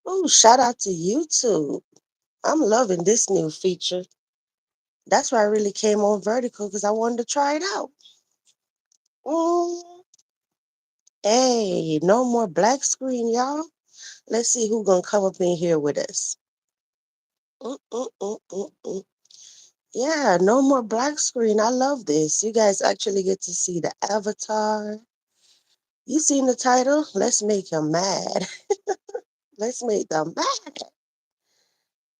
Oh, shout out to YouTube. I'm loving this new feature. That's why I really came on vertical because I wanted to try it out. Mm, hey, no more black screen, y'all. Let's see who's gonna come up in here with us. Mm, mm, mm, mm, mm. Yeah, no more black screen. I love this. You guys actually get to see the avatar. You seen the title? Let's make them mad. Let's make them mad.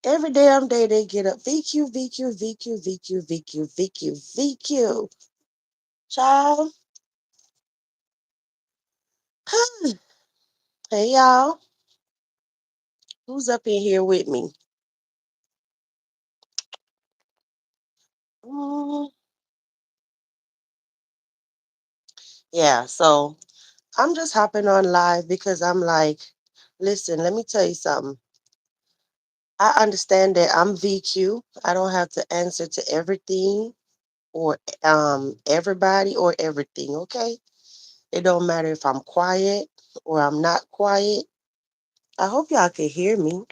Every damn day they get up. VQ, VQ, VQ, VQ, VQ, VQ, VQ. Child. Hey y'all. Who's up in here with me? Mm, yeah, so I'm just hopping on live because I'm like, listen, let me tell you something. I understand that I'm VQ. I don't have to answer to everything or everybody or everything, okay? It don't matter if I'm quiet or I'm not quiet. I hope y'all can hear me.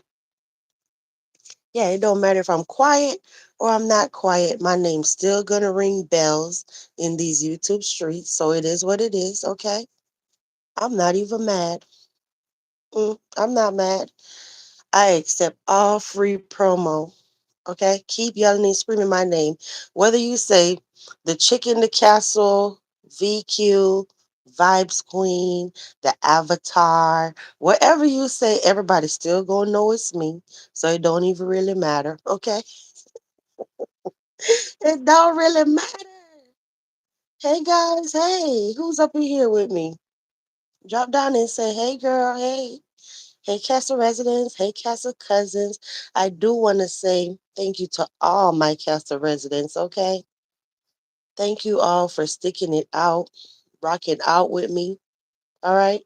Yeah, it don't matter if I'm quiet or I'm not quiet. My name's still gonna ring bells in these YouTube streets, so it is what it is, okay? I'm not even mad. I'm not mad. I accept all free promo. Okay, keep yelling and screaming my name. Whether you say the chicken, the castle, VQ, Vibes Queen, the Avatar, whatever you say, everybody's still gonna know it's me. So it don't even really matter. Okay, it don't really matter. Hey guys, hey, who's up in here with me? Drop down and say, hey girl, hey. Hey, Castle residents. Hey, Castle cousins. I do want to say thank you to all my Castle residents, okay? Thank you all for sticking it out, rocking out with me, all right?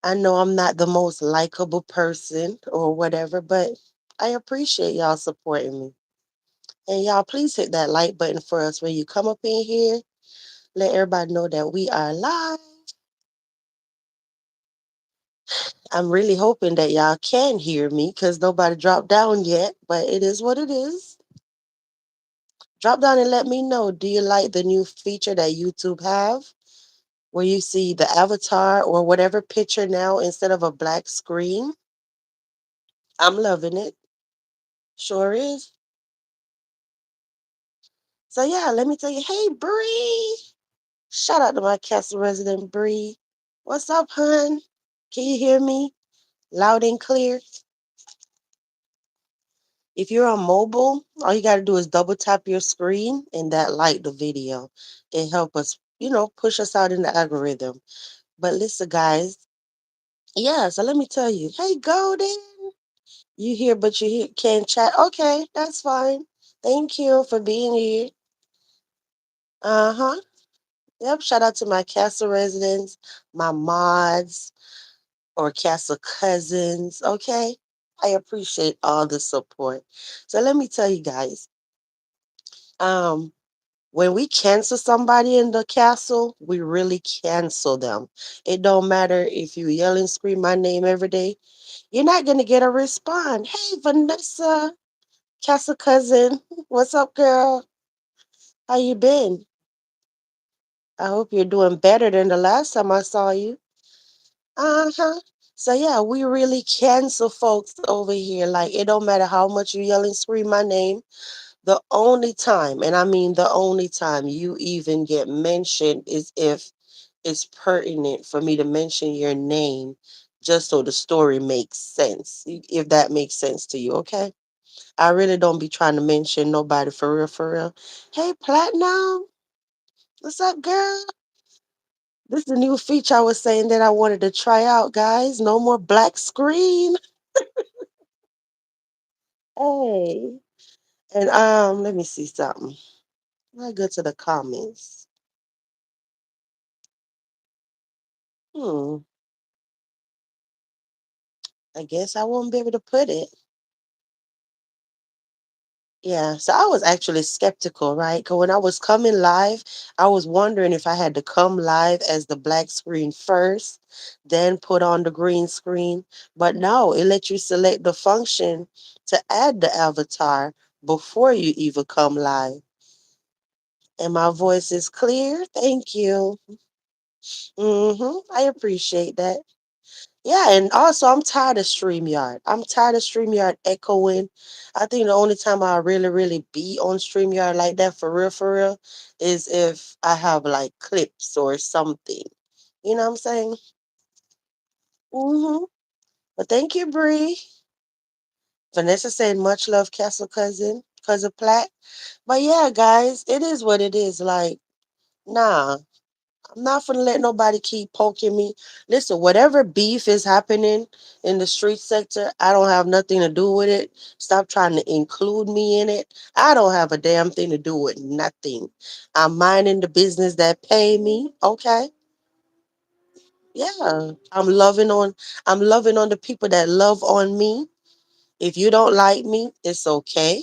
I know I'm not the most likable person or whatever, but I appreciate y'all supporting me. And y'all, please hit that like button for us when you come up in here. Let everybody know that we are live. I'm really hoping that y'all can hear me because nobody dropped down yet, but it is what it is. Drop down and let me know. Do you like the new feature that YouTube have where you see the avatar or whatever picture now instead of a black screen? I'm loving it. Sure is. So yeah, let me tell you, hey Bree. Shout out to my castle resident Bree. What's up, hun? Can you hear me? Loud and clear. If you're on mobile, all you gotta do is double tap your screen and that light the video. It help us, push us out in the algorithm. But listen, guys, yeah, so let me tell you. Hey, Golden. You here, but can't chat. Okay, that's fine. Thank you for being here. Uh-huh. Yep, shout out to my Castle residents, my mods, or Castle cousins. Okay. I appreciate all the support. So let me tell you guys, um, when we cancel somebody in the castle, we really cancel them. It don't matter if you yell and scream my name every day. You're not gonna get a response. Hey, Vanessa, Castle cousin, what's up, girl? How you been? I hope you're doing better than the last time I saw you. Uh-huh. So yeah, we really cancel folks over here. Like it don't matter how much you yell and scream my name. The only time, and I mean the only time you even get mentioned is if it's pertinent for me to mention your name just so the story makes sense. If that makes sense to you, okay? I really don't be trying to mention nobody for real, for real. Hey, Platinum, what's up, girl? This is a new feature I was saying that I wanted to try out, guys. No more black screen. Hey. And let me see something. I go to the comments. Hmm. I guess I won't be able to put it. Yeah, so I was actually skeptical, right? Because when I was coming live, I was wondering if I had to come live as the black screen first, then put on the green screen. But no, it lets you select the function to add the avatar before you even come live. And my voice is clear. Thank you. I appreciate that. Yeah, and also I'm tired of StreamYard. I'm tired of StreamYard echoing. I think the only time I really, really be on StreamYard like that for real, is if I have like clips or something. You know what I'm saying? But thank you, Bree. Vanessa said much love, Castle cousin Platt. But yeah, guys, it is what it is. Like, nah. I'm not gonna let nobody keep poking me. Listen, whatever beef is happening in the street sector, I don't have nothing to do with it. Stop trying to include me in it. I don't have a damn thing to do with nothing. I'm minding the business that pay me. Okay. Yeah. I'm loving on the people that love on me. If you don't like me, it's okay.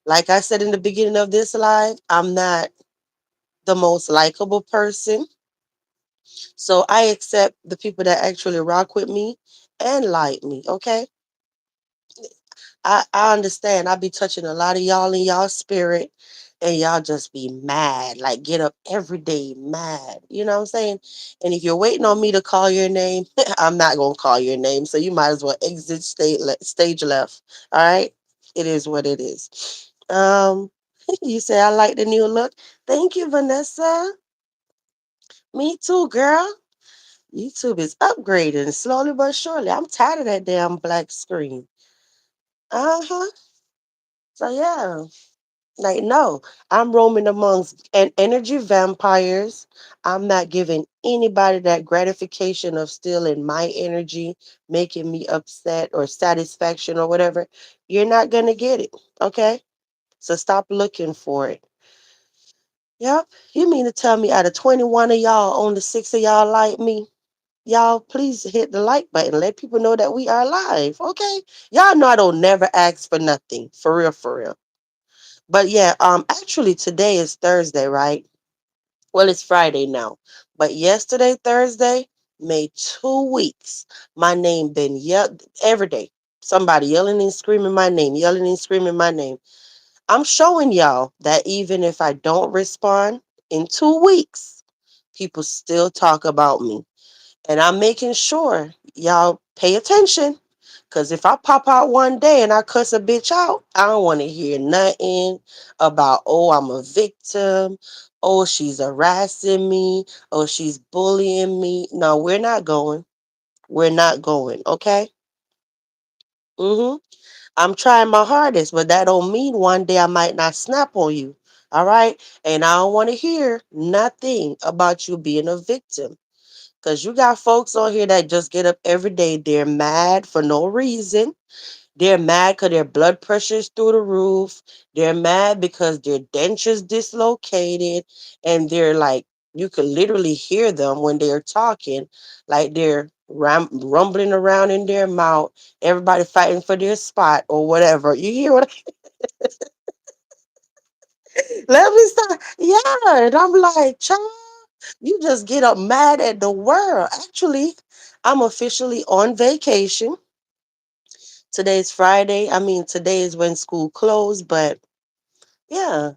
Like I said in the beginning of this live, I'm not the most likable person. So I accept the people that actually rock with me and like me, okay? I understand. I be touching a lot of y'all in y'all spirit and y'all just be mad. Like get up every day mad. You know what I'm saying? And if you're waiting on me to call your name, I'm not gonna call your name. So you might as well exit stage left. All right? It is what it is. You say I like the new look. Thank you, Vanessa. Me too, girl. YouTube is upgrading slowly but surely. I'm tired of that damn black screen. Uh-huh. So yeah. Like no, I'm roaming amongst an energy vampires. I'm not giving anybody that gratification of stealing my energy, making me upset or satisfaction or whatever. You're not gonna get it. Okay? So stop looking for it. Yep. You mean to tell me out of 21 of y'all, only six of y'all like me? Y'all please hit the like button. Let people know that we are live. Okay. Y'all know I don't never ask for nothing. For real, for real. But yeah, actually today is Thursday, right? Well, it's Friday now. But yesterday, Thursday, made 2 weeks. My name been yelled every day. Somebody yelling and screaming my name, yelling and screaming my name. I'm showing y'all that even if I don't respond in 2 weeks, people still talk about me. And I'm making sure y'all pay attention. Because if I pop out one day and I cuss a bitch out, I don't want to hear nothing about, oh, I'm a victim. Oh, she's harassing me. Oh, she's bullying me. No, we're not going. We're not going. Okay? Mm-hmm. I'm trying my hardest, but that don't mean one day I might not snap on you. All right? And I don't want to hear nothing about you being a victim. Because you got folks on here that just get up every day. They're mad for no reason. They're mad because their blood pressure is through the roof. They're mad because their dentures dislocated. And they're like, you could literally hear them when they're talking, like they're rumbling around in their mouth. Everybody fighting for their spot or whatever. You hear what let me stop. Yeah. And I'm like, child, you just get up mad at the world. Actually, I'm officially on vacation. Today's Friday. I mean, today is when school closed, but yeah,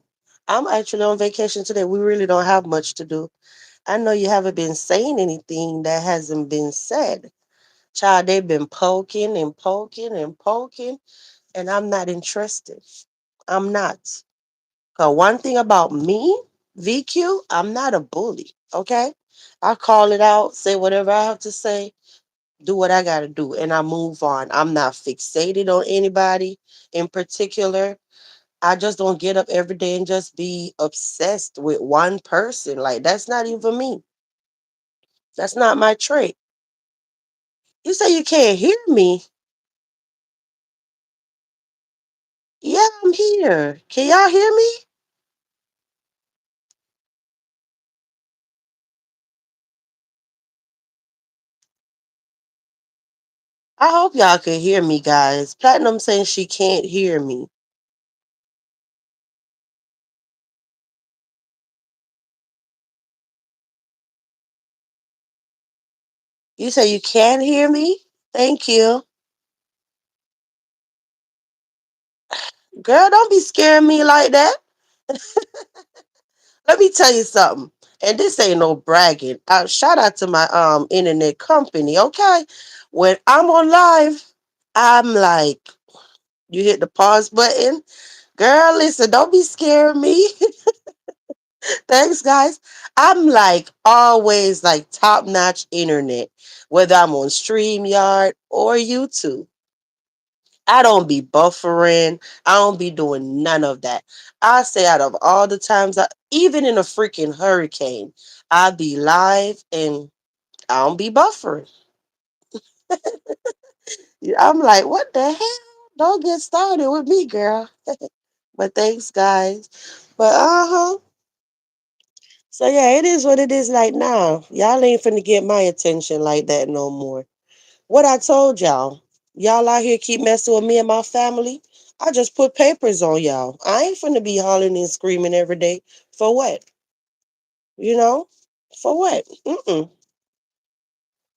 I'm actually on vacation today. We really don't have much to do. I know you haven't been saying anything that hasn't been said. Child, they've been poking and poking and poking, and I'm not interested. I'm not. Because one thing about me, VQ, I'm not a bully, okay? I call it out, say whatever I have to say, do what I got to do, and I move on. I'm not fixated on anybody in particular. I just don't get up every day and just be obsessed with one person. Like, that's not even me. That's not my trait. You say you can't hear me? Yeah, I'm here. Can y'all hear me? I hope y'all can hear me, guys. Platinum saying she can't hear me. You say you can hear me? Thank you. Girl, don't be scaring me like that. Let me tell you something. And this ain't no bragging. Shout out to my internet company, okay? When I'm on live, I'm like, you hit the pause button. Girl, listen, don't be scaring me. Thanks, guys. I'm like always like top notch internet, whether I'm on StreamYard or YouTube. I don't be buffering. I don't be doing none of that. I say out of all the times, even in a freaking hurricane, I be live and I don't be buffering. I'm like, what the hell? Don't get started with me, girl. But thanks, guys. But so yeah, it is what it is like now. Y'all ain't finna get my attention like that no more. What I told y'all, y'all out here keep messing with me and my family. I just put papers on y'all. I ain't finna be hollering and screaming every day. For what? You know? For what? Mm-mm.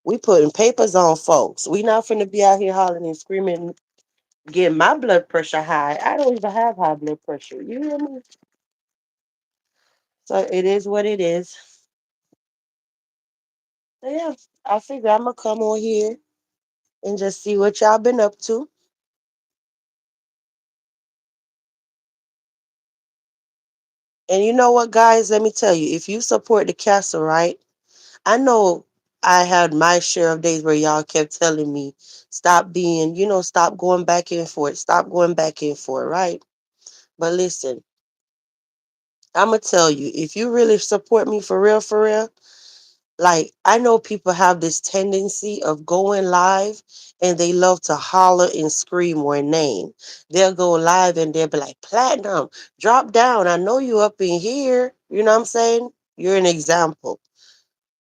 We putting papers on folks. We not finna be out here hollering and screaming, getting my blood pressure high. I don't even have high blood pressure. You hear me? So it is what it is. So yeah, I figure I'm gonna come on here and just see what y'all been up to. And you know what, guys? Let me tell you, if you support the castle, right? I know I had my share of days where y'all kept telling me, stop being, stop going back and forth, stop going back and forth, right? But listen, I'm going to tell you, if you really support me for real, like I know people have this tendency of going live and they love to holler and scream or name. They'll go live and they'll be like, Platinum, drop down. I know you up in here. You know what I'm saying? You're an example.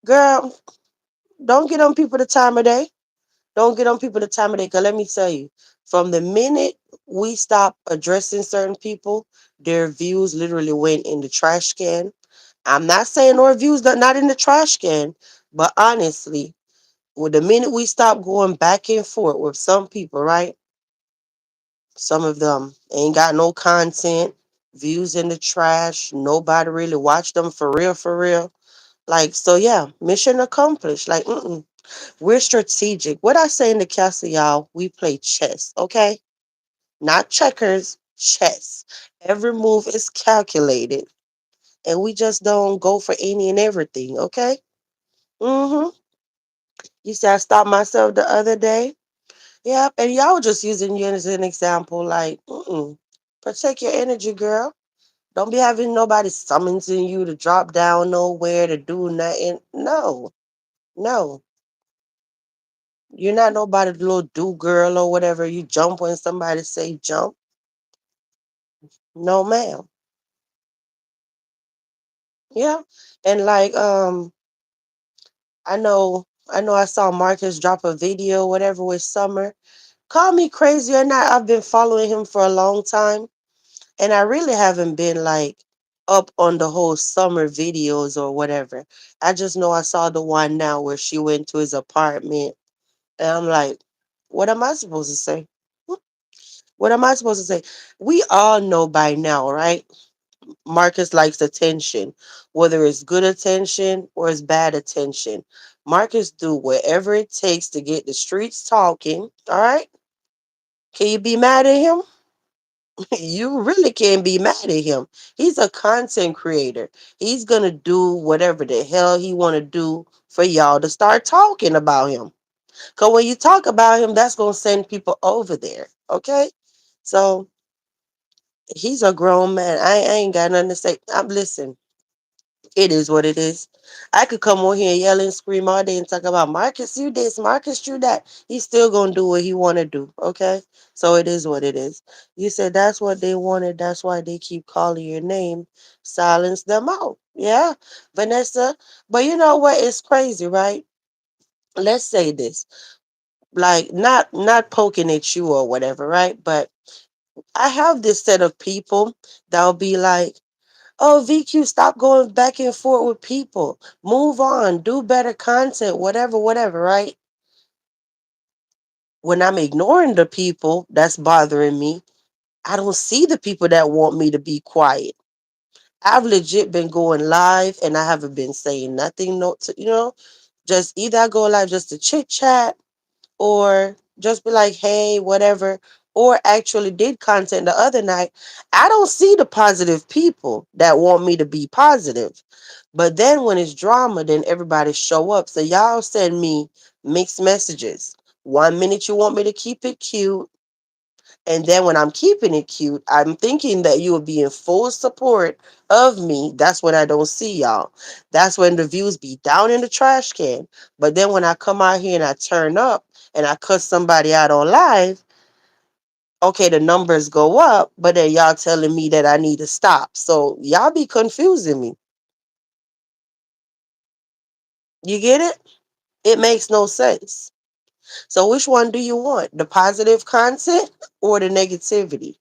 Girl, don't get on people the time of day. Don't get on people the time of day. Because let me tell you, from the minute we stop addressing certain people, their views literally went in the trash can. I'm not saying our views are not in the trash can, but honestly, with the minute we stop going back and forth with some people, right? Some of them ain't got no content, views in the trash. Nobody really watch them for real, for real. Like, so yeah, mission accomplished. Like, we're strategic. What I say in the castle, y'all, we play chess, okay? Not checkers, chess. Every move is calculated, and we just don't go for any and everything, okay? Mm-hmm. You see, I stopped myself the other day. Yep, and y'all were just using you as an example, like, protect your energy, girl. Don't be having nobody summoning you to drop down nowhere to do nothing. No, no. You're not nobody little do girl or whatever. You jump when somebody say jump. No, ma'am. Yeah. And like I know I saw Marcus drop a video, whatever, with Summer. Call me crazy or not, I've been following him for a long time. And I really haven't been like up on the whole Summer videos or whatever. I just know I saw the one now where she went to his apartment. And I'm like, what am I supposed to say? What am I supposed to say? We all know by now, right? Marcus likes attention, whether it's good attention or it's bad attention. Marcus do whatever it takes to get the streets talking. All right. Can you be mad at him? You really can't be mad at him. He's a content creator. He's gonna do whatever the hell he wanna do for y'all to start talking about him. Cause when you talk about him, that's gonna send people over there. Okay. So he's a grown man. I ain't got nothing to say. I'm listen. It is what it is. I could come on here and yell and scream all day and talk about Marcus, you this, Marcus, you that. He's still gonna do what he wanna do. Okay, so it is what it is. You said that's what they wanted. That's why they keep calling your name. Silence them out. Yeah, Vanessa. But you know what? It's crazy, right? Let's say this, like not poking at you or whatever, right? But I have this set of people that'll be like, Oh, VQ, stop going back and forth with people. Move on, do better content, whatever, whatever, right? When I'm ignoring the people that's bothering me, I don't see the people that want me to be quiet. I've legit been going live and I haven't been saying nothing, no, to, just either I go live just to chit chat or just be like, hey, whatever, or actually did content the other night. I don't see the positive people that want me to be positive. But then when it's drama, then everybody show up. So y'all send me mixed messages. 1 minute you want me to keep it cute. And then when I'm keeping it cute, I'm thinking that you will be in full support of me. That's when I don't see y'all. That's when the views be down in the trash can. But then when I come out here and I turn up and I cuss somebody out on live, okay, the numbers go up, but then y'all telling me that I need to stop. So y'all be confusing me. You get it? It makes no sense. So which one do you want? The positive content or the negativity?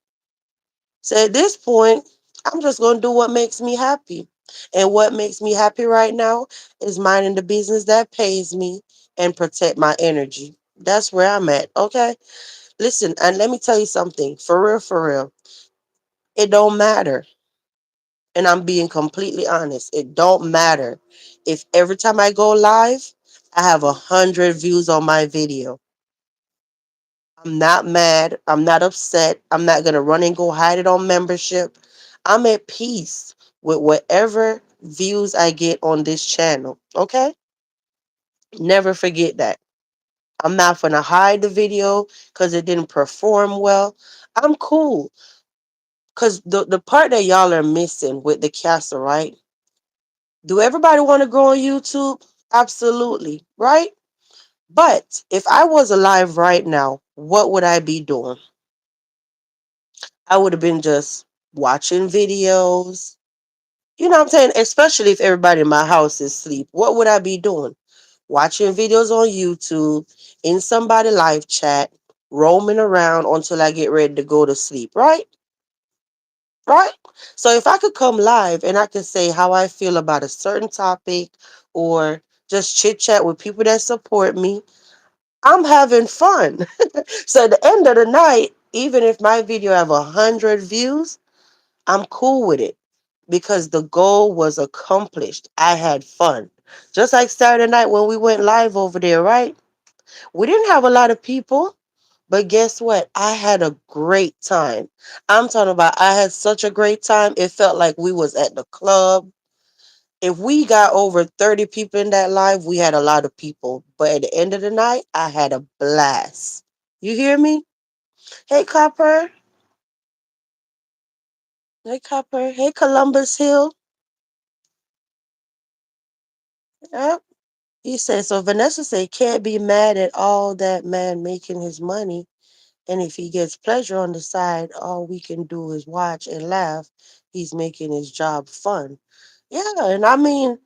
So at this point, I'm just going to do what makes me happy. And what makes me happy right now is minding the business that pays me and protect my energy. That's where I'm at. Okay. Listen, and let me tell you something. For real. It don't matter. And I'm being completely honest. It don't matter if every time I go live, I have 100 views on my video. I'm not mad. I'm not upset. I'm not going to run and go hide it on membership. I'm at peace with whatever views I get on this channel. Okay? Never forget that. I'm not going to hide the video because it didn't perform well. I'm cool. Because the part that y'all are missing with the castle, right? Do everybody want to grow on YouTube? Absolutely. Right? But if I was alive right now, what would I be doing? I would have been just watching videos. You know what I'm saying? Especially if everybody in my house is asleep. What would I be doing? Watching videos on YouTube, in somebody live chat, roaming around until I get ready to go to sleep, right? Right? So if I could come live and I could say how I feel about a certain topic or just chit chat with people that support me, I'm having fun. So at the end of the night, even if my video have 100 views, I'm cool with it because the goal was accomplished. I had fun. Just like Saturday night when we went live over there, right? We didn't have a lot of people, but guess what? I had a great time. I'm talking about I had such a great time. It felt like we was at the club. If we got over 30 people in that live, we had a lot of people. But at the end of the night, I had a blast. You hear me? Hey, Copper. Hey, Copper. Hey, Columbus Hill. Yep. He said, so Vanessa said, can't be mad at all that man making his money. And if he gets pleasure on the side, all we can do is watch and laugh. He's making his job fun. Yeah, and I mean,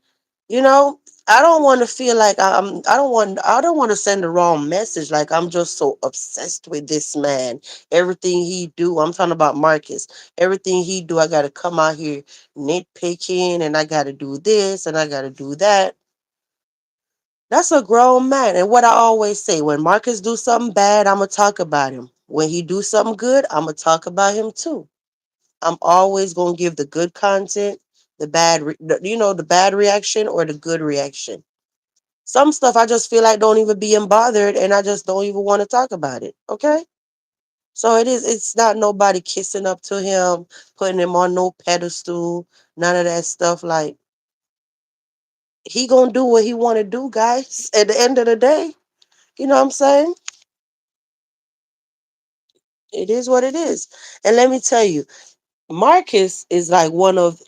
you know, I don't want to feel like I don't want to send the wrong message like I'm just so obsessed with this man. Everything he do, I'm talking about Marcus. Everything he do, I got to come out here nitpicking and I got to do this and I got to do that. That's a grown man. And what I always say, when Marcus do something bad, I'ma talk about him. When he do something good, I'ma talk about him too. I'm always gonna give the good content, the bad reaction or the good reaction. Some stuff I just feel like don't even being bothered, and I just don't even want to talk about it. Okay, so it's not nobody kissing up to him, putting him on no pedestal, none of that stuff. Like he gonna do what he want to do, guys. At the end of the day, you know what I'm saying? It is what it is. And let me tell you, Marcus is like one of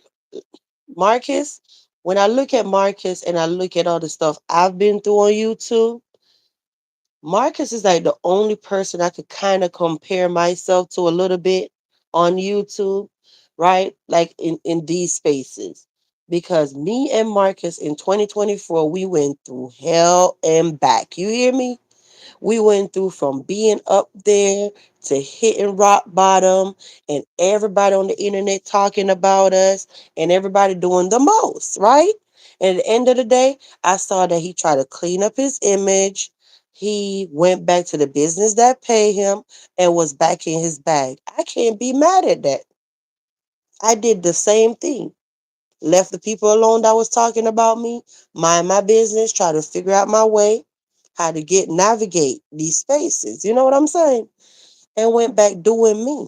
Marcus. When I look at Marcus and I look at all the stuff I've been through on YouTube, Marcus is like the only person I could kind of compare myself to a little bit on YouTube, right? Like in these spaces. Because me and Marcus in 2024, we went through hell and back. You hear me? We went through from being up there to hitting rock bottom and everybody on the internet talking about us and everybody doing the most, right? And at the end of the day, I saw that he tried to clean up his image. He went back to the business that paid him and was back in his bag. I can't be mad at that. I did the same thing. Left the people alone that was talking about me, mind my business, try to figure out my way, how to navigate these spaces. You know what I'm saying? And went back doing me.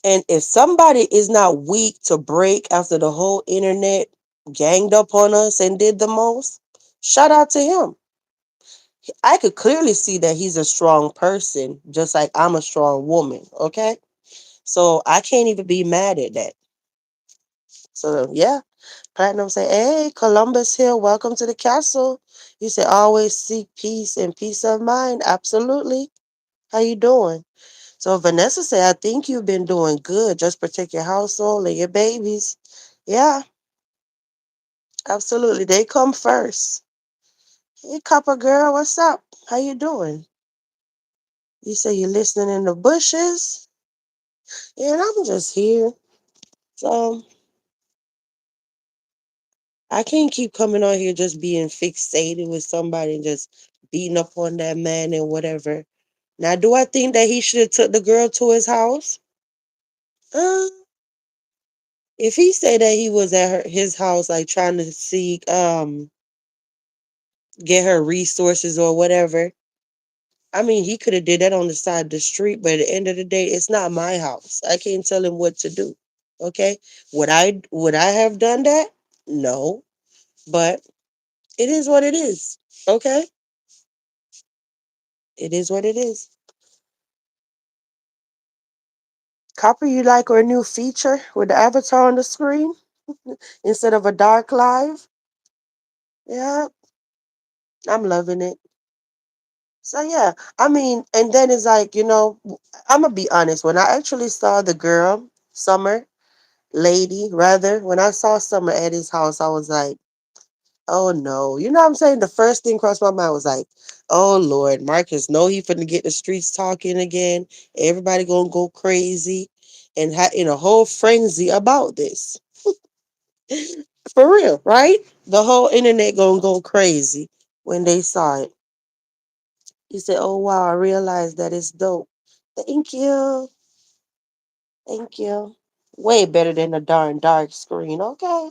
And if somebody is not weak to break after the whole internet ganged up on us and did the most, shout out to him. I could clearly see that he's a strong person, just like I'm a strong woman. Okay. So I can't even be mad at that. So yeah, Platinum say, "Hey, Columbus Hill, welcome to the castle." You say, "Always seek peace and peace of mind." Absolutely. How you doing? So Vanessa say, "I think you've been doing good. Just protect your household and your babies." Yeah, absolutely. They come first. Hey, Copper Girl, what's up? How you doing? You say you're listening in the bushes, and I'm just here. So I can't keep coming on here just being fixated with somebody and just beating up on that man and whatever. Now, do I think that he should have took the girl to his house? Uh, if he said that he was at his house, like trying to seek, get her resources or whatever. I mean, he could have did that on the side of the street, but at the end of the day, it's not my house. I can't tell him what to do. Okay, would I have done that? No, but it is what it is. Okay, it is what it is. Copper, you like our new feature with the avatar on the screen instead of a dark live? Yeah, I'm loving it. So yeah, I mean, and then it's like, I'm gonna be honest. When I actually saw the girl, Summer, lady, rather, when I saw Summer at his house, I was like, oh no. You know what I'm saying? The first thing crossed my mind was like, oh Lord, Marcus, know he finna get the streets talking again. Everybody gonna go crazy and in a whole frenzy about this. For real, right? The whole internet gonna go crazy when they saw it. You said, "Oh wow, I realized that it's dope." Thank you, thank you. Way better than a darn dark screen. Okay.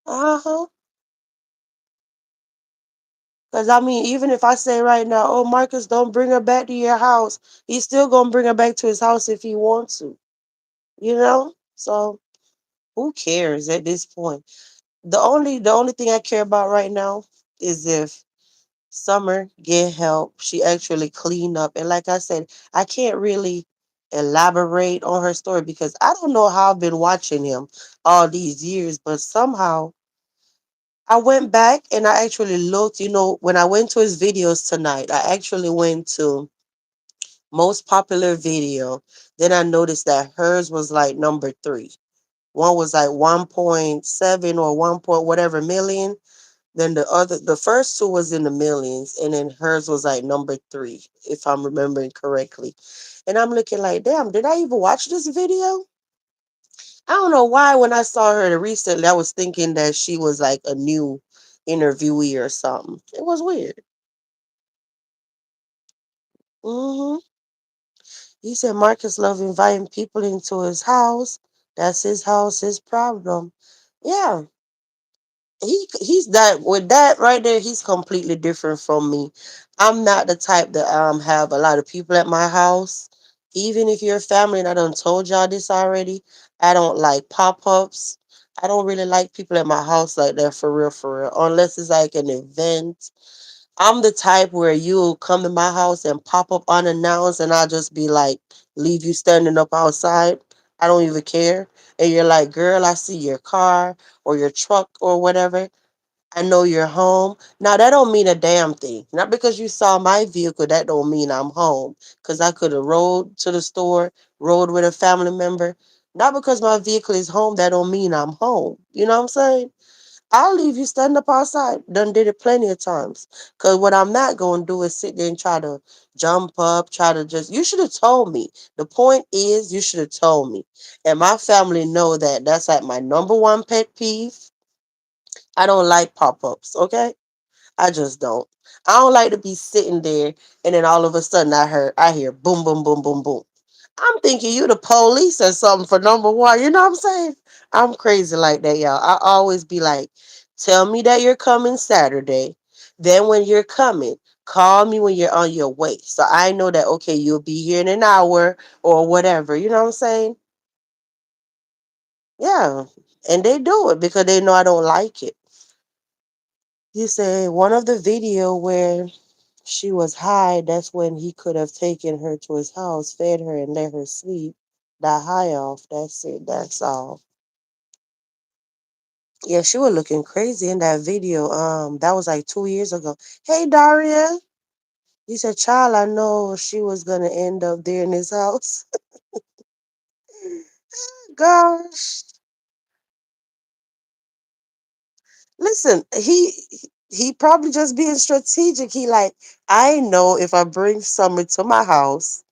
Uh huh. Because I mean, even if I say right now, "Oh Marcus, don't bring her back to your house," he's still gonna bring her back to his house if he wants to. You know. So who cares at this point? The only thing I care about right now is if Summer get help. She actually cleaned up. And like I said, I can't really elaborate on her story because I don't know how I've been watching him all these years, but somehow I went back and I actually looked, when I went to his videos tonight, I actually went to most popular video. Then I noticed that hers was like number 3. One was like 1.7 or 1 point whatever million. Then the first two was in the millions, and then hers was like number 3, if I'm remembering correctly. And I'm looking like, damn, did I even watch this video? I don't know why when I saw her recently, I was thinking that she was like a new interviewee or something. It was weird. Hmm. He said Marcus love inviting people into his house. That's his house, his problem. Yeah, he's that with that right there, he's completely different from me. I'm not the type that have a lot of people at my house. Even if you're family, and I done told y'all this already, I don't like pop-ups. I don't really like people at my house like that for real, unless it's like an event. I'm the type where you'll come to my house and pop up unannounced and I'll just be like, leave you standing up outside. I don't even care. And you're like, girl, I see your car or your truck or whatever. I know you're home. Now that don't mean a damn thing. Not because you saw my vehicle, that don't mean I'm home. Cause I could have rode to the store, rode with a family member. Not because my vehicle is home, that don't mean I'm home. You know what I'm saying? I'll leave you standing up outside. Done did it plenty of times. Cause what I'm not gonna do is sit there and try to jump up, try to just. You should have told me. The point is, you should have told me. And my family know that. That's like my number one pet peeve. I don't like pop ups. Okay, I just don't. I don't like to be sitting there and then all of a sudden I hear boom boom boom boom boom. I'm thinking you the police or something for number one. You know what I'm saying? I'm crazy like that, y'all. I always be like, tell me that you're coming Saturday. Then when you're coming, call me when you're on your way. So I know that, okay, you'll be here in an hour or whatever. You know what I'm saying? Yeah. And they do it because they know I don't like it. You say one of the video where she was high, that's when he could have taken her to his house, fed her, and let her sleep. That high off. That's it. That's all. Yeah, she was looking crazy in that video. That was like 2 years ago. Hey, Daria. You said, child, I know she was gonna end up there in his house. Gosh. Listen, he probably just being strategic. He like, I know if I bring Summer to my house.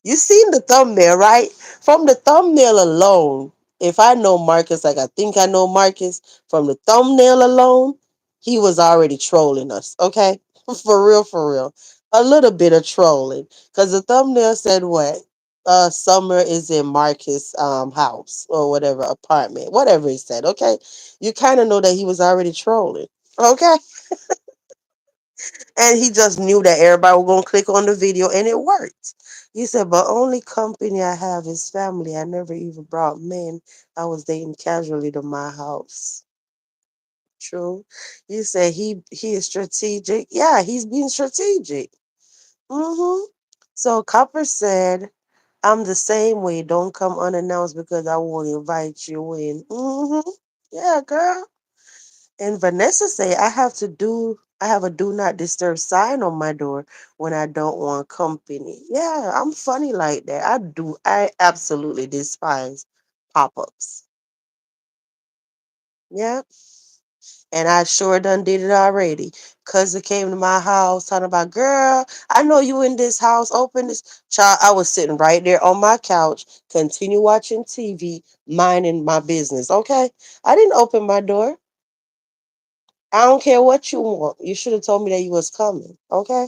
You seen the thumbnail, right? From the thumbnail alone, if I know Marcus, like I think I know Marcus, from the thumbnail alone, he was already trolling us, okay? For real, for real. A little bit of trolling. Because the thumbnail said what? Summer is in Marcus' house or whatever, apartment, whatever he said, okay? You kind of know that he was already trolling, okay? And he just knew that everybody was gonna click on the video and it worked. He said, but only company I have is family. I never even brought men I was dating casually to my house. True. You said he is strategic. Yeah, he's being strategic. Mm-hmm. So Copper said, I'm the same way. Don't come unannounced because I won't invite you in. Mm-hmm. Yeah, girl. And Vanessa say I have a do not disturb sign on my door when I don't want company. Yeah, I'm funny like that. I absolutely despise pop-ups. Yeah. And I sure done did it already. Cousin came to my house talking about, girl, I know you in this house. Open this. Child, I was sitting right there on my couch, continue watching TV, minding my business. Okay. I didn't open my door. I don't care what you want. You should have told me that you was coming. Okay?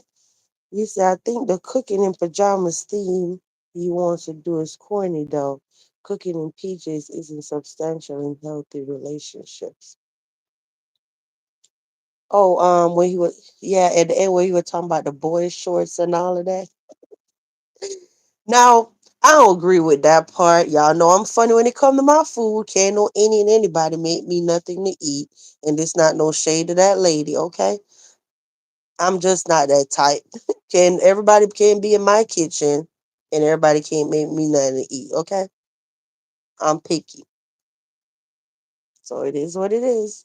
You said, I think the cooking in pajamas theme you want to do is corny though. Cooking in PJs isn't substantial in healthy relationships. Oh, when he was yeah, at the end where you were talking about the boy shorts and all of that. Now, I don't agree with that part. Y'all know I'm funny when it come to my food. Can't no any and anybody make me nothing to eat. And it's not no shade to that lady, okay? I'm just not that type. Can everybody can be in my kitchen and everybody can't make me nothing to eat, okay? I'm picky. So it is what it is.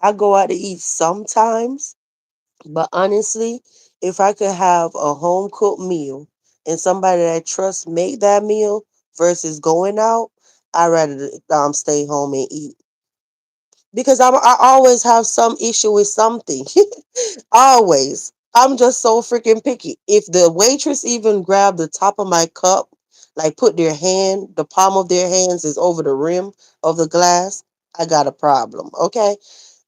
I go out to eat sometimes, but honestly, if I could have a home cooked meal and somebody that I trust make that meal versus going out, I'd rather stay home and eat. Because I always have some issue with something. Always. I'm just so freaking picky. If the waitress even grab the top of my cup, like put their hand, the palm of their hands is over the rim of the glass, I got a problem. Okay.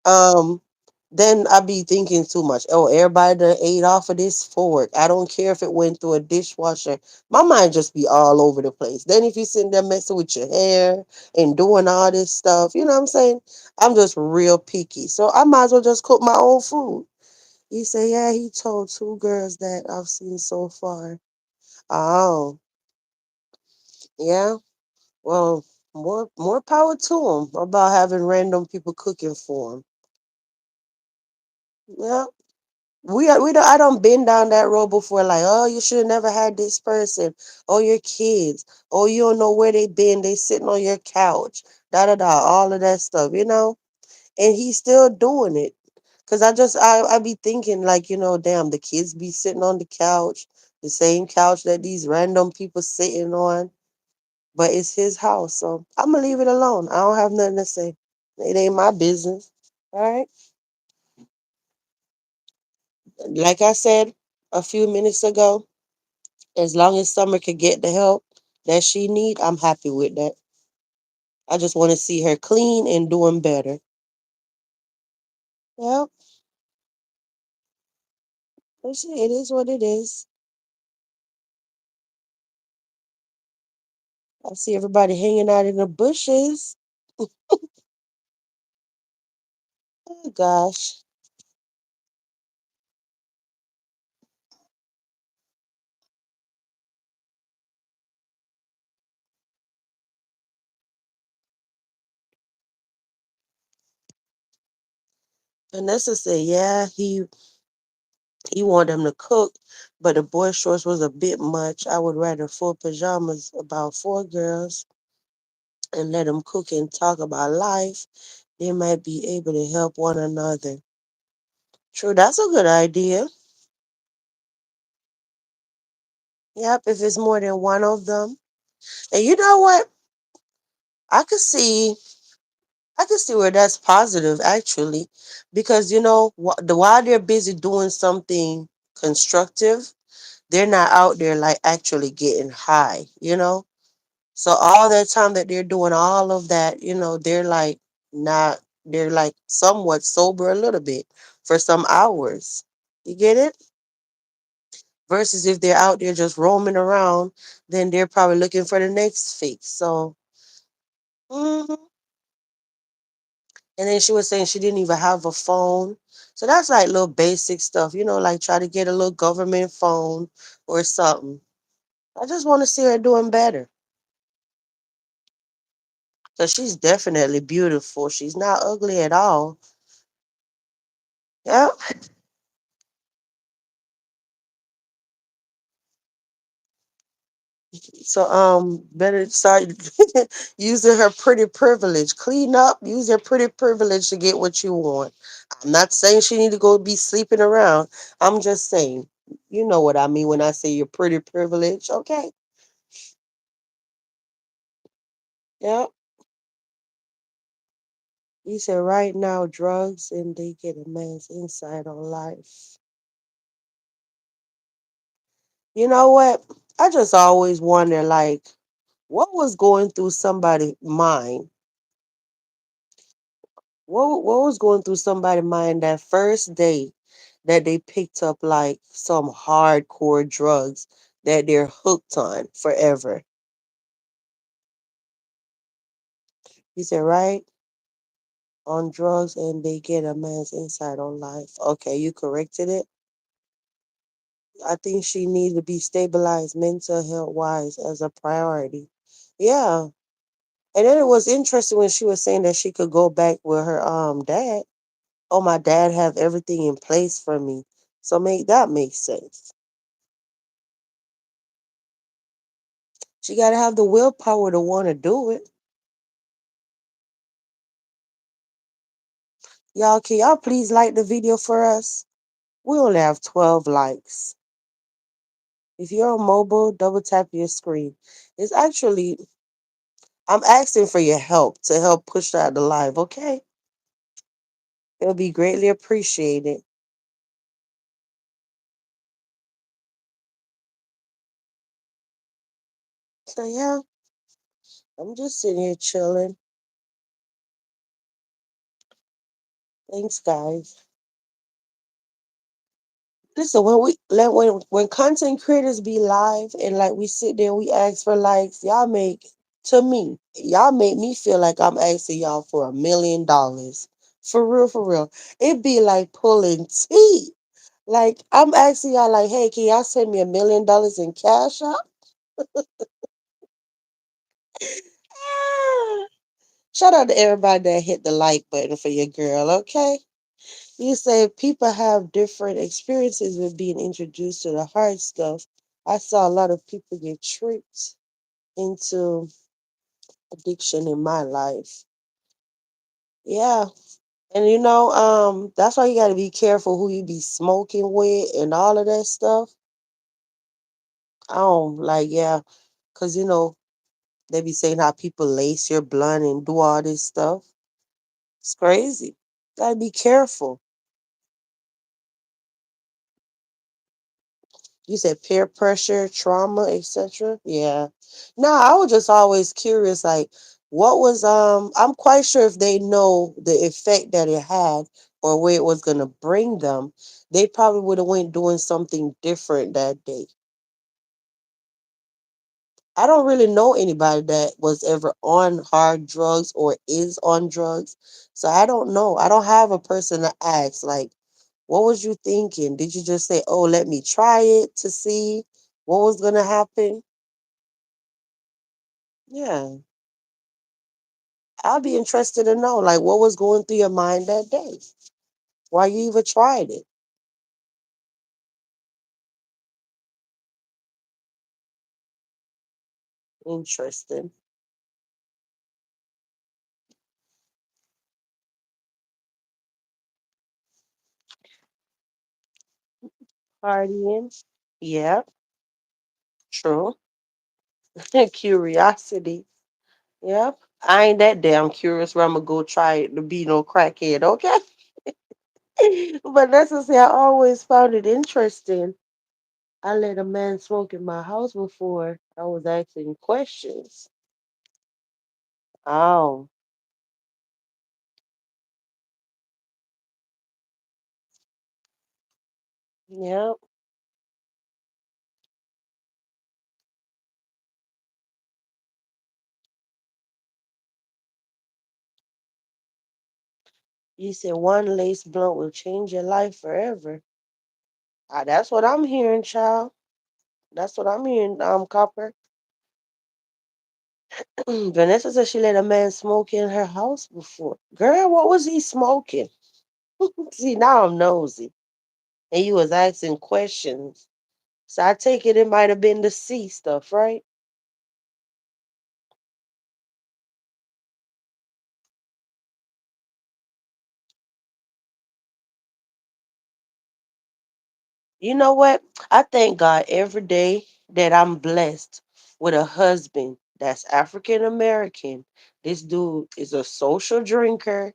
Um, then I be thinking too much. Oh, everybody done ate off of this fork. I don't care if it went through a dishwasher. My mind just be all over the place. Then if you sitting there messing with your hair and doing all this stuff, you know what I'm saying? I'm just real picky. So I might as well just cook my own food. He said, yeah, he told two girls that I've seen so far. Oh, yeah. Well, more power to him about having random people cooking for him. Yeah. We don't I don't been down that road before, like, oh, you should have never had this person. Oh, your kids. Oh, you don't know where they been. They sitting on your couch. Da da da, all of that stuff, you know? And he's still doing it. Cause I be thinking like, damn, the kids be sitting on the couch, the same couch that these random people sitting on. but it's his house, so I'm gonna leave it alone. I don't have nothing to say. It ain't my business. All right. Like I said a few minutes ago, as long as Summer could get the help that she need, I'm happy with that. I just want to see her clean and doing better. Well, it is what it is. I see everybody hanging out in the bushes. Oh gosh. Vanessa said, yeah, he wanted them to cook, but the boy shorts was a bit much. I would rather full pajamas about four girls and let them cook and talk about life. They might be able to help one another. True, that's a good idea. Yep, if it's more than one of them. And you know what? I could see I can see where that's positive actually, because while they're busy doing something constructive, they're not out there like actually getting high. So all that time that they're doing all of that, they're like not, they're like somewhat sober a little bit for some hours. You get it? Versus if they're out there just roaming around, then they're probably looking for the next fix. So, mhm. And then she was saying she didn't even have a phone. So that's like little basic stuff, like try to get a little government phone or something. I just want to see her doing better. Because she's definitely beautiful. She's not ugly at all. Yeah. So better start using her pretty privilege. Clean up, use your pretty privilege to get what you want. I'm not saying she need to go be sleeping around. I'm just saying, you know what I mean when I say your pretty privilege, okay? Yeah. You said right now drugs and they get a man's insight on life. You know what? I just always wonder like what was going through somebody's mind. What was going through somebody's mind that first day that they picked up like some hardcore drugs that they're hooked on forever. You said right on drugs and they get a man's insight on life. Okay, you corrected it. I think she needs to be stabilized mental health wise as a priority. Yeah. And then it was interesting when she was saying that she could go back with her dad. Oh, my dad have everything in place for me. So make that make sense. She gotta have the willpower to want to do it. Y'all, can y'all please like the video for us? We only have 12 likes. If you're on mobile, double tap your screen. It's actually I'm asking for your help to help push out the live, okay? It'll be greatly appreciated. So yeah, I'm just sitting here chilling. Thanks, guys. Listen, when content creators be live and like we sit there, we ask for likes. Y'all make me feel like I'm asking y'all for $1 million. For real, for real. It be like pulling teeth. Like I'm asking y'all, like, hey, can y'all send me $1 million in cash up? Ah. Shout out to everybody that hit the like button for your girl, okay? You say people have different experiences with being introduced to the hard stuff. I saw a lot of people get tricked into addiction in my life. Yeah. And that's why you gotta be careful who you be smoking with and all of that stuff. I don't like, yeah, because They be saying how people lace your blunt and do all this stuff. It's crazy. Gotta be careful. You said peer pressure, trauma, etc. Yeah. No, I was just always curious, like, what was I'm quite sure if they know the effect that it had or where it was gonna bring them, they probably would have went doing something different that day. I don't really know anybody that was ever on hard drugs or is on drugs. So I don't know. I don't have a person to ask, like, what was you thinking? Did you just say, oh, let me try it to see what was going to happen? Yeah. I'll be interested to know, like, what was going through your mind that day? Why you even tried it? Interesting. Partying. Yeah, true. Curiosity. Yep. I ain't that damn curious where I'm going to go try it to be no crackhead, okay? But that's just say I always found it interesting. I let a man smoke in my house before. I was asking questions. Oh, yeah. You said one lace blunt will change your life forever. Ah, that's what I'm hearing, child. That's what I'm hearing, Copper. Vanessa said she let a man smoke in her house before. Girl, what was he smoking? See, now I'm nosy. And you was asking questions. So I take it might have been the C stuff, right? You know what? I thank God every day that I'm blessed with a husband that's African American. This dude is a social drinker,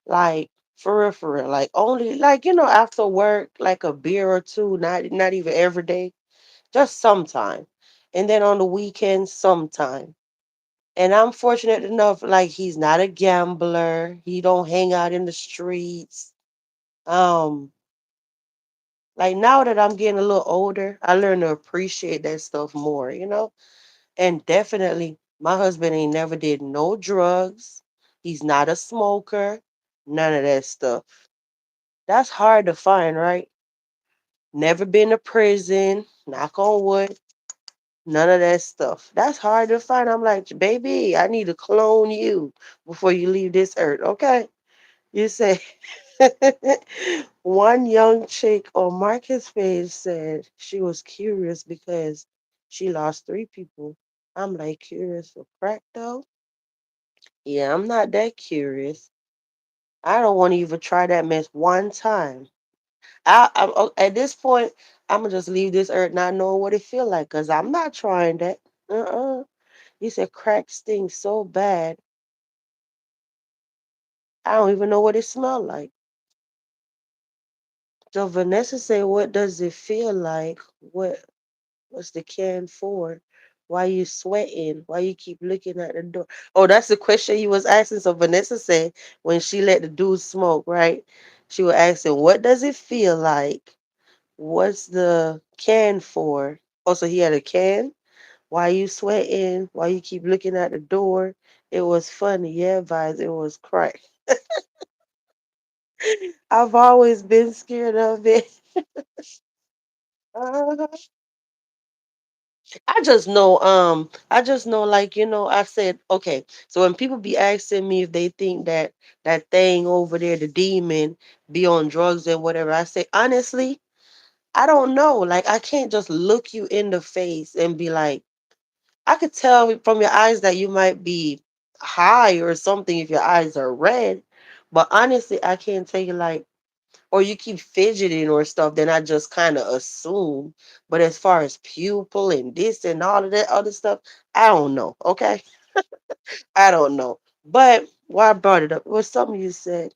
like for real. Like only like after work, like a beer or two, not even every day, just sometime. And then on the weekends, sometime. And I'm fortunate enough, like he's not a gambler. He don't hang out in the streets. Um, Like now that I'm getting a little older, I learn to appreciate that stuff more. And definitely, my husband ain't never did no drugs. He's not a smoker, none of that stuff. That's hard to find, right? Never been to prison, knock on wood, none of that stuff. That's hard to find. I'm like, baby, I need to clone you before you leave this earth, okay? You say, one young chick on Marcus page said she was curious because she lost three people. I'm like, curious for crack though? Yeah, I'm not that curious. I don't want to even try that mess one time. At this point, I'm gonna just leave this earth not knowing what it feel like, cause I'm not trying that. You said crack stings so bad, I don't even know what it smell like. So Vanessa said, "What does it feel like? What's the can for? Why you sweating? Why you keep looking at the door?" Oh, that's the question you was asking. So Vanessa said when she let the dude smoke, right? She was asking, "What does it feel like? What's the can for?" Oh, so he had a can. Why you sweating? Why you keep looking at the door? It was funny, yeah, vibes. It was crack. I've always been scared of it. I just know, like, I said, okay, so when people be asking me if they think that that thing over there, the demon, be on drugs and whatever, I say, honestly, I don't know. Like, I can't just look you in the face and be like, I could tell from your eyes that you might be high or something if your eyes are red. But honestly, I can't tell you, like, or you keep fidgeting or stuff, then I just kind of assume. But as far as pupil and this and all of that other stuff, I don't know. Okay. I don't know. But why I brought it up, it was something you said.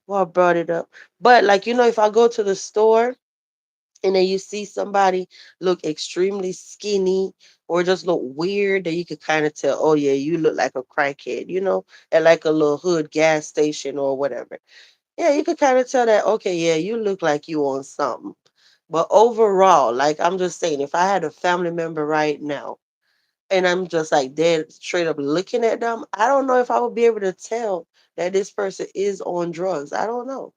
Why I brought it up. But like, if I go to the store and then you see somebody look extremely skinny or just look weird, then you could kind of tell, oh yeah, you look like a crackhead, at like a little hood gas station or whatever. Yeah, you could kind of tell that, okay, yeah, you look like you on something. But overall, like I'm just saying, if I had a family member right now and I'm just like dead straight up looking at them, I don't know if I would be able to tell that this person is on drugs. I don't know.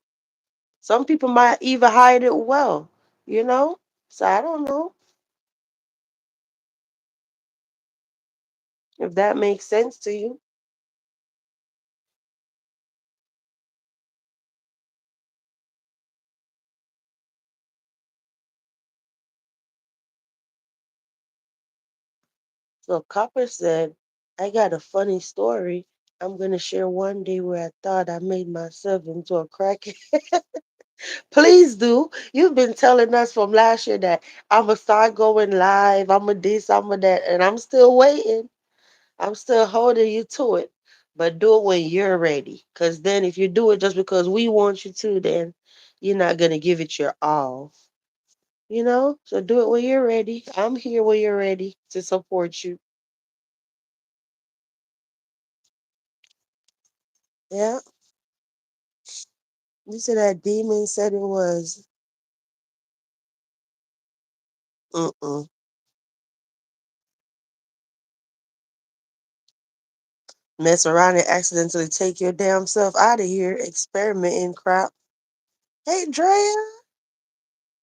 Some people might even hide it well, you know? So I don't know if that makes sense to you. So Copper said, I got a funny story. I'm gonna share one day where I thought I made myself into a crackhead. Please do. You've been telling us from last year that I'ma start going live, I'ma this, I'ma that, and I'm still waiting. I'm still holding you to it. But do it when you're ready. Cause then if you do it just because we want you to, then you're not gonna give it your all. So do it when you're ready. I'm here when you're ready to support you. Yeah. You said that demon said it was. Mm-mm. Mess around and accidentally take your damn self out of here, experimenting crap. Hey Drea,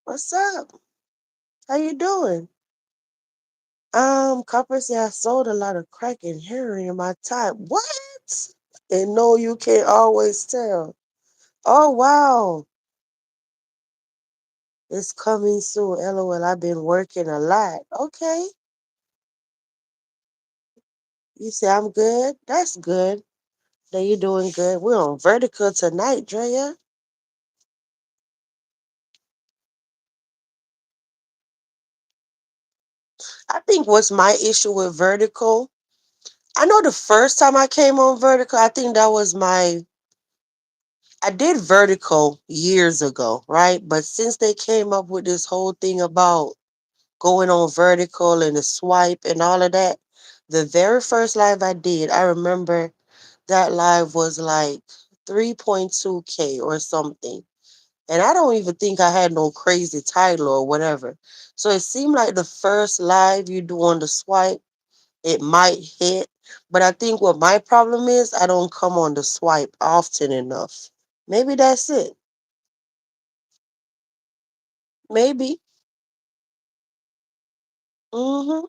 what's up? How you doing? Copper said I sold a lot of crack and heroin in my time. What? And no, you can't always tell. Oh wow. It's coming soon. LOL, I've been working a lot. Okay. You say I'm good? That's good. That you doing good. We're on vertical tonight, Drea. I think what's my issue with vertical, I know the first time I came on vertical, I think that was I did vertical years ago, right? But since they came up with this whole thing about going on vertical and the swipe and all of that, the very first live I did, I remember that live was like 3.2K or something. And I don't even think I had no crazy title or whatever. So it seemed like the first live you do on the swipe, it might hit. But I think what my problem is, I don't come on the swipe often enough. Maybe that's it. Maybe. hmm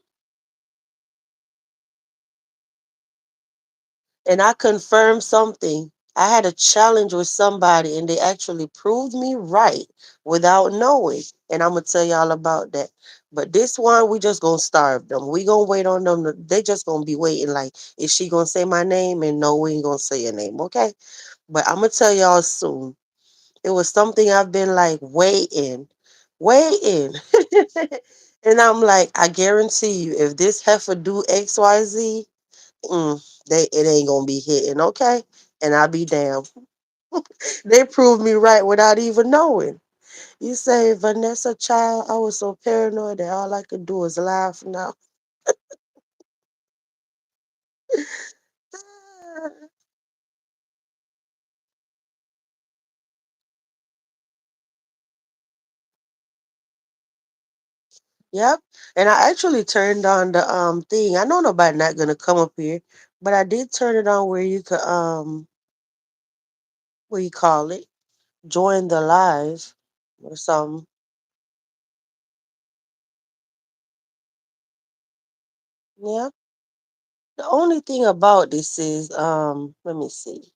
And I confirmed something. I had a challenge with somebody and they actually proved me right without knowing. And I'm gonna tell y'all about that. But this one, we just gonna starve them. We gonna wait on them. They just gonna be waiting. Like, is she gonna say my name? And no, we ain't gonna say your name, okay? But I'm gonna tell y'all soon. It was something I've been like waiting. And I'm like, I guarantee you, if this heifer do XYZ, it ain't gonna be hitting, okay? And I'll be damned. They proved me right without even knowing. You say, Vanessa, child, I was so paranoid that all I could do is laugh now. Yep. And I actually turned on the thing. I know nobody not gonna come up here, but I did turn it on where you could what you call it? Join the live or something. Yeah. The only thing about this is let me see.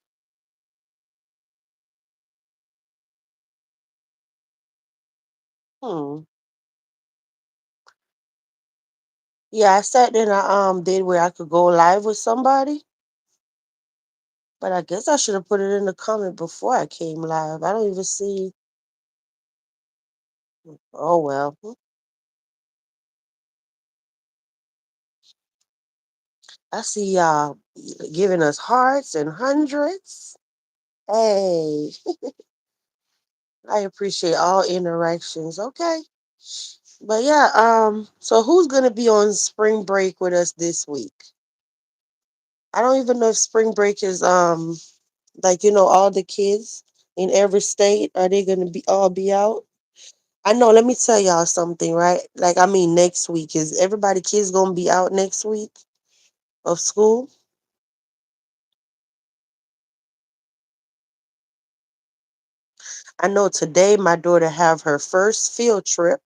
Hmm. Yeah, I sat there and I did where I could go live with somebody, but I guess I should have put it in the comment before I came live. I don't even see. Oh well. I see y'all giving us hearts and hundreds. Hey, I appreciate all interactions. Okay. But yeah, so who's gonna be on spring break with us this week? I don't even know if spring break is like all the kids in every state, are they gonna be out? I know, let me tell y'all something, right? Like I mean next week. Is everybody kids gonna be out next week of school? I know today my daughter have her first field trip,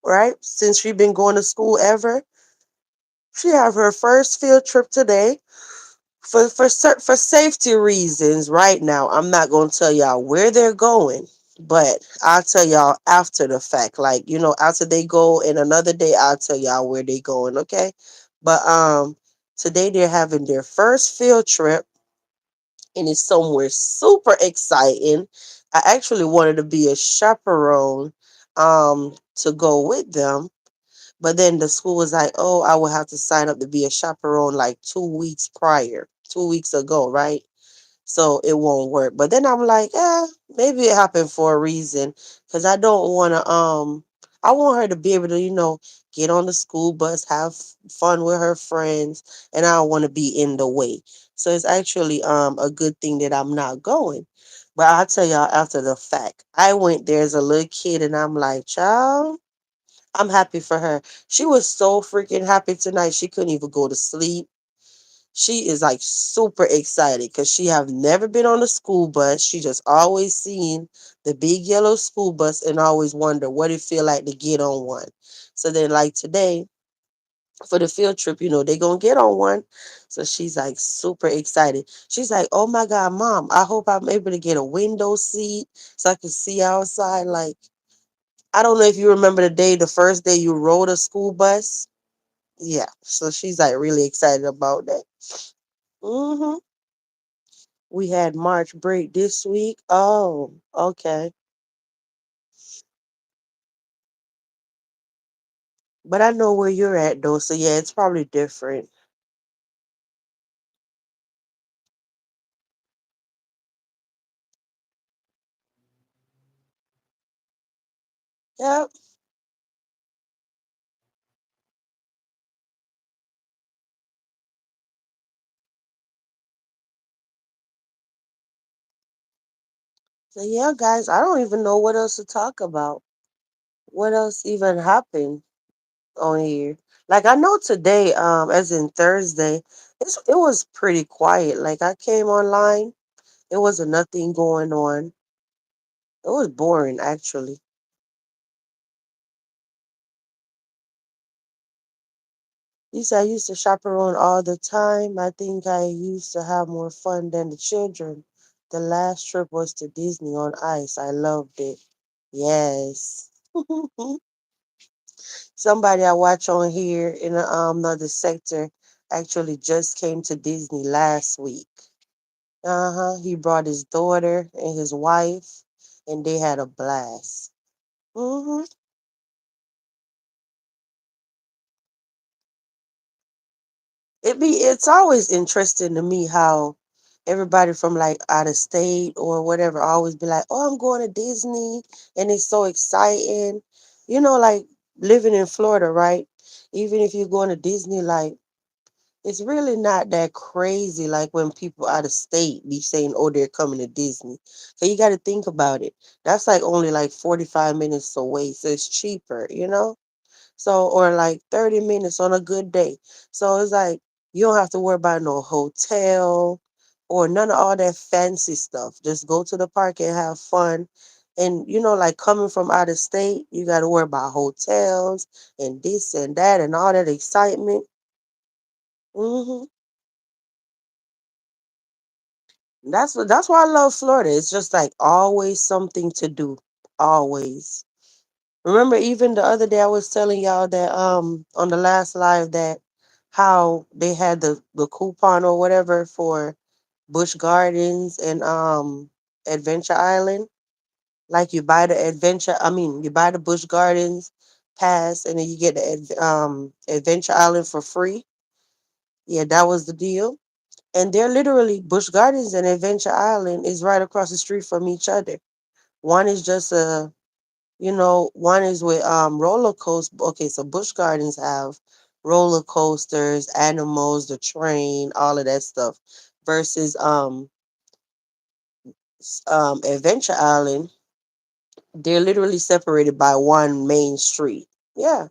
right? Since she been going to school ever. She have her first field trip today. For safety reasons right now, I'm not going to tell y'all where they're going, but I'll tell y'all after the fact, like after they go, and another day I'll tell y'all where they going. Okay. But today they're having their first field trip, and it's somewhere super exciting. I actually wanted to be a chaperone to go with them, but then the school was like, oh, I will have to sign up to be a chaperone like 2 weeks prior, 2 weeks ago, right? So it won't work. But then I'm like, maybe it happened for a reason. Cause I don't wanna I want her to be able to, get on the school bus, have fun with her friends, and I don't want to be in the way. So it's actually a good thing that I'm not going. But I'll tell y'all after the fact. I went there as a little kid and I'm like, child, I'm happy for her. She was so freaking happy tonight. She couldn't even go to sleep. She is like super excited because she have never been on a school bus. She just always seen the big yellow school bus and always wonder what it feel like to get on one. So then like today for the field trip, they gonna get on one. So she's like super excited. She's like, oh my God, mom, I hope I'm able to get a window seat so I can see outside. Like, I don't know if you remember the first day you rode a school bus. Yeah. So she's like really excited about that. Hmm. We had March break this week. Oh, okay. But I know where you're at though, so yeah, it's probably different. Yep. So yeah, guys, I don't even know what else to talk about. What else even happened on here? Like I know today, as in Thursday, it was pretty quiet. Like I came online, there wasn't nothing going on. It was boring actually. You said I used to chaperone all the time. I think I used to have more fun than the children. The last trip was to Disney on Ice. I loved it. Yes. Somebody I watch on here in another sector actually just came to Disney last week. Uh-huh. He brought his daughter and his wife, and they had a blast. Hmm. It's always interesting to me how everybody from like out of state or whatever always be like, oh, I'm going to Disney, and it's so exciting. Like living in Florida, right? Even if you're going to Disney, like it's really not that crazy like when people out of state be saying, oh, they're coming to Disney. So you got to think about it. That's like only like 45 minutes away, so it's cheaper. So, or like 30 minutes on a good day. So it's like you don't have to worry about no hotel or none of all that fancy stuff. Just go to the park and have fun. And like coming from out of state, you got to worry about hotels and this and that and all that excitement. Hmm. That's why I love Florida. It's just like always something to do. Always. Remember, even the other day I was telling y'all that on the last live that how they had the coupon or whatever for Busch Gardens and Adventure Island. Like you buy the adventure, I mean, you buy the Busch Gardens pass, and then you get the Adventure Island for free. Yeah, that was the deal. And they're literally Busch Gardens and Adventure Island is right across the street from each other. One is just one is with roller coaster. Okay, so Busch Gardens have roller coasters, animals, the train, all of that stuff. Versus Adventure Island, they're literally separated by one main street. Yeah.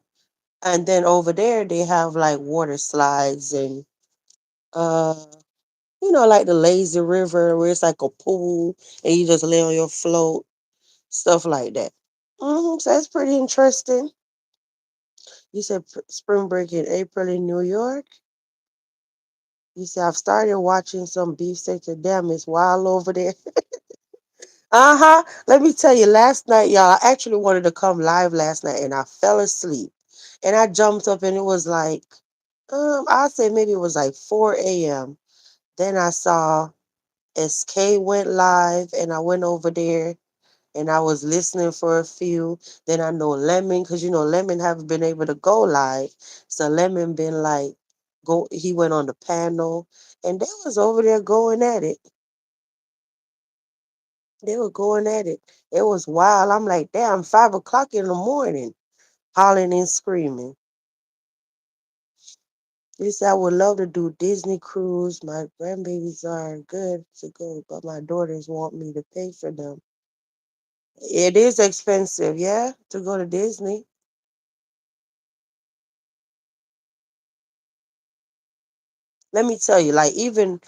And then over there they have like water slides and uh like the lazy river where it's like a pool and you just lay on your float, stuff like that. So that's pretty interesting. You said spring break in April in New York. You said I've started watching some beefsteak to damn, it's wild over there. Uh-huh. Let me tell you, last night, y'all, I actually wanted to come live last night and I fell asleep. And I jumped up and it was like, I'll say maybe it was like 4 a.m. Then I saw SK went live and I went over there and I was listening for a few. Then I know Lemon, because Lemon haven't been able to go live. So Lemon been like, he went on the panel and they was over there going at it. They were going at it. It was wild. I'm like, damn, 5 o'clock in the morning, hollering and screaming. This I would love to do Disney cruise. My grandbabies are good to go, but my daughters want me to pay for them. It is expensive, yeah, to go to Disney. Let me tell you, like even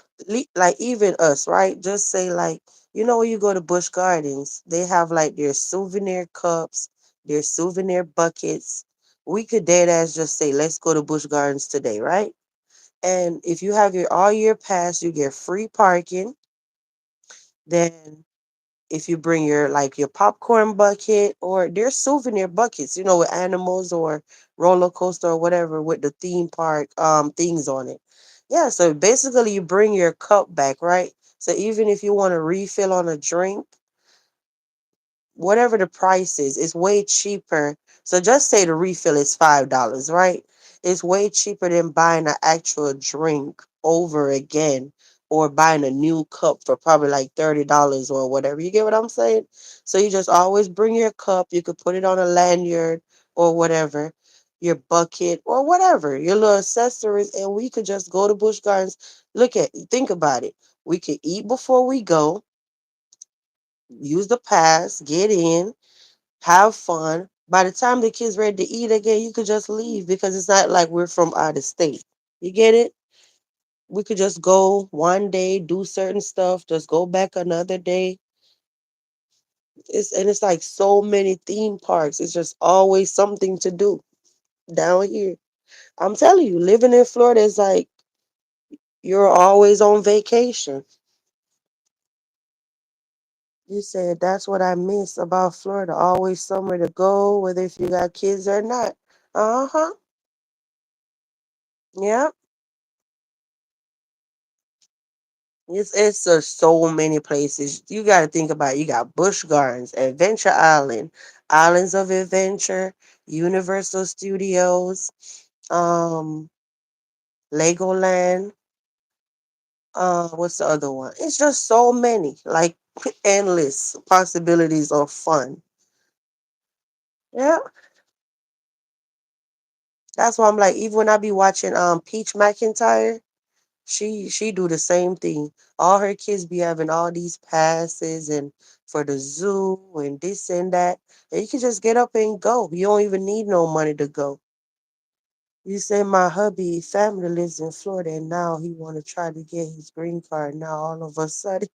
us, right? Just say like, when you go to Busch Gardens, they have like their souvenir cups, their souvenir buckets. We could dead ass just say, let's go to Busch Gardens today, right? And if you have your all year pass, you get free parking. Then if you bring your popcorn bucket or their souvenir buckets, with animals or roller coaster or whatever with the theme park things on it. Yeah, so basically you bring your cup back, right? So even if you want to refill on a drink, whatever the price is, it's way cheaper. So just say the refill is $5, right? It's way cheaper than buying an actual drink over again or buying a new cup for probably like $30 or whatever. You get what I'm saying? So you just always bring your cup. You could put it on a lanyard or whatever, your bucket or whatever, your little accessories, and we could just go to Busch Gardens. Think about it. We could eat before we go, use the pass, get in, have fun. By the time the kids ready to eat again, you could just leave because it's not like we're from out of state. You get it? We could just go one day, do certain stuff, just go back another day. It's like so many theme parks. It's just always something to do down here. I'm telling you, living in Florida is like you're always on vacation. You said that's what I miss about Florida. Always somewhere to go, whether if you got kids or not. Uh-huh. Yeah. It's just so many places. You got to think about it. You got Busch Gardens, Adventure Island, Islands of Adventure, Universal Studios, um, Legoland. What's the other one? It's just so many, like endless possibilities of fun. Yeah, that's why I'm like, even when I be watching Peach McIntyre, she do the same thing. All her kids be having all these passes and for the zoo and this and that. And you can just get up and go. You don't even need no money to go. You say my hubby family lives in Florida and now he wanna try to get his green card now all of a sudden.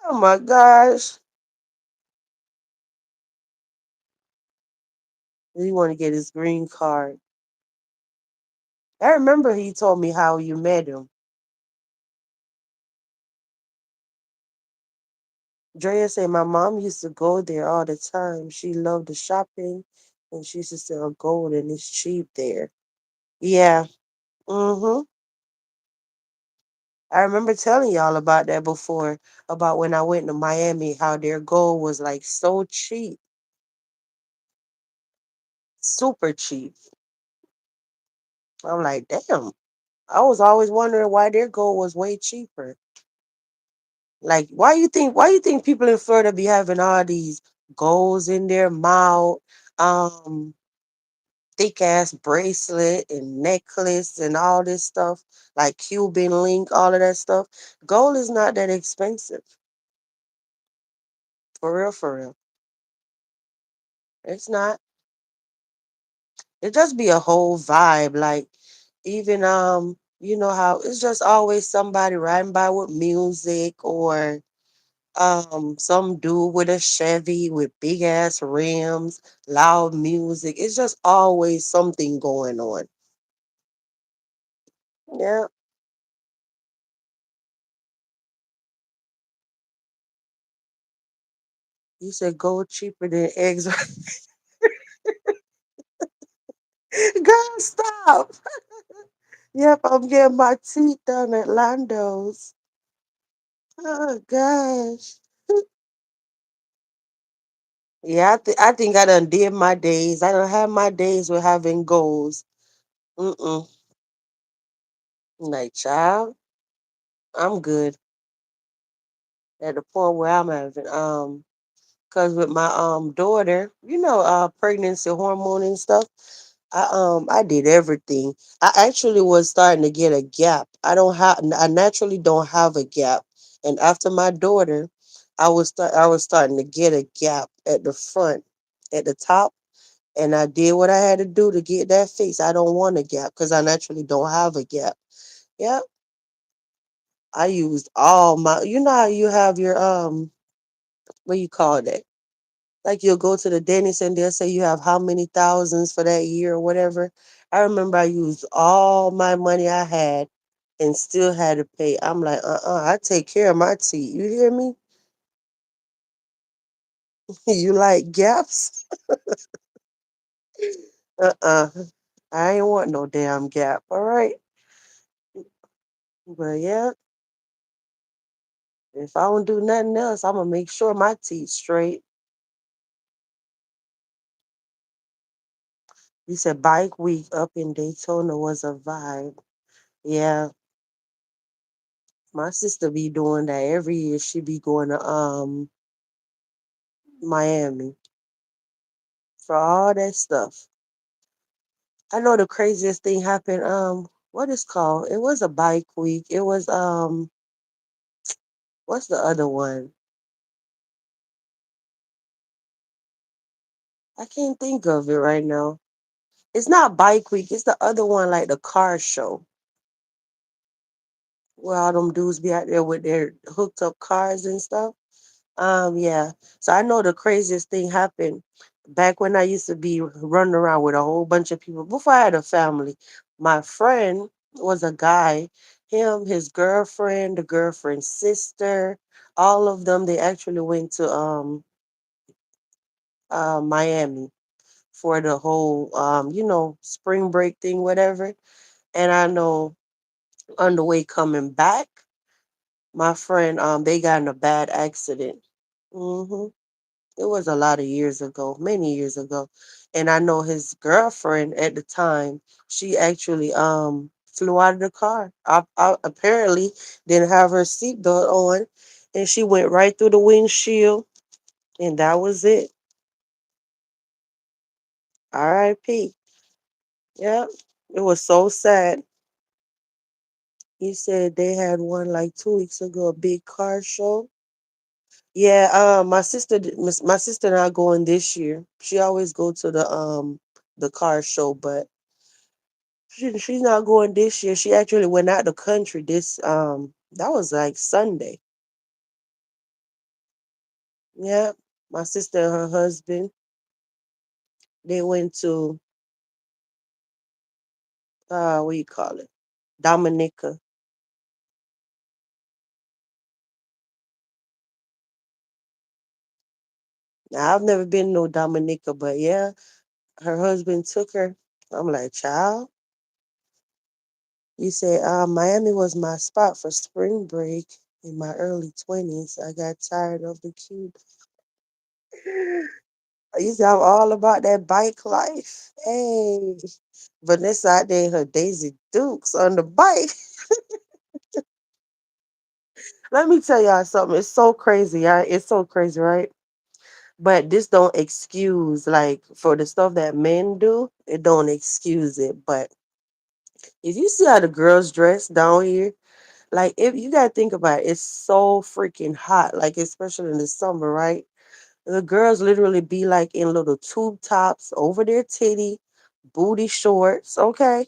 Oh my gosh. He wanna get his green card. I remember he told me how you met him. Drea said my mom used to go there all the time. She loved the shopping and she used to sell gold and it's cheap there. Yeah. Mm-hmm. I remember telling y'all about that before, about when I went to Miami, how their gold was like so cheap, super cheap. I'm like, damn. I was always wondering why their gold was way cheaper. Like, why you think people in Florida be having all these golds in their mouth, um, thick ass bracelet and necklace and all this stuff, like Cuban link, all of that stuff. Gold is not that expensive. For real, for real. It's not. It just be a whole vibe. Like even you know how it's just always somebody riding by with music or some dude with a Chevy with big ass rims, loud music. It's just always something going on. Yeah. You said gold cheaper than eggs. Girl, stop. Yep, I'm getting my teeth done at Lando's. Oh gosh. Yeah, I think I done did my days. I don't have my days with having goals. Mm-mm. Like, child, I'm good at the point where I'm having cause with my daughter, you know, pregnancy hormone and stuff. I did everything. I actually was starting to get a gap. I naturally don't have a gap. And after my daughter, I was starting to get a gap at the front, at the top, and I did what I had to do to get that fixed. I don't want a gap because I naturally don't have a gap. Yep. I used all my, you know how you have your what you call that? Like you'll go to the dentist and they'll say you have how many thousands for that year or whatever. I remember I used all my money I had and still had to pay. I'm like, I take care of my teeth. You hear me? You like gaps? Uh-uh. I ain't want no damn gap. All right. But yeah, if I don't do nothing else, I'm gonna make sure my teeth straight. You said bike week up in Daytona was a vibe. Yeah, my sister be doing that every year. She be going to Miami for all that stuff. I know the craziest thing happened. What is called? It was a bike week. It was what's the other one? I can't think of it right now. It's not bike week. It's the other one, like the car show, where all them dudes be out there with their hooked up cars and stuff. Yeah. So I know the craziest thing happened back when I used to be running around with a whole bunch of people before I had a family. My friend was a guy, him, his girlfriend, the girlfriend's sister, all of them, they actually went to Miami for the whole you know, spring break thing, whatever. And I know on the way coming back, my friend they got in a bad accident. Hmm. It was a lot of years ago, many years ago. And I know his girlfriend at the time, she actually flew out of the car. I apparently didn't have her seatbelt on and she went right through the windshield and that was it. R.I.P. Yep. It was so sad. He said they had one like 2 weeks ago, a big car show. Yeah, my sister not going this year. She always go to the car show, but she's not going this year. She actually went out the country this that was like Sunday. Yeah. My sister and her husband, they went to what do you call it? Dominica. Now I've never been to Dominica, but yeah, her husband took her. I'm like, child. You say, Miami was my spot for spring break in my early 20s. I got tired of the cute. You say, I'm all about that bike life. Hey, Vanessa out there, in her Daisy Dukes on the bike. Let me tell y'all something. It's so crazy. It's so crazy, right? But this don't excuse, like, for the stuff that men do, it don't excuse it. But if you see how the girls dress down here, like, if you gotta think about it, it's so freaking hot, like, especially in the summer, right? The girls literally be like in little tube tops over their titty, booty shorts, okay?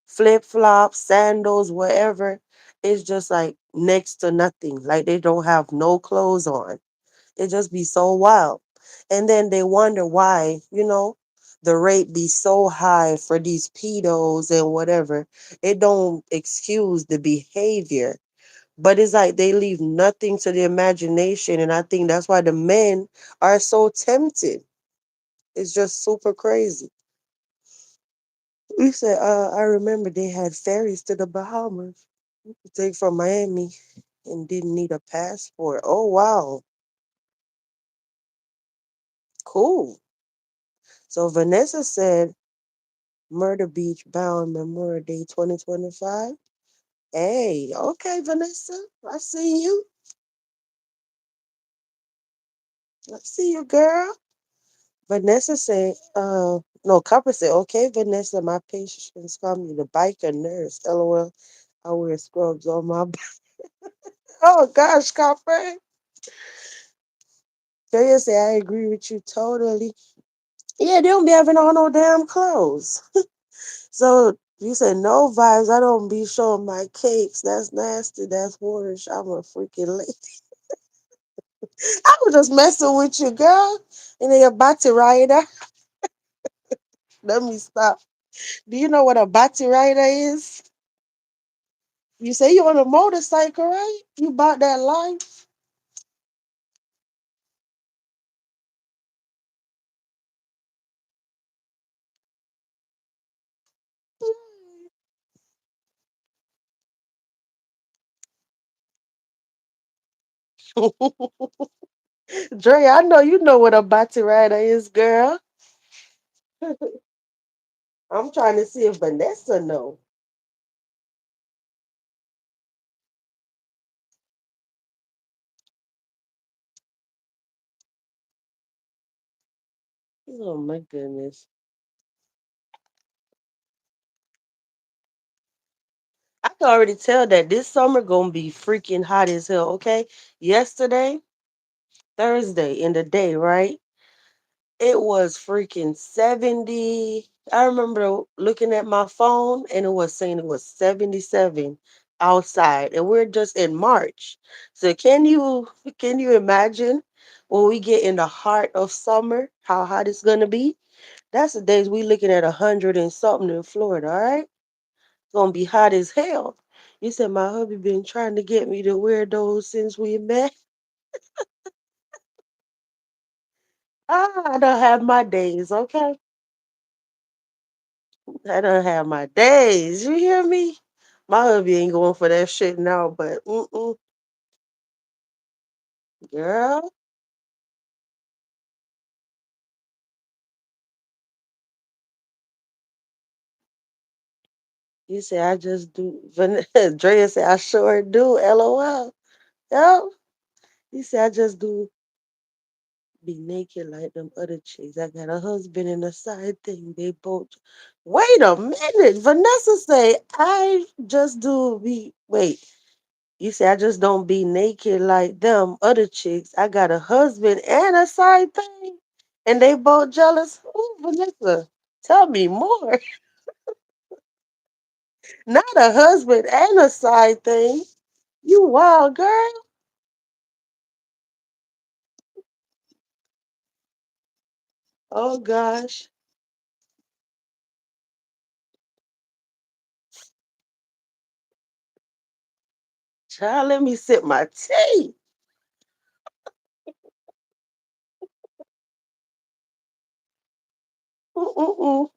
Flip flops, sandals, whatever. It's just like next to nothing. Like they don't have no clothes on. It just be so wild. And then they wonder why, the rate be so high for these pedos and whatever. It don't excuse the behavior. But it's like they leave nothing to the imagination. And I think that's why the men are so tempted. It's just super crazy. We said, I remember they had ferries to the Bahamas. You could take from Miami and didn't need a passport. Oh, wow. Cool. So Vanessa said, Murder Beach bound Memorial Day 2025. Hey, okay, Vanessa. I see you. I see you, girl. Vanessa said, no, Copper said, okay, Vanessa, my patients call me the biker nurse. LOL. I wear scrubs on my back. Oh, gosh, Copper. Jaya said, I agree with you totally. Yeah, they don't be having on no damn clothes. So you said no vibes. I don't be showing my cakes. That's nasty. That's whorish. I'm a freaking lady. I was just messing with you, girl. And then you're about to ride. Let me stop. Do you know what a bati rider is? You say you on a motorcycle, right? You bought that life? Dre, I know you know what a bati rider is, girl. I'm trying to see if Vanessa know. Oh my goodness. I can already tell that this summer gonna be freaking hot as hell, okay? Yesterday, Thursday in the day, right? It was freaking 70. I remember looking at my phone and it was saying it was 77 outside and we're just in March. So can you imagine when we get in the heart of summer how hot it's going to be? That's the days we looking at 100 and something in Florida, all right? It's going to be hot as hell. You said my hubby been trying to get me to wear those since we met. I don't have my days, okay? I don't have my days. You hear me? My hubby ain't going for that shit now, but girl, you say I just do. Drea said I sure do. LOL. Yep. He said I just do be naked like them other chicks. I got a husband and a side thing. They both. Wait a minute. Vanessa say I just do be. Wait. You say I just don't be naked like them other chicks. I got a husband and a side thing, and they both jealous. Ooh, Vanessa, tell me more. Not a husband and a side thing. You wild girl. Oh gosh. Child, let me sip my tea. Mm-mm-mm.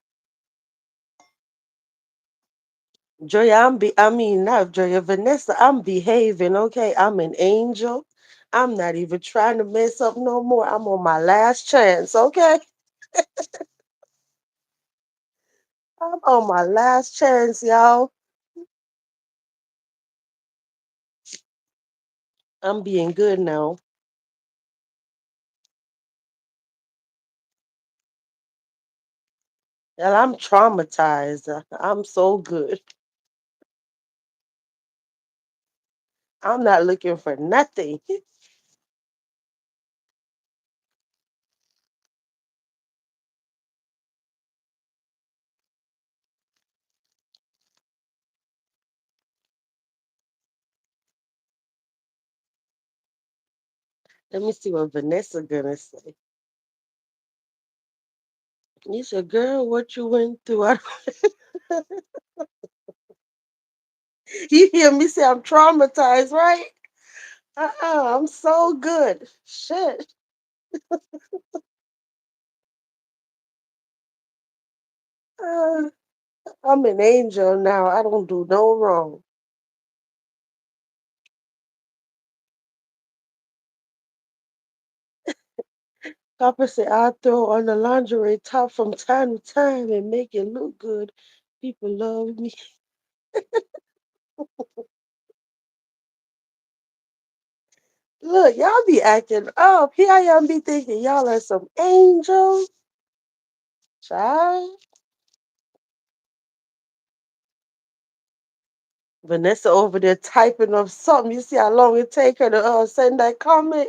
Joya, I mean, not Joya, Vanessa, I'm behaving, okay? I'm an angel. I'm not even trying to mess up no more. I'm on my last chance, okay? I'm on my last chance, y'all. I'm being good now. And I'm traumatized. I'm so good. I'm not looking for nothing. Let me see what Vanessa gonna say. You said, girl, what you went through. You hear me say I'm traumatized, right? I'm so good. Shit. Uh, I'm an angel now. I don't do no wrong. Papa said I'll throw on the lingerie top from time to time and make it look good. People love me. Look, y'all be acting up. Here I am be thinking y'all are some angels. Child. Vanessa over there typing up something. You see how long it take her to send that comment?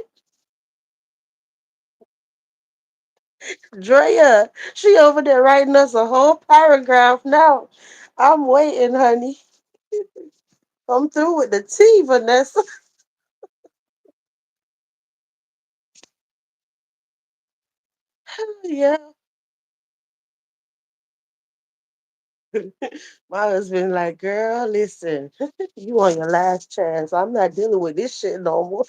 Drea, she over there writing us a whole paragraph now. I'm waiting, honey. Come through with the tea, Vanessa. Yeah. My husband like, girl, listen, you on your last chance. I'm not dealing with this shit no more.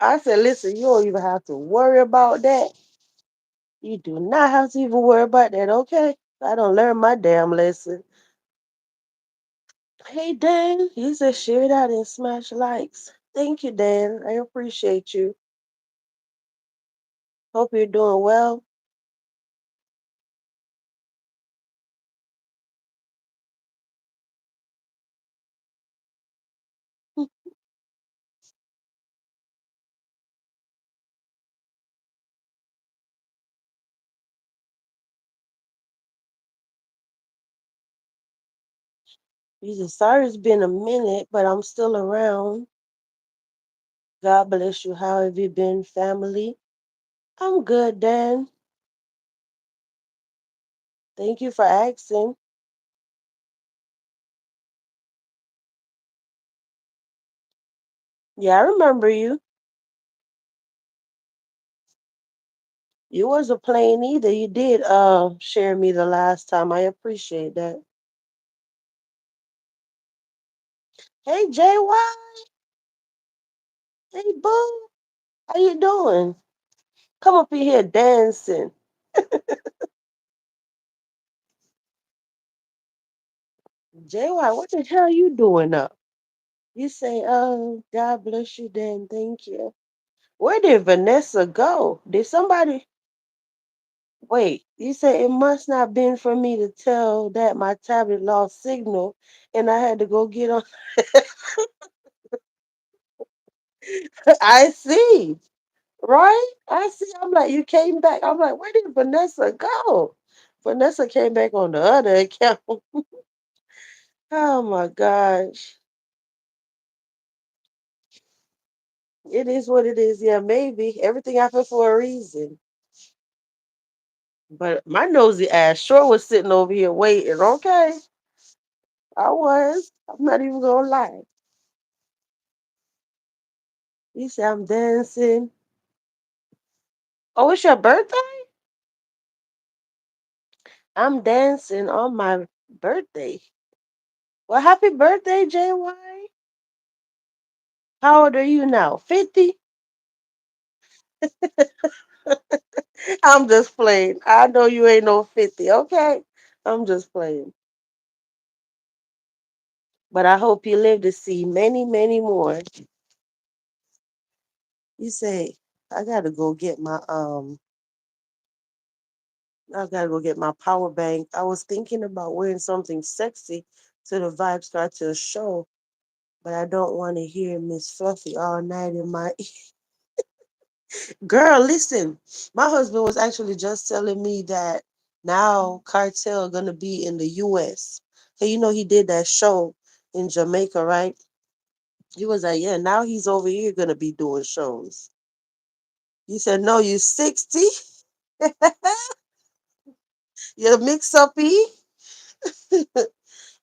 I said, listen, you don't even have to worry about that. You do not have to even worry about that, okay? I don't learn my damn lesson. Hey, Dan, you said share it out and smash likes. Thank you, Dan. I appreciate you. Hope you're doing well. You said, sorry it's been a minute, but I'm still around. God bless you. How have you been, family? I'm good, Dan. Thank you for asking. Yeah, I remember you. You wasn't playing either. You did share me the last time. I appreciate that. Hey JY. Hey boo. How you doing? Come up in here dancing. JY, what the hell you doing up? You say, oh, God bless you, Dan. Thank you. Where did Vanessa go? Did somebody wait? You said it must not been for me to tell that my tablet lost signal and I had to go get on. I see. Right? I see. I'm like, you came back. I'm like, where did Vanessa go? Vanessa came back on the other account. Oh my gosh. It is what it is. Yeah, maybe. Everything happened for a reason. But my nosy ass sure was sitting over here waiting. Okay. I was. I'm not even gonna lie. You said I'm dancing. Oh, it's your birthday? I'm dancing on my birthday. Well, happy birthday, JY. How old are you now? 50? I'm just playing. I know you ain't no 50, okay? I'm just playing. But I hope you live to see many, many more. You say, I gotta go get my I gotta go get my power bank. I was thinking about wearing something sexy to the Vibe Start to the show, but I don't want to hear Miss Fluffy all night in my girl. Listen, my husband was actually just telling me that now Cartel gonna be in the U.S. So you know he did that show in Jamaica, right? He was like, yeah, now he's over here gonna be doing shows. You said, no, you 60? You mix up E?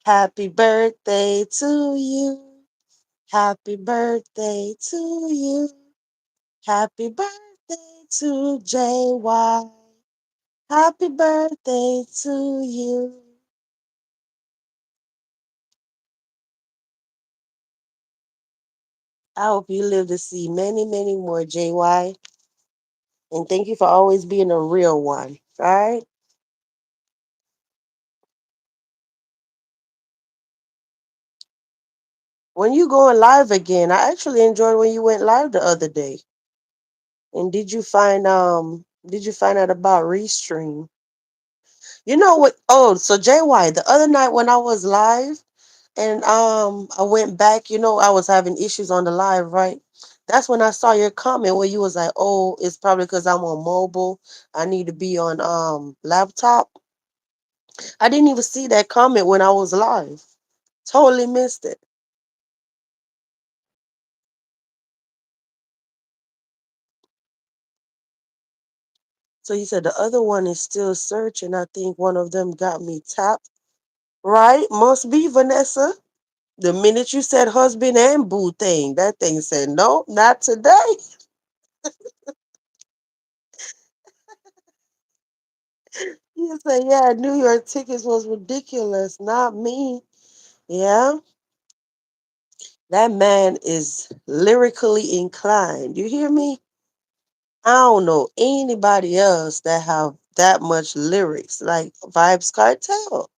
Happy birthday to you. Happy birthday to you. Happy birthday to JY. Happy birthday to you. I hope you live to see many, many more, JY. And thank you for always being a real one. All right? When you going live again, I actually enjoyed when you went live the other day. And did you find out about Restream? You know what? Oh, so JY, the other night when I was live and I went back, I was having issues on the live, right? That's when I saw your comment where you was like, "Oh, it's probably because I'm on mobile. I need to be on laptop." I didn't even see that comment when I was live. Totally missed it. So you said the other one is still searching. I think one of them got me tapped. Right? Must be Vanessa. The minute you said husband and boo thing, that thing said, no, not today. You said, yeah, New York tickets was ridiculous, not me. Yeah, that man is lyrically inclined. You hear me? I don't know anybody else that have that much lyrics like Vibes Cartel.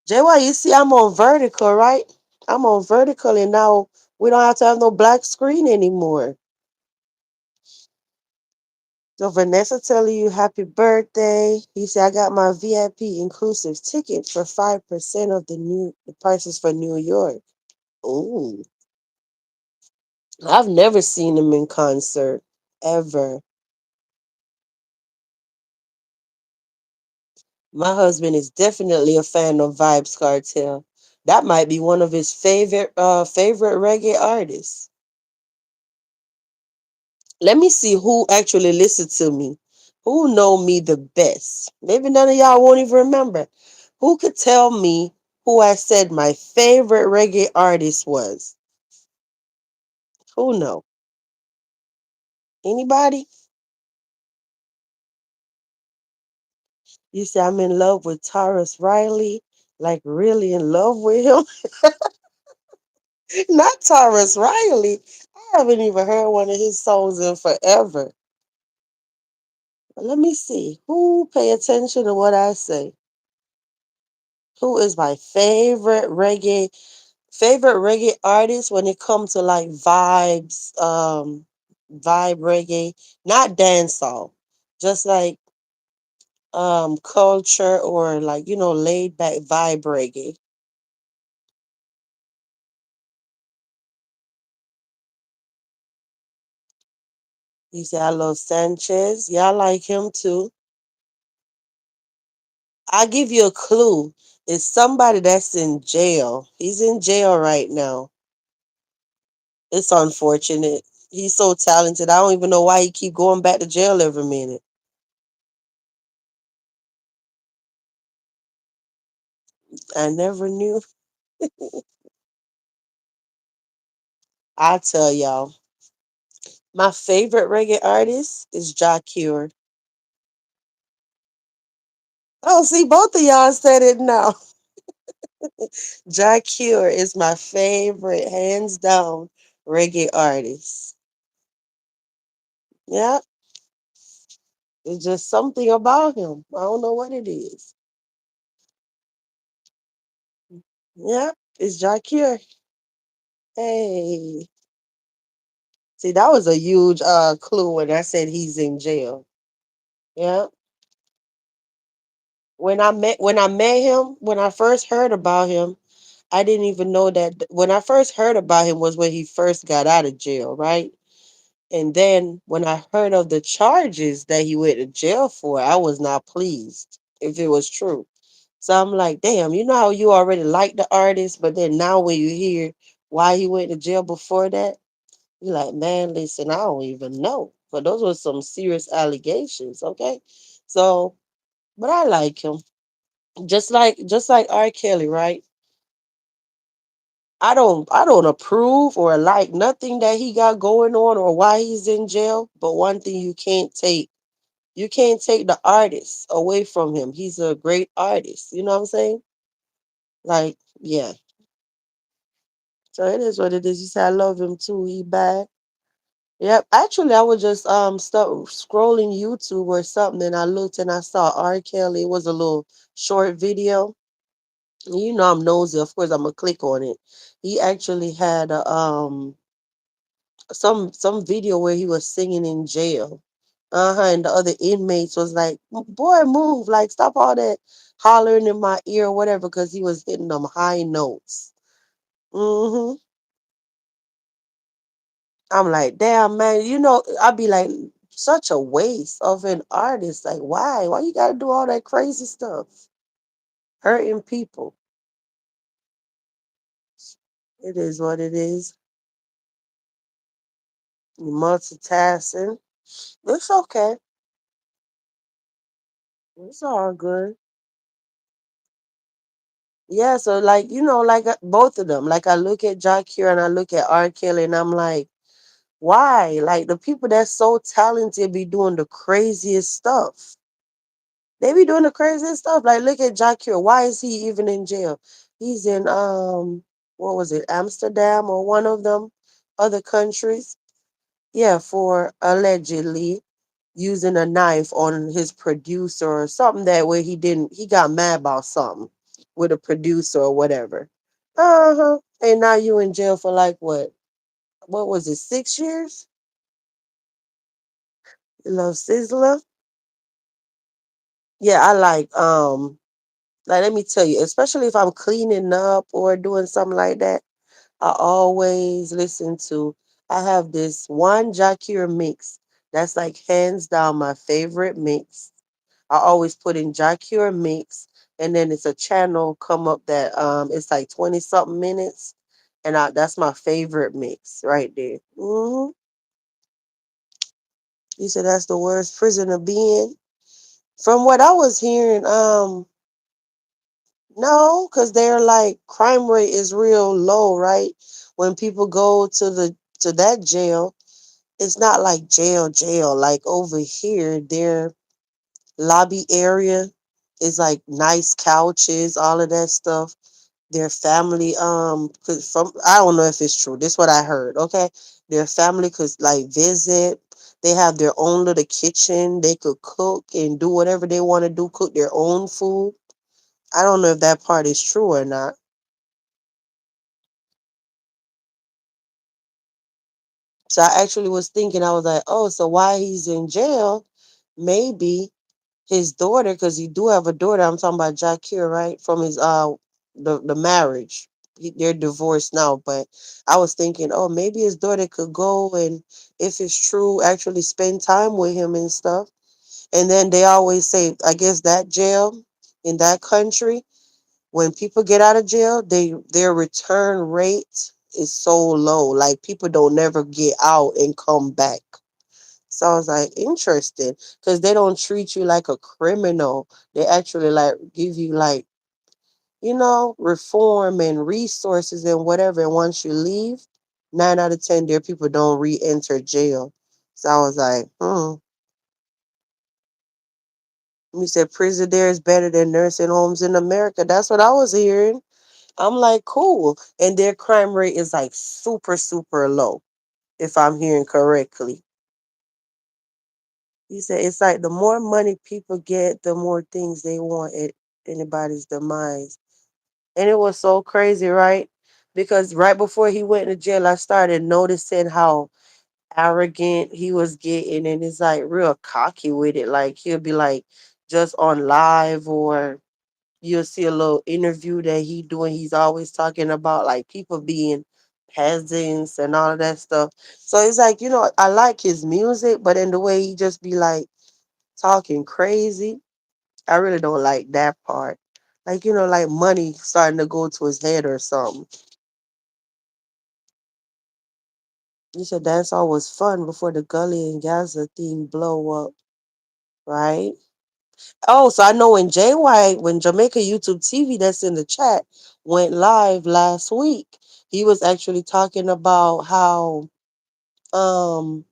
JY, you see, I'm on vertical, right? I'm on vertical, and now we don't have to have no black screen anymore. So Vanessa telling you happy birthday. He said I got my VIP inclusive tickets for 5% of the prices for New York. Ooh. I've never seen him in concert. Ever. My husband is definitely a fan of Vibes Cartel. That might be one of his favorite reggae artists. Let me see who actually listened to me. Who know me the best? Maybe none of y'all won't even remember. Who could tell me who I said my favorite reggae artist was? Who know? Anybody? You say I'm in love with Taurus Riley, like really in love with him? Not Taurus Riley. I haven't even heard one of his songs in forever. But let me see. Who pay attention to what I say? Who is my favorite reggae artist when it comes to like vibes, vibe reggae, not dancehall, just like culture or like laid back vibe reggae. You say I love Sanchez. Yeah, I like him too. I'll give you a clue. It's somebody that's in jail. He's in jail right now. It's unfortunate. He's so talented. I don't even know why he keep going back to jail every minute. I never knew. I'll tell y'all. My favorite reggae artist is Ja Cure. Oh, see, both of y'all said it now. Ja Cure is my favorite, hands down, reggae artist. Yeah. It's just something about him. I don't know what it is. Yep, it's Jakir. Hey. See, that was a huge clue when I said he's in jail. Yeah. When I met him, when I first heard about him, I didn't even know that when I first heard about him was when he first got out of jail, right? And then when I heard of the charges that he went to jail for, I was not pleased if it was true. So I'm like, damn, you know how you already like the artist, but then now when you hear why he went to jail before that, you're like, man, listen, I don't even know. But those were some serious allegations, okay? So, but I like him. Just like R. Kelly, right? I don't approve or like nothing that he got going on or why he's in jail. But one thing you can't take the artist away from him. He's a great artist. You know what I'm saying? Like, yeah. So it is what it is. You say I love him too. He bad. Yep. Actually, I was just start scrolling YouTube or something, and I looked and I saw R. Kelly. It was a little short video. You know I'm nosy. Of course, I'm gonna click on it. He actually had a some video where he was singing in jail. And the other inmates was like, "Boy, move! Like, stop all that hollering in my ear, or whatever," because he was hitting them high notes. hmm I'm like, damn, man. I'd be like, such a waste of an artist. Like, why? Why you gotta do all that crazy stuff, hurting people? It is what it is. You multitasking. It's okay. It's all good. Yeah, so like like both of them. Like I look at Jakir and I look at R. Kelly and I'm like, why? Like the people that's so talented be doing the craziest stuff. They be doing the craziest stuff. Like look at Jakir. Why is he even in jail? He's in what was it, Amsterdam or one of them other countries? Yeah, for allegedly using a knife on his producer or something that way he got mad about something with a producer or whatever. Uh-huh. And now you in jail for like what was it, 6 years? You love Sizzler? Yeah, I like let me tell you, especially if I'm cleaning up or doing something like that, I always listen to I have this one Jakir mix that's like hands down my favorite mix. I always put in Jakir mix, and then it's a channel come up that it's like 20 something minutes, and that's my favorite mix right there. You said that's the worst prison to be in. From what I was hearing, no, because they're like crime rate is real low, right? When people go to that jail, it's not like jail. Like over here, their lobby area is like nice couches, all of that stuff. Their family, 'cause from I don't know if it's true. This is what I heard. Okay, their family could like visit. They have their own little kitchen. They could cook and do whatever they want to do. Cook their own food. I don't know if that part is true or not. So I actually was thinking. I was like, oh, so why he's in jail? Maybe his daughter, because he do have a daughter. I'm talking about Jakir, right? From his the marriage. They're divorced now, but I was thinking, oh, maybe his daughter could go and, if it's true, actually spend time with him and stuff. And then they always say, I guess that jail in that country, when people get out of jail, their return rate is so low. Like people don't never get out and come back. So I was like, interesting, because they don't treat you like a criminal. They actually like give you like, reform and resources and whatever. And once you leave, 9 out of 10, their people don't re-enter jail. So I was like, You said prison there is better than nursing homes in America. That's what I was hearing. I'm like, cool. And their crime rate is like super, super low, if I'm hearing correctly. He said it's like the more money people get, the more things they want at anybody's demise. And it was so crazy, right? Because right before he went to jail, I started noticing how arrogant he was getting, and it's like real cocky with it. Like he'll be like just on live, or you'll see a little interview that he doing. He's always talking about like people being peasants and all of that stuff. So it's like, I like his music, but in the way he just be like talking crazy, I really don't like that part. Like, like money starting to go to his head or something. You said dancehall was fun before the Gully and Gaza thing blow up, right? Oh, so I know when when Jamaica YouTube TV that's in the chat went live last week, he was actually talking about how um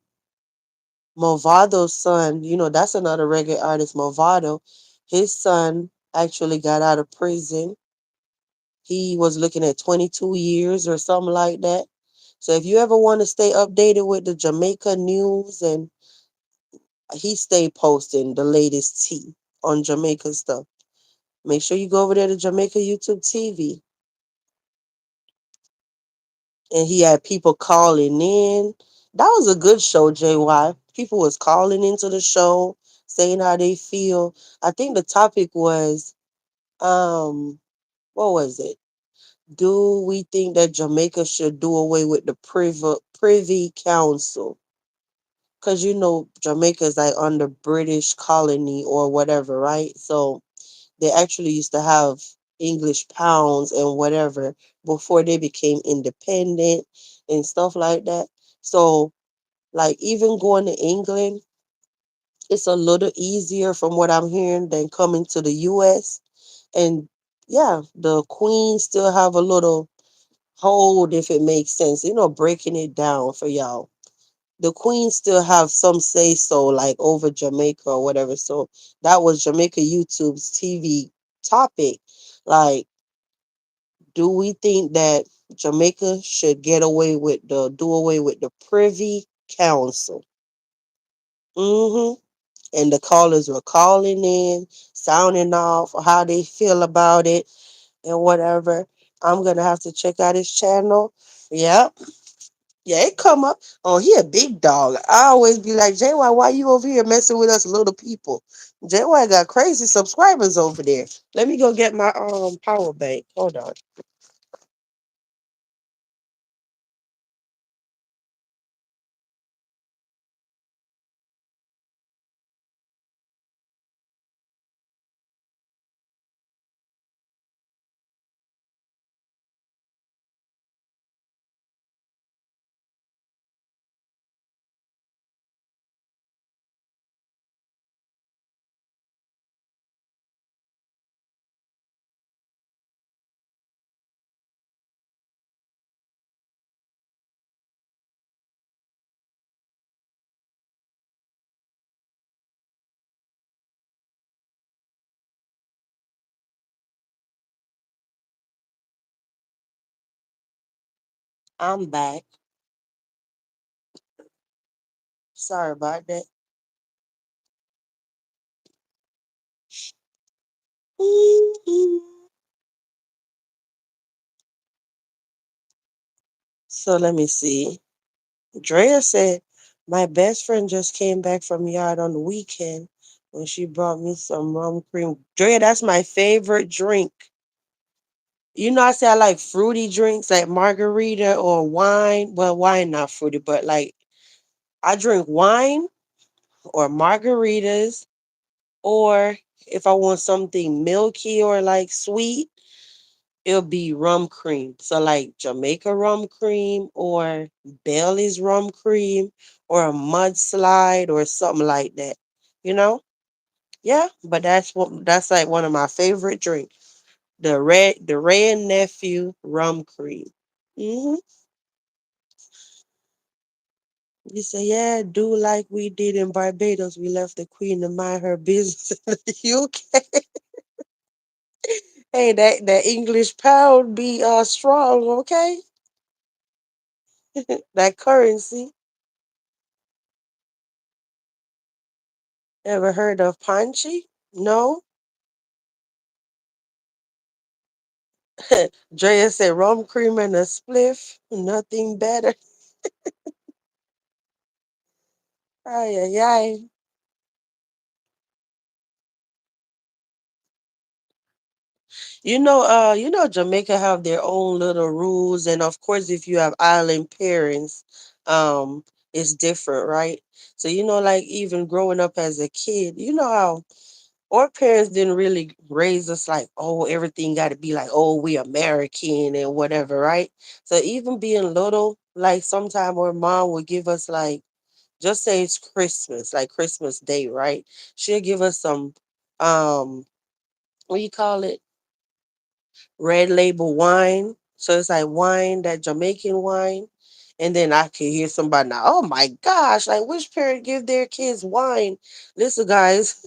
Movado's son, that's another reggae artist, Movado, his son actually got out of prison. He was looking at 22 years or something like that. So if you ever want to stay updated with the Jamaica news, and he stay posting the latest tea on Jamaica stuff. Make sure you go over there to Jamaica YouTube TV. And he had people calling in. That was a good show, JY. People was calling into the show, saying how they feel. I think the topic was, what was it? Do we think that Jamaica should do away with the Privy Council? Because Jamaica is like under British colony or whatever, right? So they actually used to have English pounds and whatever before they became independent and stuff like that. So, like, even going to England, it's a little easier from what I'm hearing than coming to the US. And yeah, the Queen still have a little hold, if it makes sense, breaking it down for y'all. The Queen still have some say so, like over Jamaica or whatever. So that was Jamaica YouTube's TV topic. Like, do we think that Jamaica should do away with the Privy Council? hmm And the callers were calling in, sounding off how they feel about it and whatever. I'm gonna have to check out his channel. Yep. Yeah, it come up. Oh, he a big dog. I always be like, JY, why you over here messing with us little people? JY got crazy subscribers over there. Let me go get my power bank. Hold on. I'm back. Sorry about that. So let me see. Drea said, my best friend just came back from yard on the weekend when she brought me some rum cream. Drea, that's my favorite drink. I say I like fruity drinks like margarita or wine. Well, wine not fruity, but like I drink wine or margaritas, or if I want something milky or like sweet, it'll be rum cream. So like Jamaica rum cream or Bailey's rum cream or a mudslide or something like that. You know? Yeah, but that's like one of my favorite drinks. The red nephew rum cream. hmm You say, yeah, do like we did in Barbados. We left the queen to mind her business in the UK. Hey, that English pound be strong, okay? That currency. Ever heard of Panchi? No? Drea said rum cream and a spliff. Nothing better. Ay, ay, ay. Jamaica have their own little rules, and of course, if you have island parents, it's different, right? So like even growing up as a kid, how our parents didn't really raise us like, oh, everything got to be like, oh, we American and whatever, right? So even being little, like sometime our mom would give us like, just say it's Christmas, like Christmas Day, right? She'll give us some, what do you call it? Red label wine. So it's like wine, that Jamaican wine. And then I can hear somebody now, oh my gosh, like which parent give their kids wine? Listen, guys,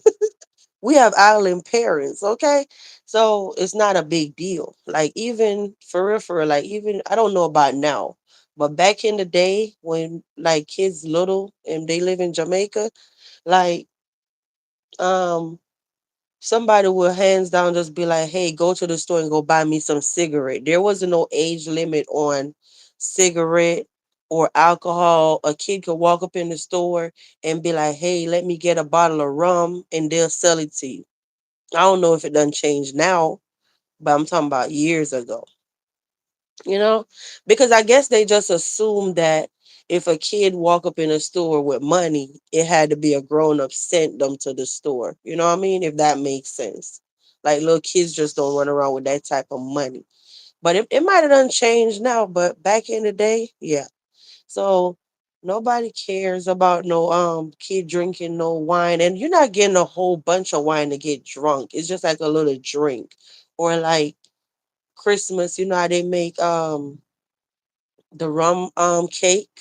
we have island parents, okay? So it's not a big deal. Like even for real, like even I don't know about now, but back in the day when like kids little and they live in Jamaica, like um somebody will hands down just be like, hey, go to the store and go buy me some cigarette. There wasn't no age limit on cigarette or alcohol. A kid could walk up in the store and be like, hey, let me get a bottle of rum and they'll sell it to you. I don't know if it done changed now, but I'm talking about years ago, you know? Because I guess they just assumed that if a kid walk up in a store with money, it had to be a grown up sent them to the store. You know what I mean? If that makes sense. Like little kids just don't run around with that type of money. But it might have done changed now, but back in the day, yeah. So nobody cares about no kid drinking no wine. And you're not getting a whole bunch of wine to get drunk. It's just like a little drink. Or like Christmas, you know how they make the rum cake.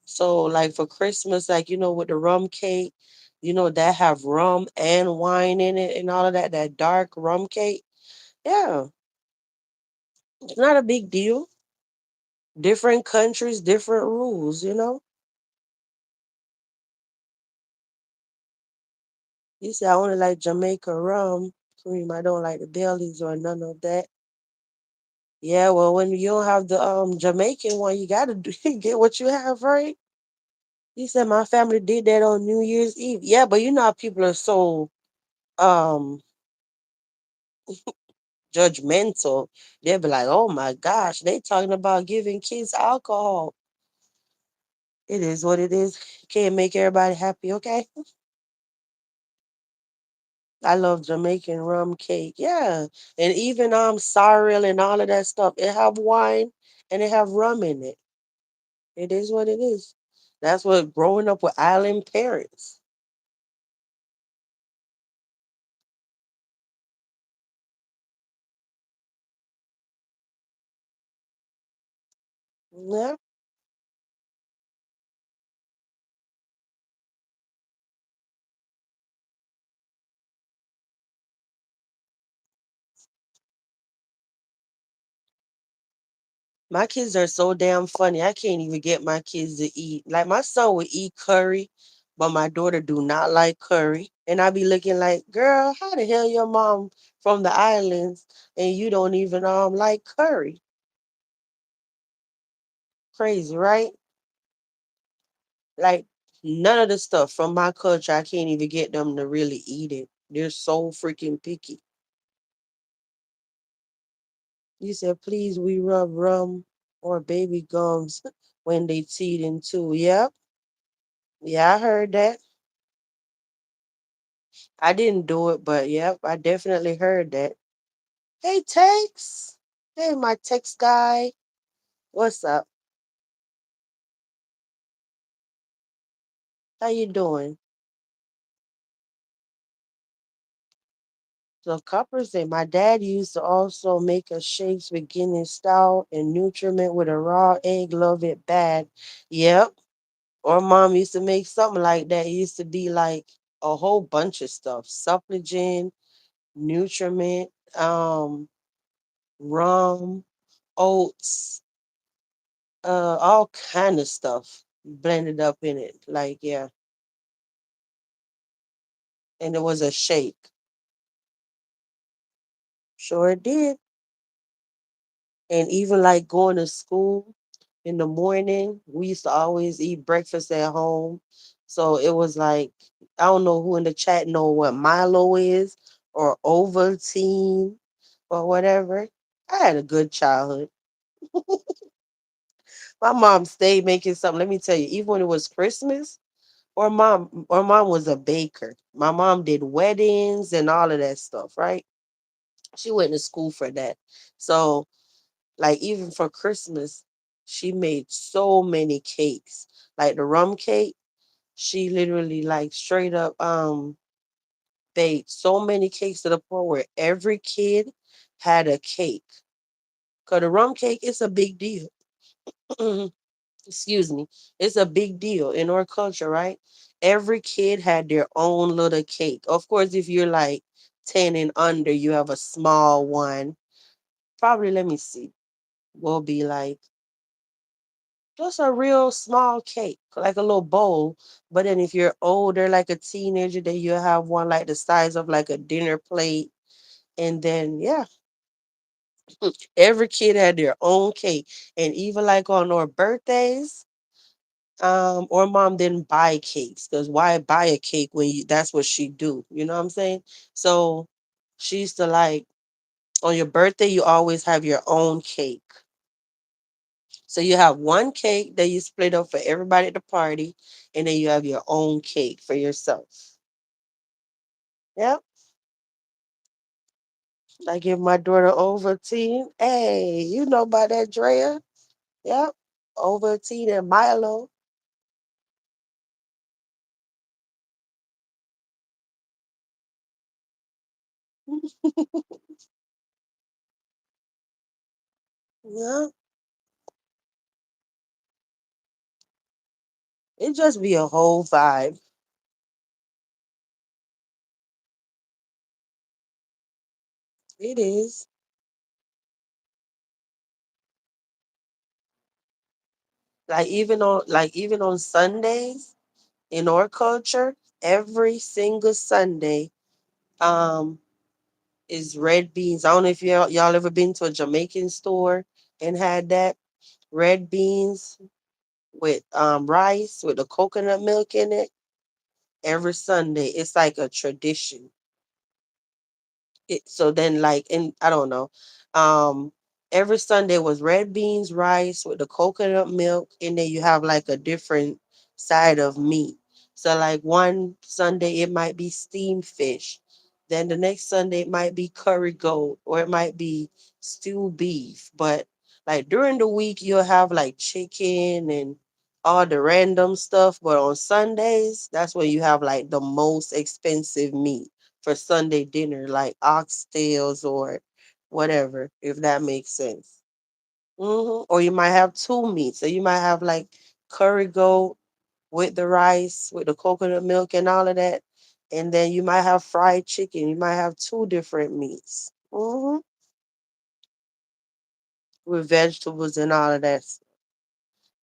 So like for Christmas, like with the rum cake, that have rum and wine in it and all of that, that dark rum cake. Yeah, it's not a big deal. Different countries, different rules. You say I only like Jamaica rum cream. I don't like the Baileys or none of that. Yeah, well, when you don't have the Jamaican one, you gotta get what you have, right? You said my family did that on New Year's Eve. Yeah, but you know how people are so um judgmental. They'll be like, "Oh my gosh, they talking about giving kids alcohol." It is what it is. Can't make everybody happy, okay? I love Jamaican rum cake. Yeah. And even sorrel and all of that stuff. It have wine and it have rum in it. It is what it is. That's what growing up with island parents. Yeah. My kids are so damn funny. I can't even get my kids to eat. Like my son would eat curry, but my daughter do not like curry. And I be looking like, girl, how the hell your mom from the islands and you don't even like curry? Crazy, right? Like none of the stuff from my culture, I can't even get them to really eat it. They're so freaking picky. You said, please, we rub rum or baby gums when they teething too. Yep. Yeah, I heard that. I didn't do it, but yep, I definitely heard that. Hey, Tex. Hey, my Tex guy. What's up? How you doing? So Copper said, my dad used to also make a shakes beginning stout and nutriment with a raw egg. Love it bad. Yep. Or mom used to make something like that. It used to be like a whole bunch of stuff. Supplegen, nutriment, rum, oats, all kind of stuff blended up in it. Like, yeah. and it was a shake. Sure did. And even like going to school in the morning, we used to always eat breakfast at home. So it was like, I don't know who in the chat know what Milo is or Ovaltine or whatever. I had a good childhood. My mom stayed making something. Let me tell you, even when it was Christmas, or mom was a baker. My mom did weddings and all of that stuff, right? She went to school for that. So like even for Christmas, she made so many cakes. Like the rum cake, she literally like straight up baked so many cakes to the point where every kid had a cake. Cause the rum cake is a big deal. Excuse me. It's a big deal in our culture, right? Every kid had their own little cake. Of course, if you're like 10 and under, you have a small one. Probably, let me see, will be like just a real small cake, like a little bowl. But then if you're older, like a teenager, then you'll have one like the size of like a dinner plate. And then yeah, every kid had their own cake. And even like on our birthdays, or mom didn't buy cakes because why buy a cake when that's what she do. You know what I'm saying? So she used to like on your birthday, you always have your own cake. So you have one cake that you split up for everybody at the party, and then you have your own cake for yourself. Yep. I give my daughter Ovaltine. Hey, you know about that, Drea? Yep. Ovaltine and Milo. Yeah. It just be a whole vibe. It is. Like even on Sundays in our culture, every single Sunday, um, is red beans. I don't know if y'all ever been to a Jamaican store and had that red beans with rice with the coconut milk in it every Sunday. It's like a tradition. So then like and I don't know. Um every Sunday was red beans, rice with the coconut milk, and then you have like a different side of meat. So like one Sunday it might be steamed fish. Then the next Sunday it might be curry goat or it might be stewed beef. But like during the week you'll have like chicken and all the random stuff. But on Sundays, that's when you have like the most expensive meat for Sunday dinner, like oxtails or whatever, if that makes sense. Or you might have two meats. So you might have like curry goat with the rice, with the coconut milk and all of that. And then you might have fried chicken. You might have two different meats with vegetables and all of that.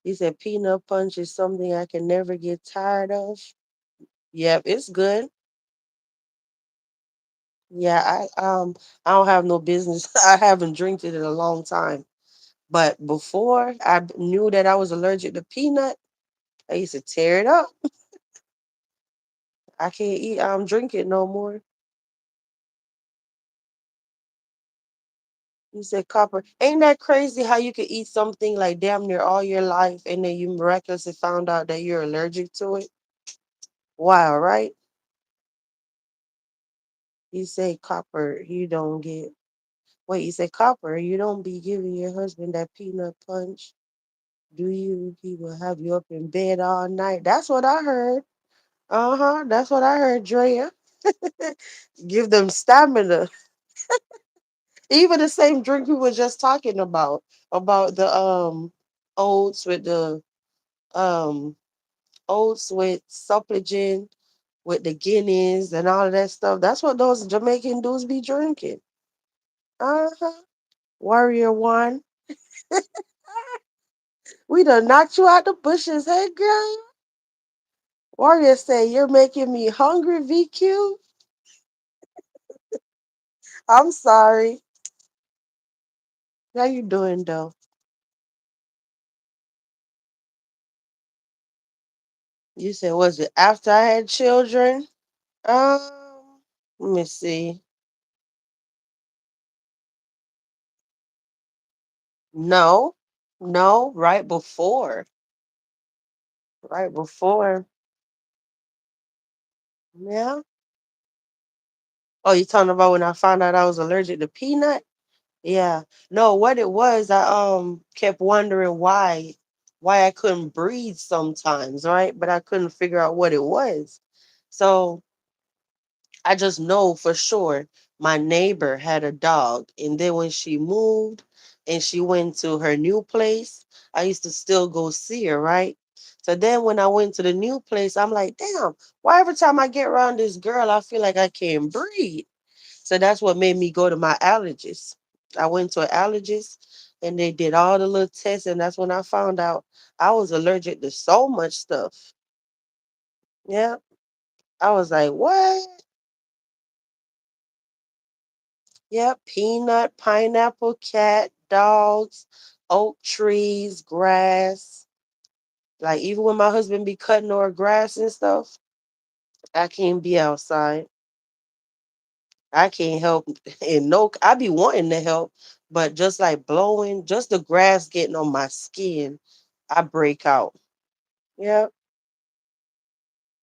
He said peanut punch is something I can never get tired of. Yep, it's good. Yeah, I don't have no business. I haven't drank it in a long time. But before knew that I was allergic to peanut, I used to tear it up. I can't eat, drink it no more. You said copper. Ain't that crazy how you could eat something like damn near all your life and then you miraculously found out that you're allergic to it? Wow, right? You say copper, you don't get wait, you say copper, you don't be giving your husband that peanut punch, do you? He will have you up in bed all night. That's what I heard. Uh-huh. That's what I heard, Drea. Give them stamina. Even the same drink we were just talking about the oats with the um oats with supplegen with the Guinness and all of that stuff. That's what those Jamaican dudes be drinking. Uh-huh. Warrior one. We done knocked you out the bushes. Hey girl. Warrior say you're making me hungry, VQ. I'm sorry. How you doing though? You said was it after I had children? Let me see. No, no, right before. Right before. Yeah. Oh, you talking about when I found out I was allergic to peanut? Yeah. No, what it was, I kept wondering why I couldn't breathe sometimes, right? But I couldn't figure out what it was. So I just know for sure my neighbor had a dog. And then when she moved and she went to her new place, I used to still go see her, right? So then when I went to the new place, I'm like, damn, why every time I get around this girl, I feel like I can't breathe? So that's what made me go to my allergist. I went to an allergist and they did all the little tests. And that's when I found out I was allergic to so much stuff. Yeah. I was like, what? Yep, peanut, pineapple, cat, dogs, oak trees, grass. Like even when my husband be cutting our grass and stuff, I can't be outside. I can't help and no I be wanting to help, but just like blowing, just the grass getting on my skin, I break out. Yeah.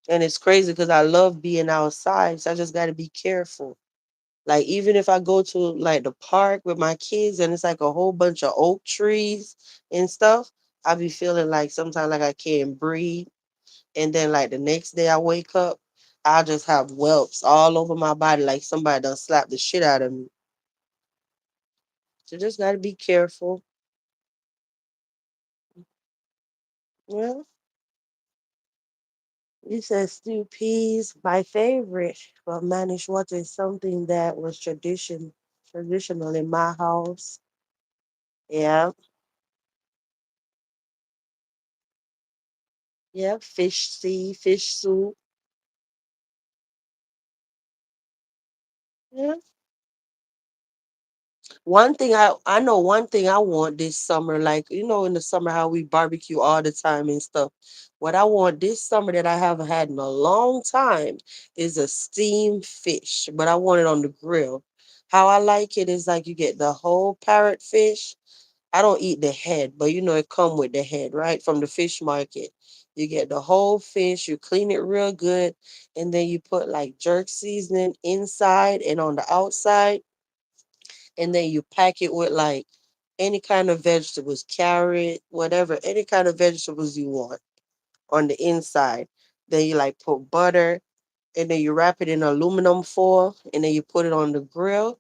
And it's crazy because I love being outside. So I just gotta be careful. Like even if I go to like the park with my kids and it's like a whole bunch of oak trees and stuff, I be feeling like sometimes like I can't breathe. And then like the next day I wake up, I just have whelps all over my body like somebody done slapped the shit out of me. So just gotta be careful. Yeah. You said stew peas, my favorite, but managed water is something that was traditional in my house. Yeah. Yeah. Fish soup. Yeah. I know one thing I want this summer, like in the summer how we barbecue all the time and stuff. What I want this summer that I haven't had in a long time is a steamed fish, but I want it on the grill. How I like it is like you get the whole parrot fish. I don't eat the head, but it come with the head, right? From the fish market. You get the whole fish, you clean it real good, and then you put like jerk seasoning inside and on the outside and then you pack it with like any kind of vegetables, carrot, whatever, any kind of vegetables you want on the inside. Then you like put butter and then you wrap it in aluminum foil and then you put it on the grill.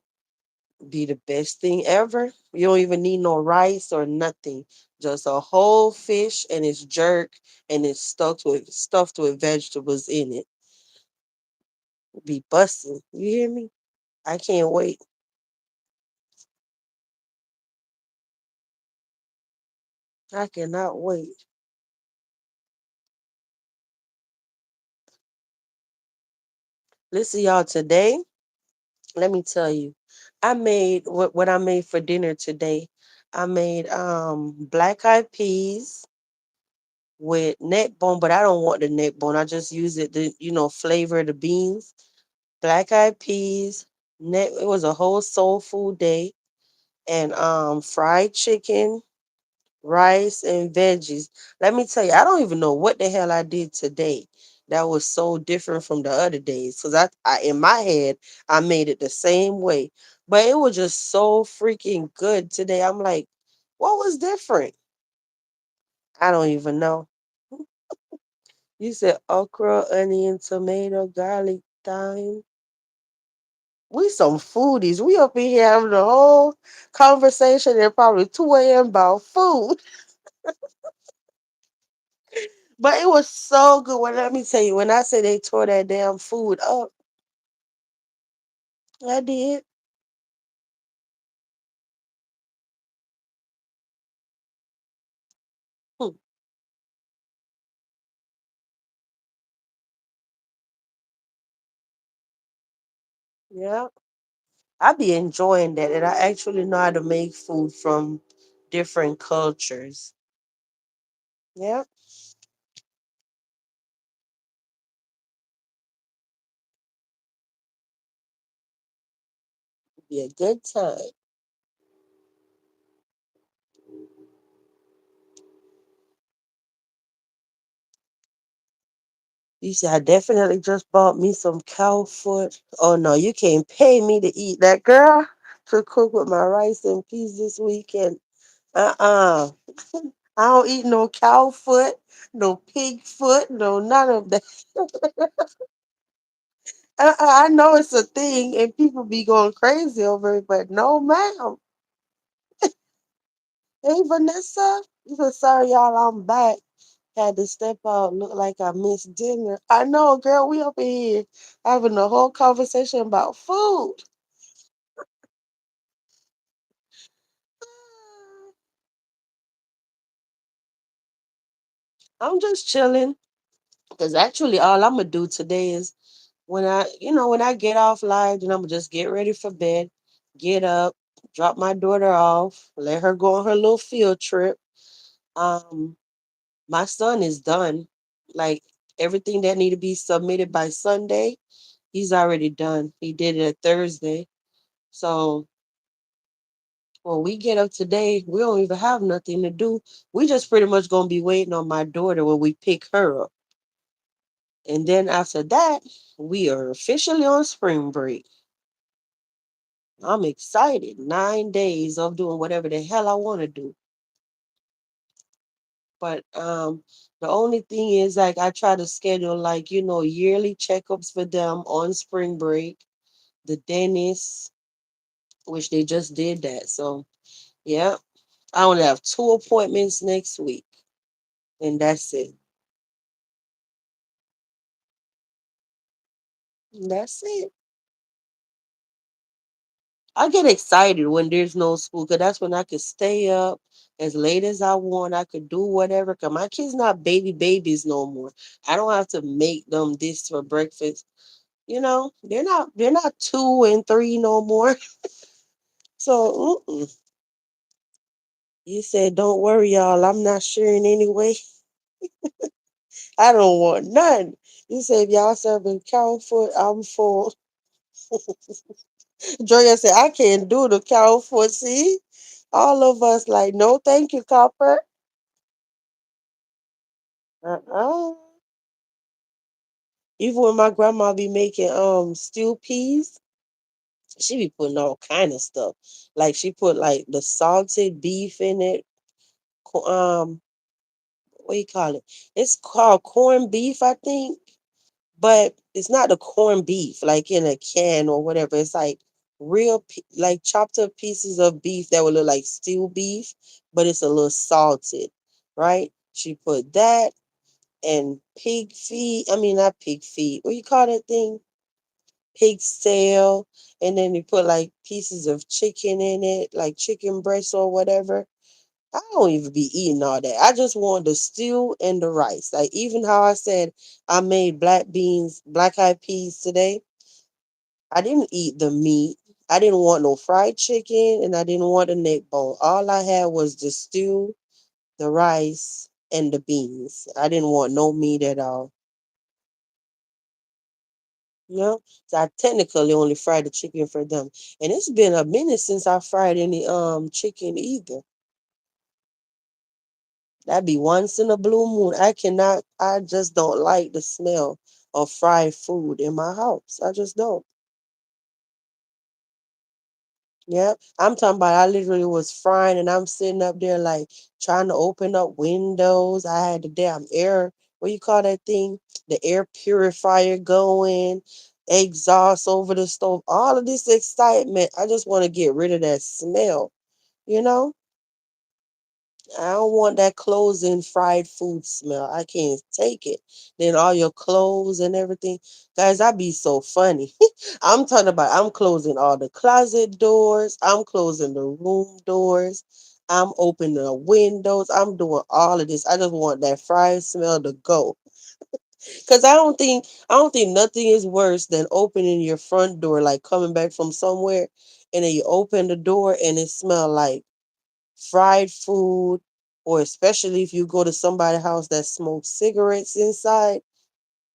Be the best thing ever. You don't even need no rice or nothing. Just a whole fish and it's jerk and it's stuffed with vegetables in it. Be busting. You hear me? I can't wait. I cannot wait. Listen, y'all, today let me tell you, I made what I made for dinner today. I made black eyed peas with neck bone, but I don't want the neck bone. I just use it to, flavor the beans. Black eyed peas, neck it was a whole soul food day and fried chicken, rice and veggies. Let me tell you, I don't even know what the hell I did today. That was so different from the other days because I in my head I made it the same way, but it was just so freaking good today. I'm like, what was different? I don't even know. You said okra, onion, tomato, garlic, thyme. We some foodies. We up in here having a whole conversation at probably 2 a.m. about food. But it was so good. Well, let me tell you, when I say they tore that damn food up, I did. Hmm. Yeah. I be enjoying that, and I actually know how to make food from different cultures. Yeah, be a good time. You see, I definitely just bought me some cow foot. Oh no, you can't pay me to eat that, girl. To cook with my rice and peas this weekend. Uh-uh. I don't eat no cow foot, no pig foot, no none of that. I know it's a thing and people be going crazy over it, but no, ma'am. Hey, Vanessa. So sorry, y'all. I'm back. Had to step out, look like I missed dinner. I know, girl. We up in here having a whole conversation about food. I'm just chilling because actually, all I'm gonna do today is when I get off live, then I'm gonna just get ready for bed, get up, drop my daughter off, let her go on her little field trip. Um, my son is done. Like everything that need to be submitted by Sunday, he's already done. He did it Thursday. So when we get up today, we don't even have nothing to do. We just pretty much gonna be waiting on my daughter when we pick her up. And then after that, we are officially on spring break. I'm excited. 9 days of doing whatever the hell I want to do. But the only thing is like I try to schedule like, yearly checkups for them on spring break, the dentist, which they just did that. So yeah. I only have 2 appointments next week. And that's it. That's it. I get excited when there's no school because that's when I could stay up as late as I want. I could do whatever because my kids not babies no more. I don't have to make them this for breakfast. They're not 2 and 3 no more. So you said don't worry, y'all. I'm not sharing anyway. I don't want none. You said if y'all serving cow foot, I'm full. Joya said I can't do the cow foot. See, all of us like no, thank you, Copper. Uh-uh. Even when my grandma be making stewed peas, she be putting all kind of stuff. Like she put like the salted beef in it. What do you call it? It's called corned beef, I think, but it's not the corned beef like in a can or whatever. It's like like chopped up pieces of beef that would look like stewed beef, but it's a little salted, right? She put that and pig feet. I mean, not pig feet. What you call that thing? Pig's tail. And then you put like pieces of chicken in it, like chicken breast or whatever. I don't even be eating all that. I just want the stew and the rice. Like even how I said I made black beans, black eyed peas today. I didn't eat the meat. I didn't want no fried chicken and I didn't want a neck bone. All I had was the stew, the rice, and the beans. I didn't want no meat at all. So I technically only fried the chicken for them. And it's been a minute since I fried any chicken either. That'd be once in a blue moon. I just don't like the smell of fried food in my house. I just don't. Yeah. I'm talking about I literally was frying and I'm sitting up there like trying to open up windows. I had the damn air, what you call that thing? The air purifier going, exhaust over the stove, all of this excitement. I just want to get rid of that smell, you know? I don't want that closing fried food smell. I can't take it. Then all your clothes and everything. Guys, I be so funny. I'm closing all the closet doors. I'm closing the room doors. I'm opening the windows. I'm doing all of this. I just want that fried smell to go. Cause I don't think nothing is worse than opening your front door, like coming back from somewhere, and then you open the door and it smell like fried food, or especially if you go to somebody's house that smokes cigarettes inside,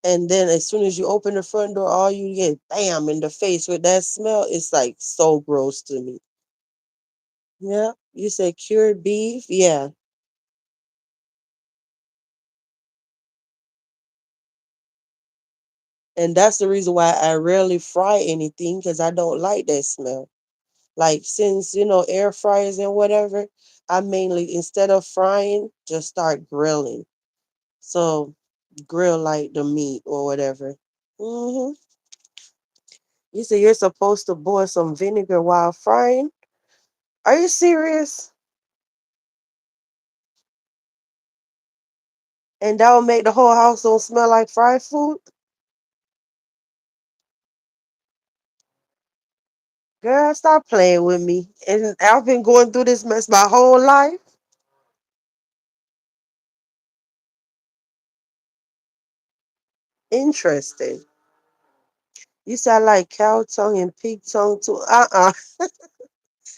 and then as soon as you open the front door, all you get bam in the face with that smell. It's like so gross to me. Yeah, you said cured beef, yeah, and that's the reason why I rarely fry anything because I don't like that smell. Like since air fryers and whatever, I mainly instead of frying, just start grilling. So grill like the meat or whatever. Hmm. You say you're supposed to boil some vinegar while frying? Are you serious? And that will make the whole house don't smell like fried food? Girl, stop playing with me. And I've been going through this mess my whole life. Interesting. You sound like cow tongue and pig tongue too.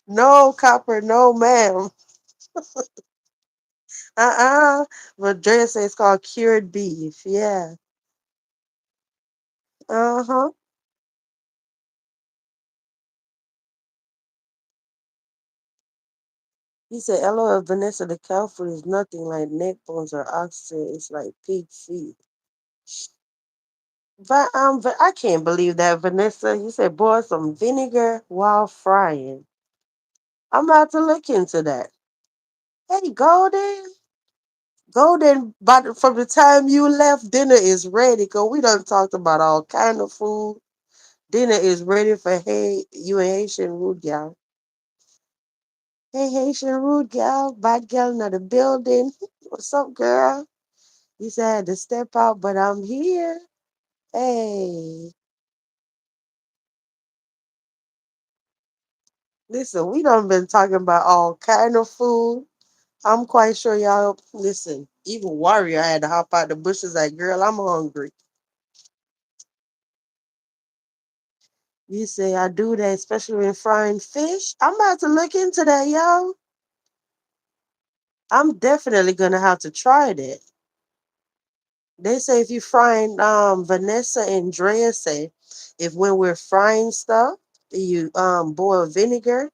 No, Copper, no, ma'am. But Drea says it's called cured beef. Yeah. Uh-huh. He said, LOL, Vanessa, the cow food is nothing like neck bones or oxygen. It's like pig feet. But I can't believe that, Vanessa. You said boil some vinegar while frying. I'm about to look into that. Hey, Golden. Golden, from the time you left, dinner is ready. Cause we done talked about all kind of food. Dinner is ready for hey, you and Haitian Rude Gal. Hey, Haitian Rude Gal, bad gal in the building. What's up, girl? You said I had to step out, but I'm here. Hey, listen, we done been talking about all kind of food. I'm quite sure y'all listen. Even Warrior had to hop out the bushes like, girl, I'm hungry. You say I do that, especially when frying fish. I'm about to look into that, y'all. I'm definitely gonna have to try that. They say if you frying Vanessa and Drea say if when we're frying stuff, you boil vinegar,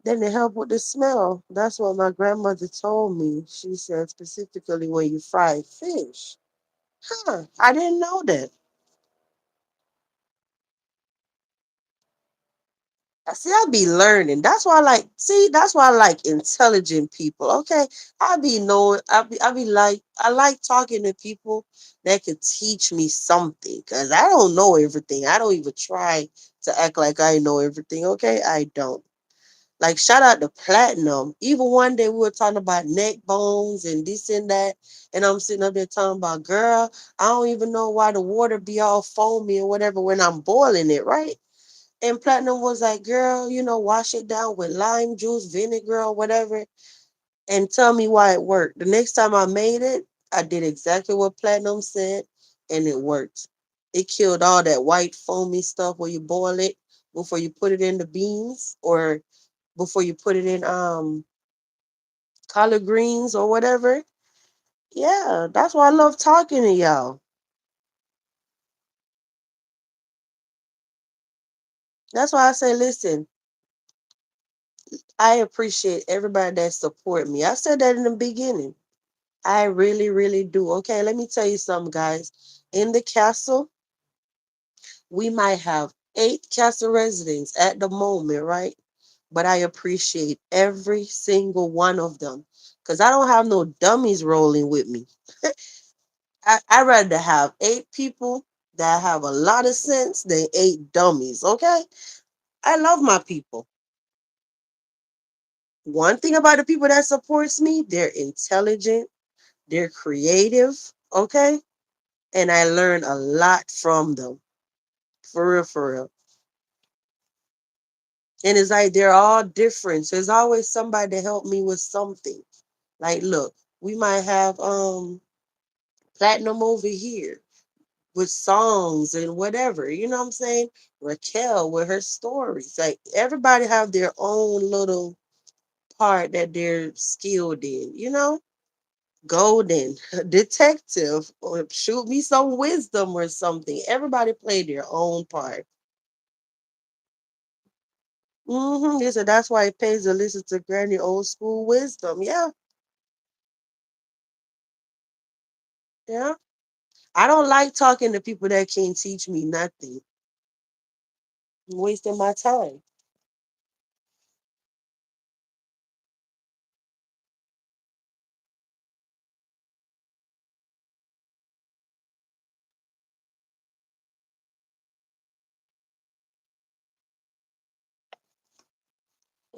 then it help with the smell. That's what my grandmother told me. She said specifically when you fry fish. Huh. I didn't know that. See, I be learning. That's why I like intelligent people. Okay. I like talking to people that could teach me something. Cause I don't know everything. I don't even try to act like I know everything. Okay. I don't. Like shout out to Platinum. Even one day we were talking about neck bones and this and that. And I'm sitting up there talking about, girl, I don't even know why the water be all foamy or whatever when I'm boiling it, right? And Platinum was like, girl, wash it down with lime juice, vinegar, or whatever, and tell me why it worked. The next time I made it, I did exactly what Platinum said, and it worked. It killed all that white foamy stuff where you boil it before you put it in the beans or before you put it in collard greens or whatever. Yeah, that's why I love talking to y'all. That's why I say, listen, I appreciate everybody that support me. I said that in the beginning. I really, really do. Okay, let me tell you something, guys. In the castle, we might have 8 castle residents at the moment, right? But I appreciate every single one of them because I don't have no dummies rolling with me. I rather have 8 people that have a lot of sense than 8 dummies, okay? I love my people. One thing about the people that supports me, they're intelligent, they're creative, okay? And I learn a lot from them. For real, for real. And it's like they're all different. So there's always somebody to help me with something. Like, look, we might have Platinum over here with songs and whatever. You know what I'm saying? Raquel with her stories. Like everybody have their own little part that they're skilled in, you know? Golden, detective, or shoot me some wisdom or something. Everybody played their own part. He said that's why it pays to listen to Granny old school wisdom. Yeah, yeah. I don't like talking to people that can't teach me nothing. I'm wasting my time.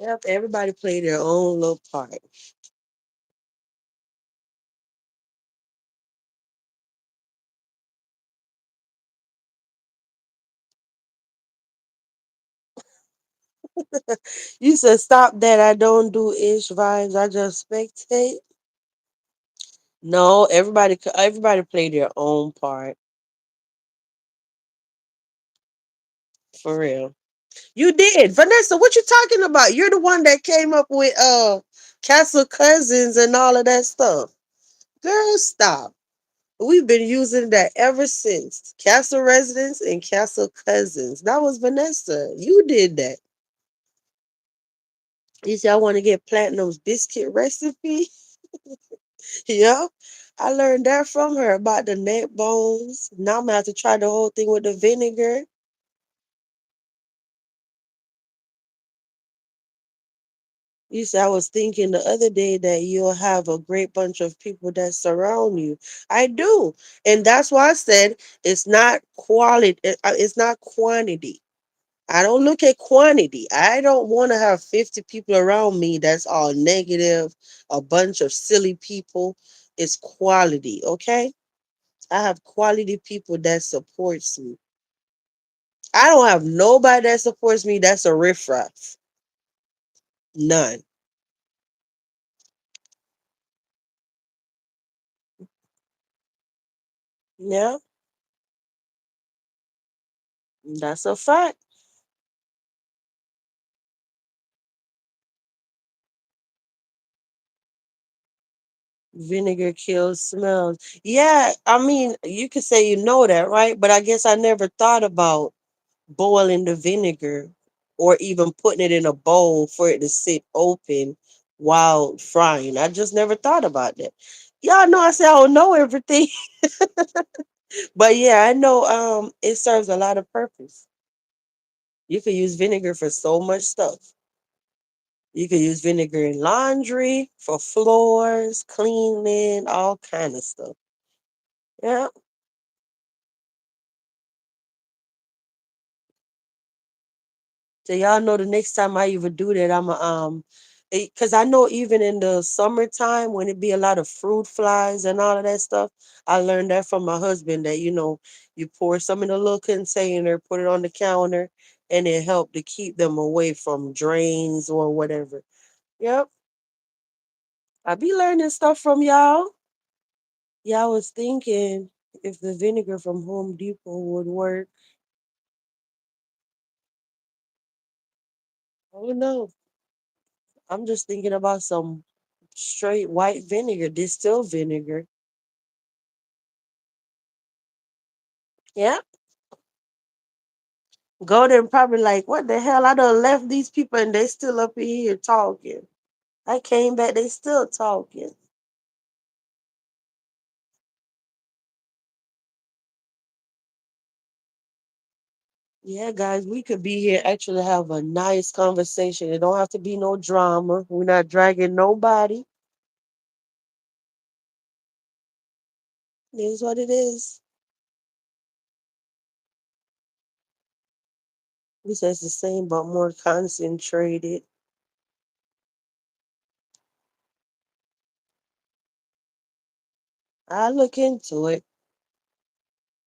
Yep, everybody played their own little part. You said stop that. I don't do ish vibes. I just spectate. No, everybody played their own part. For real. You did. Vanessa, what you talking about? You're the one that came up with Castle Cousins and all of that stuff. Girl, stop. We've been using that ever since. Castle Residence and Castle Cousins. That was Vanessa. You did that. You see, I want to get Platinum's biscuit recipe. Yeah. I learned that from her about the neck bones. Now I'm gonna have to try the whole thing with the vinegar. You see, I was thinking the other day that you'll have a great bunch of people that surround you. I do. And that's why I said it's not quality, it's not quantity. I don't look at quantity. I don't want to have 50 people around me that's all negative, a bunch of silly people. It's quality, okay? I have quality people that supports me. I don't have nobody that supports me that's a riffraff. None. Yeah, that's a fact. Vinegar kills smells. Yeah, I mean, you could say you know that, right? But I guess I never thought about boiling the vinegar or even putting it in a bowl for it to sit open while frying. I just never thought about that. Y'all know I say I don't know everything. But yeah, I know it serves a lot of purpose. You can use vinegar for so much stuff. You can use vinegar in laundry, for floors, cleaning, all kind of stuff. Yeah. So y'all know the next time I even do that, I'm a, because I know even in the summertime when it be a lot of fruit flies and all of that stuff, I learned that from my husband that you pour some in a little container, put it on the counter, and it helped to keep them away from drains or whatever. Yep, I be learning stuff from y'all. Yeah, I was thinking if the vinegar from Home Depot would work. Oh no, I'm just thinking about some straight white vinegar, distilled vinegar. Yeah. Go there and probably like, what the hell? I done left these people and they still up in here talking. I came back, they still talking. Yeah, guys, we could be here actually have a nice conversation. It don't have to be no drama. We're not dragging nobody. It is what it is. We say it's the same but more concentrated. I'll look into it.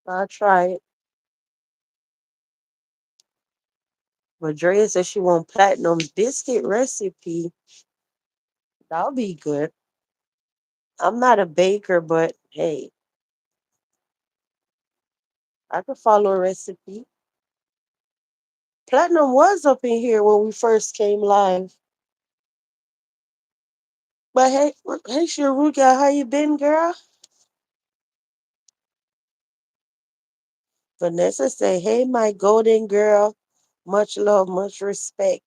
I'll try it. But Drea says she want platinum biscuit recipe. That'll be good. I'm not a baker, but hey. I could follow a recipe. Platinum was up in here when we first came live. But hey, Sharuga, how you been, girl? Vanessa say, hey, my golden girl. Much love, much respect.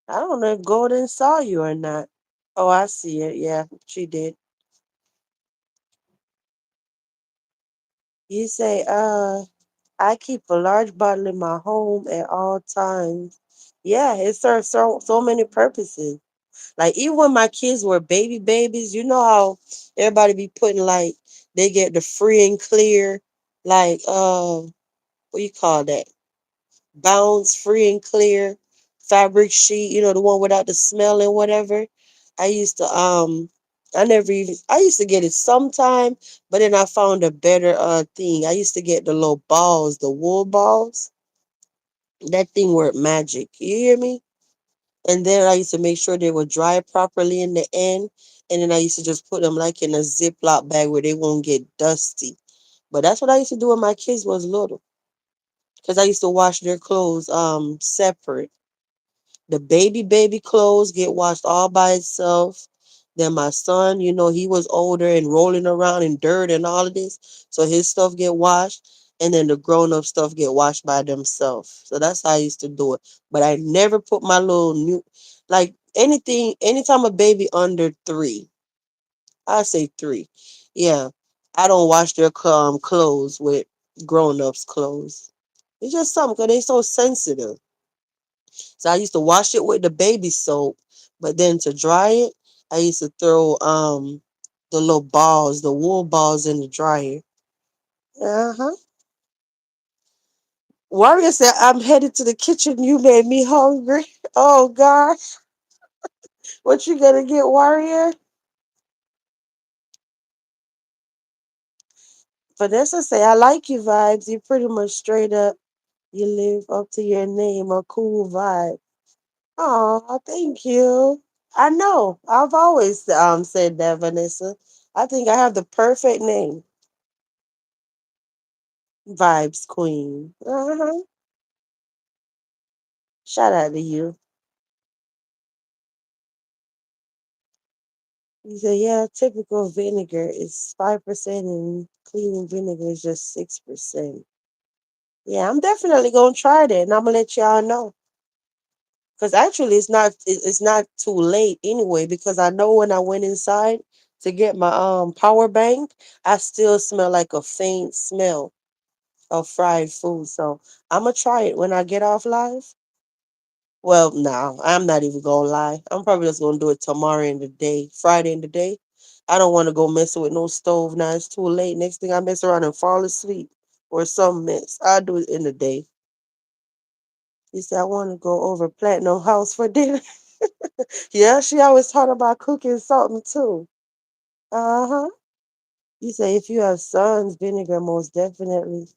I don't know if Golden saw you or not. Oh, I see it. Yeah, she did. You say, I keep a large bottle in my home at all times. Yeah, it serves so many purposes. Like even when my kids were babies, you know how everybody be putting like they get the free and clear, like what you call that? Bounce free and clear fabric sheet, the one without the smell and whatever. I used to I used to get it sometime, but then I found a better thing. I used to get the little balls, the wool balls. That thing worked magic. You hear me? And then I used to make sure they were dry properly in the end. And then I used to just put them like in a Ziploc bag where they won't get dusty. But that's what I used to do when my kids was little. Because I used to wash their clothes separate. The baby clothes get washed all by itself. Then my son, he was older and rolling around in dirt and all of this. So his stuff get washed. And then the grown up stuff get washed by themselves. So that's how I used to do it. But I never put my little new, like anytime a baby under 3, I say 3. Yeah. I don't wash their clothes with grown ups' clothes. It's just something because they so sensitive. So I used to wash it with the baby soap, but then to dry it, I used to throw the little balls, the wool balls in the dryer. Uh-huh. Warrior said, I'm headed to the kitchen. You made me hungry. Oh gosh. What you gonna get, Warrior? Vanessa say, I like you vibes. You pretty much straight up. You live up to your name, a cool vibe. Oh, thank you. I know. I've always said that, Vanessa. I think I have the perfect name. Vibes Queen. Uh-huh. Shout out to you. You say, yeah, typical vinegar is 5% and cleaning vinegar is just 6%. Yeah, I'm definitely gonna try that and I'm gonna let y'all know. Because actually it's not too late anyway, because I know when I went inside to get my power bank, I still smell like a faint smell of fried food. So I'm gonna try it when I get off live. Well, no, I'm not even gonna lie. I'm probably just gonna do it tomorrow in the day, Friday in the day. I don't want to go messing with no stove now. It's too late. Next thing I mess around and fall asleep or some mess. I'll do it in the day. He said, I want to go over Platinum House for dinner. Yeah, she always talk about cooking something too. Uh-huh. You say if you have sons, vinegar most definitely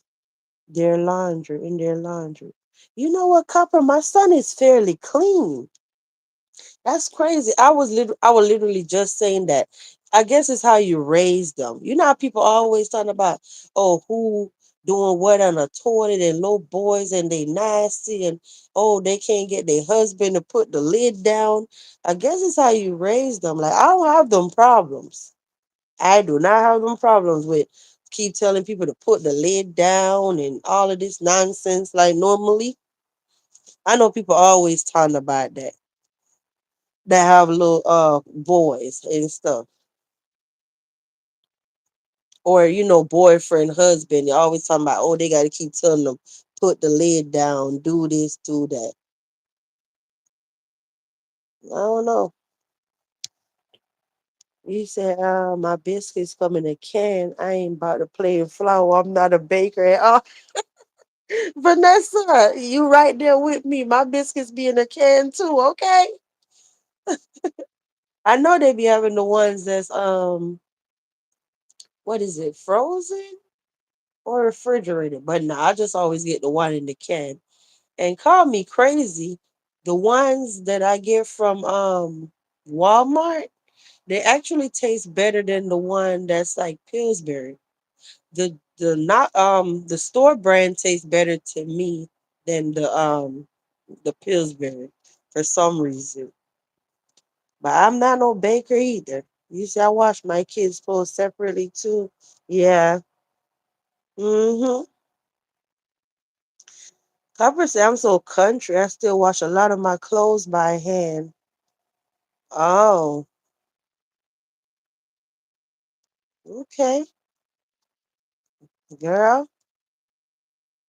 in their laundry. You know what, Copper? My son is fairly clean. That's crazy. I was literally just saying that. I guess it's how you raise them. You know how people always talking about, oh, who doing what on a toilet and little boys and they nasty and oh, they can't get their husband to put the lid down. I guess it's how you raise them. Like I don't have them problems. I do not have them problems with keep telling people to put the lid down and all of this nonsense. Like normally, I know people always talking about that have little boys and stuff. Or, boyfriend, husband, you're always talking about, oh, they gotta keep telling them, put the lid down, do this, do that. I don't know. You said, my biscuits come in a can. I ain't about to play in flour. I'm not a baker at all. Vanessa, you right there with me. My biscuits be in a can too, okay? I know they be having the ones that's what is it, frozen or refrigerated? But nah, I just always get the one in the can. And call me crazy. The ones that I get from Walmart, they actually taste better than the one that's like Pillsbury. The store brand tastes better to me than the Pillsbury for some reason. But I'm not no baker either. You see, I wash my kids' clothes separately too. Yeah. Mm-hmm. Copper say I'm so country. I still wash a lot of my clothes by hand. Oh, okay. Girl,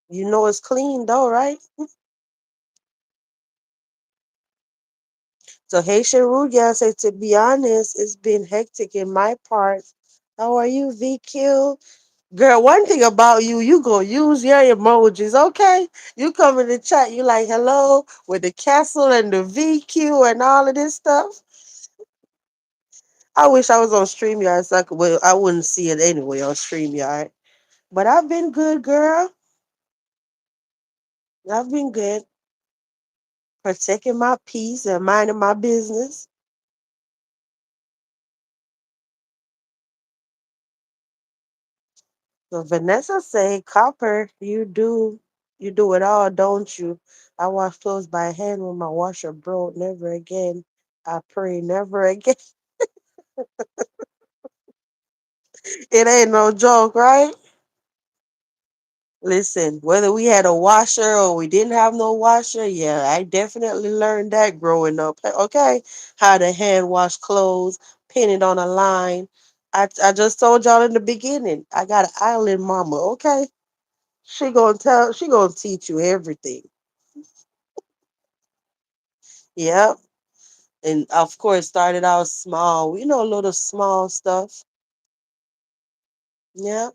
you know it's clean though, right? So Haitian Rugia said, to be honest, it's been hectic in my parts. How are you, VQ? Girl, one thing about you, you gonna use your emojis, okay? You come in the chat, you like hello with the castle and the VQ and all of this stuff. I wish I was on StreamYard so I could, well, I wouldn't see it anyway on StreamYard. But I've been good, girl. I've been good. Protecting my peace and minding my business. So Vanessa say, Copper, you do it all, don't you? I wash clothes by hand when my washer broke. Never again. I pray never again. It ain't no joke, right? Listen, whether we had a washer or we didn't have no washer, yeah, I definitely learned that growing up. Okay, how to hand wash clothes, pin it on a line. I just told y'all in the beginning, I got an island mama. Okay, she gonna teach you everything. Yep, and of course started out small. Little small stuff. Yeah,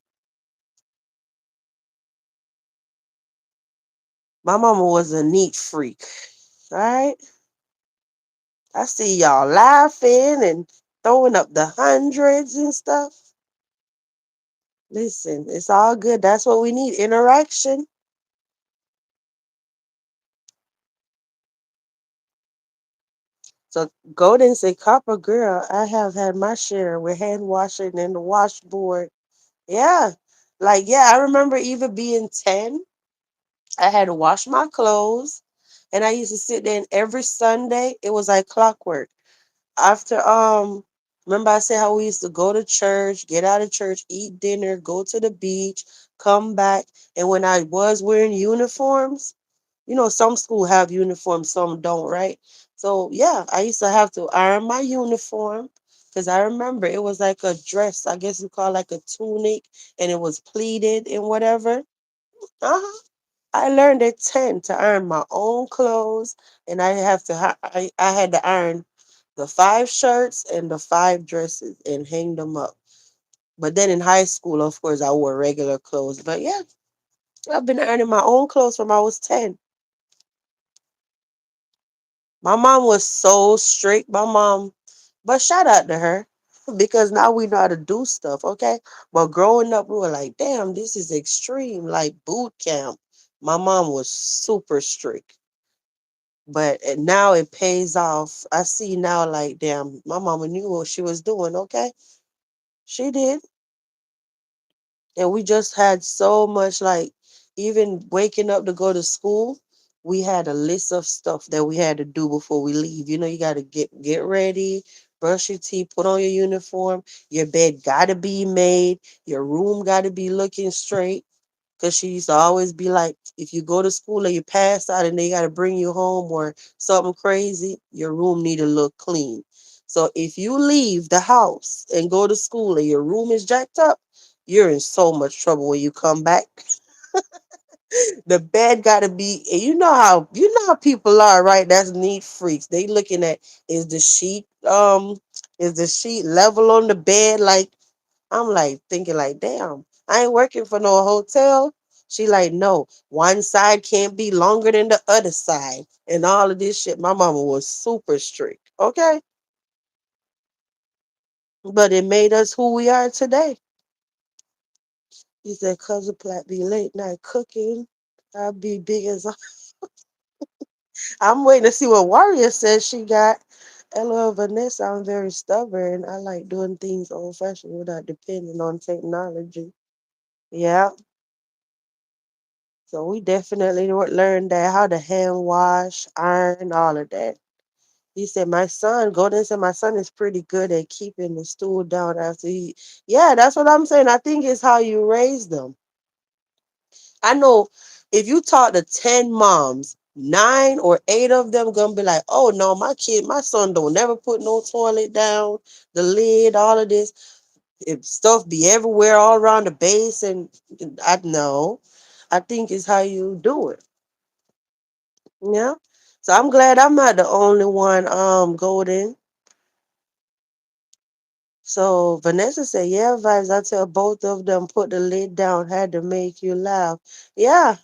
my mama was a neat freak. All right. I see y'all laughing and throwing up the hundreds and stuff. Listen, it's all good. That's what we need. Interaction. So Golden say, Copper girl, I have had my share with hand washing and the washboard. Yeah. Like, yeah, I remember even being 10. I had to wash my clothes. And I used to sit there and every Sunday, it was like clockwork. After remember I said how we used to go to church, get out of church, eat dinner, go to the beach, come back, and when I was wearing uniforms, some school have uniforms, some don't, right? So yeah, I used to have to iron my uniform because I remember it was like a dress, I guess you call it like a tunic, and it was pleated and whatever. Uh-huh. I learned at 10 to iron my own clothes, and I had to iron the 5 shirts and the 5 dresses and hang them up. But then in high school, of course, I wore regular clothes. But yeah, I've been ironing my own clothes from I was 10. My mom was so strict. But shout out to her because now we know how to do stuff, okay? But growing up, we were like, damn, this is extreme, like boot camp. My mom was super strict. But now it pays off. I see now, like, damn, my mama knew what she was doing, okay? She did. And we just had so much, like, even waking up to go to school, we had a list of stuff that we had to do before we leave. You got to get ready, brush your teeth, put on your uniform. Your bed got to be made. Your room got to be looking straight. Because she used to always be like, if you go to school and you pass out and they got to bring you home or something crazy, your room need to look clean. So if you leave the house and go to school and your room is jacked up, you're in so much trouble when you come back. The bed got to be, and you know how people are, right? That's neat freaks. They looking at, is the sheet is the sheet level on the bed? Like, I'm like thinking like, damn, I ain't working for no hotel. She like, no, one side can't be longer than the other side. And all of this shit. My mama was super strict. Okay. But it made us who we are today. He said, cousin Platt be late night cooking. I'll be big as I'm waiting to see what Warrior says she got. LOL Vanessa, I'm very stubborn. I like doing things old fashioned without depending on technology. Yeah. So we definitely learned that how to hand wash, iron, all of that. He said, my son, Golden said, my son is pretty good at keeping the stool down after he. Yeah, that's what I'm saying. I think it's how you raise them. I know if you talk to 10 moms, 9 or 8 of them gonna be like, oh no, my son don't never put no toilet down, the lid, all of this. If stuff be everywhere all around the base and I know. I think it's how you do it. Yeah. So I'm glad I'm not the only one, Golden. So Vanessa said, yeah, vibes. I tell both of them put the lid down, had to make you laugh. Yeah.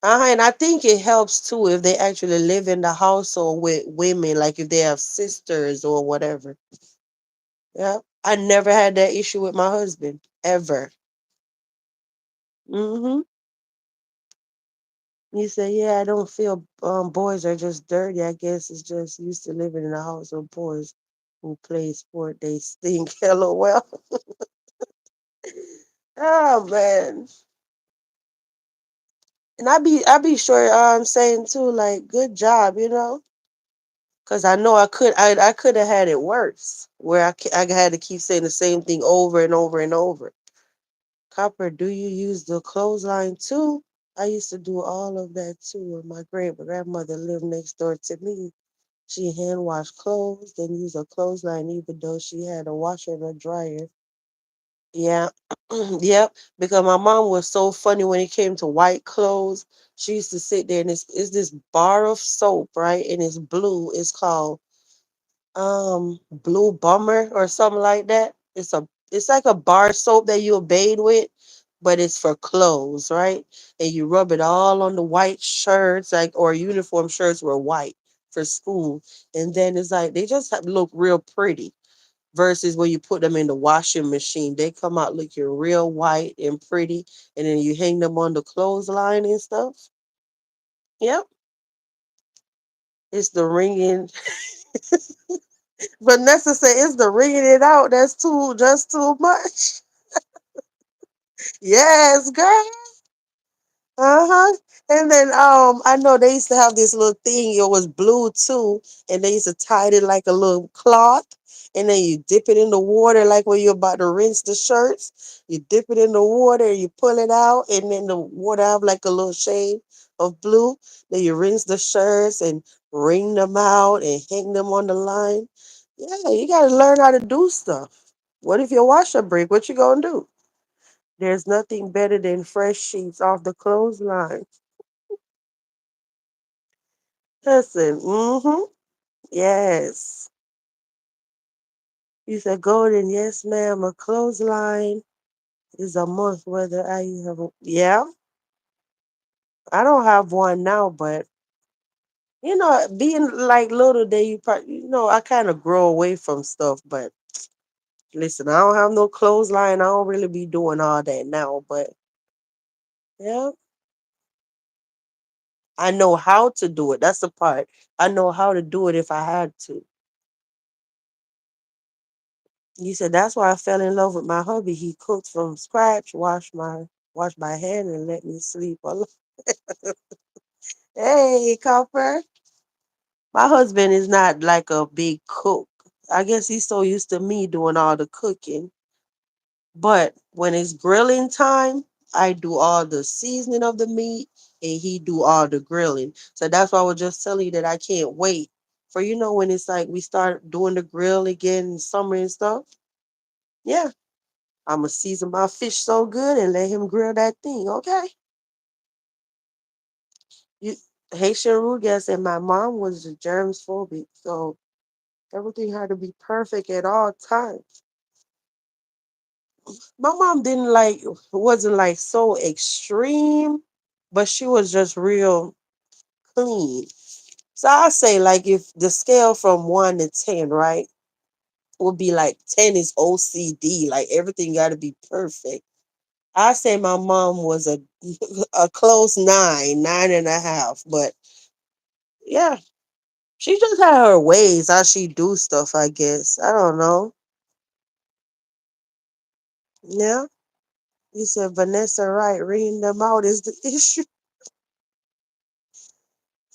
And I think it helps too if they actually live in the household with women, like if they have sisters or whatever. Yeah. I never had that issue with my husband, ever. Mm-hmm. You say, yeah, I don't feel boys are just dirty. I guess it's just used to living in a house with boys who play sport. They stink. LOL. Oh man. And I be sure saying too, like, good job, because I know I could have had it worse, where I had to keep saying the same thing over and over and over. Copper, do you use the clothesline too? I used to do all of that too. When my great grandmother lived next door to me, she hand washed clothes, then used a clothesline, even though she had a washer and a dryer. Yeah, yep. Because my mom was so funny when it came to white clothes. She used to sit there and it's this bar of soap, right? And it's blue. It's called Blue Bummer or something like that. It's like a bar soap that you bathe with, but it's for clothes, right? And you rub it all on the white shirts, like or uniform shirts were white for school. And then it's like they just look real pretty versus when you put them in the washing machine. They come out looking real white and pretty, and then you hang them on the clothesline and stuff. Yep, it's the ringing. Vanessa said it's the ringing it out. That's just too much. Yes, girl. Uh-huh. And then I know they used to have this little thing, it was blue too, and they used to tie it in like a little cloth, and then you dip it in the water like when you're about to rinse the shirts. You dip it in the water, you pull it out, and then the water have like a little shade of blue. Then you rinse the shirts and wring them out and hang them on the line. Yeah, you gotta learn how to do stuff. What if your washer break? What you gonna do? There's nothing better than fresh sheets off the clothesline. Listen, yes. You said golden, yes, ma'am. A clothesline is a month whether I have yeah. I don't have one now, but being like little day you probably I kinda grow away from stuff, but listen, I don't have no clothesline. I don't really be doing all that now, but yeah, I know how to do it. That's the part. I know how to do it if I had to. You said that's why I fell in love with my hubby. He cooked from scratch, wash my hand, and let me sleep alone. Hey, Copper. My husband is not like a big cook. I guess he's so used to me doing all the cooking. But when it's grilling time, I do all the seasoning of the meat and he do all the grilling. So that's why I was just telling you that I can't wait for when it's like we start doing the grill again in summer and stuff. Yeah. I'ma season my fish so good and let him grill that thing, okay? You Haitian Rugas and my mom was germs phobic, so everything had to be perfect at all times. My mom didn't wasn't like so extreme, but she was just real clean. So I say like if the scale from 1 to 10, right, would be like 10 is OCD, like everything got to be perfect. I say my mom was a a close 9, 9.5, but Yeah, she just had her ways how she do stuff. I guess I don't know. Yeah, you said Vanessa Wright reading them out is the issue.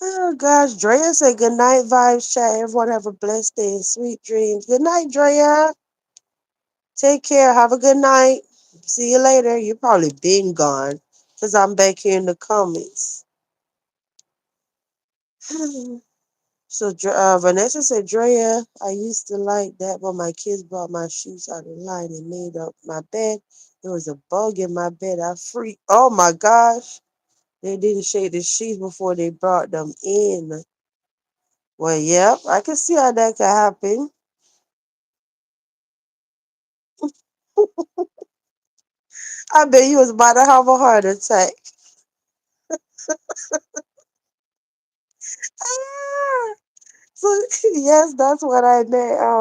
Oh gosh, Drea said good night vibes chat. Everyone have a blessed day and sweet dreams. Good night, Drea. Take care. Have a good night. See you later. You probably been gone because I'm back here in the comments. So Vanessa said, Drea, I used to like that, but my kids brought my shoes out of line and made up my bed. There was a bug in my bed. I freaked. Oh my gosh. They didn't shake the sheets before they brought them in. Well, yep, I can see how that could happen. I bet you was about to have a heart attack. Ah! So yes, that's what I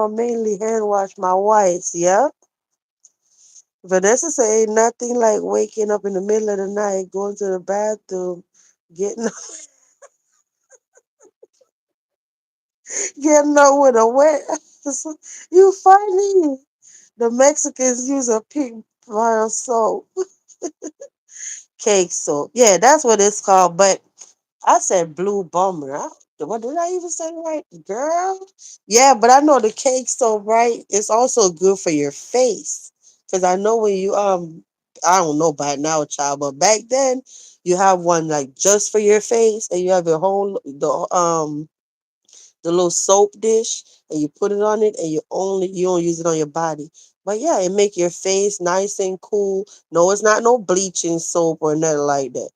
mainly hand wash my whites. Yep. Vanessa say ain't nothing like waking up in the middle of the night, going to the bathroom, getting getting up with a wet. You funny. The Mexicans use a pink bar soap, cake soap. Yeah, that's what it's called. But I said blue bomber. What did I even say right, girl? Yeah, but I know the cake soap, right? It's also good for your face. Cause I know when you I don't know by now, child, but back then you have one like just for your face, and you have your whole the little soap dish, and you put it on it, and you don't use it on your body. But yeah, it make your face nice and cool. No, it's not no bleaching soap or nothing like that.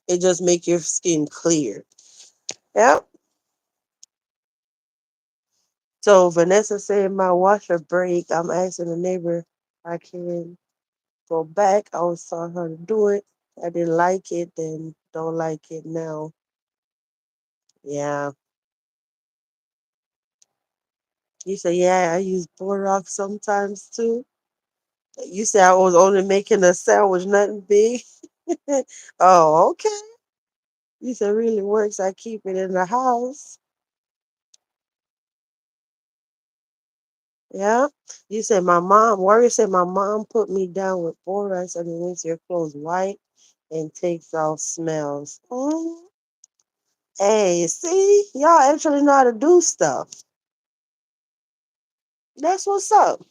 It just make your skin clear. Yep. So Vanessa said my washer break. I'm asking the neighbor if I can go back. I was telling her to do it. I didn't like it, then don't like it now. Yeah. You say, yeah, I use Borax sometimes too. You said I was only making a sandwich, nothing big. Oh, okay. You said really works. I keep it in the house. Yeah. You said Warrior said my mom put me down with borax and it makes your clothes white and takes off smells. Hey, see? Y'all actually know how to do stuff. That's what's up.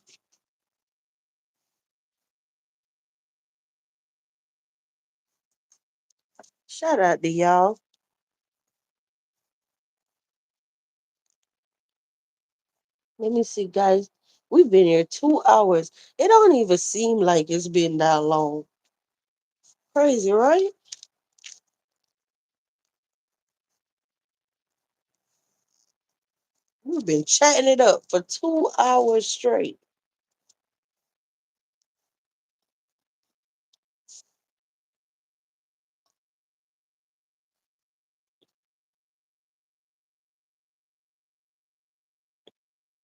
Shout out to y'all. Let me see, guys. We've been here 2 hours. It don't even seem like it's been that long. Crazy, right? We've been chatting it up for 2 hours straight.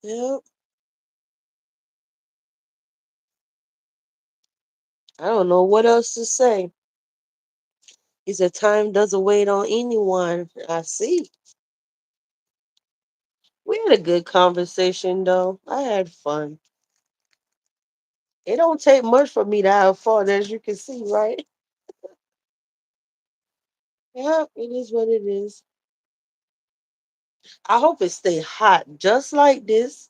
Yep. I don't know what else to say. He said time doesn't wait on anyone. I see. We had a good conversation though. I had fun. It don't take much for me to have fun, as you can see, right? Yeah, it is what it is. I hope it stay hot just like this,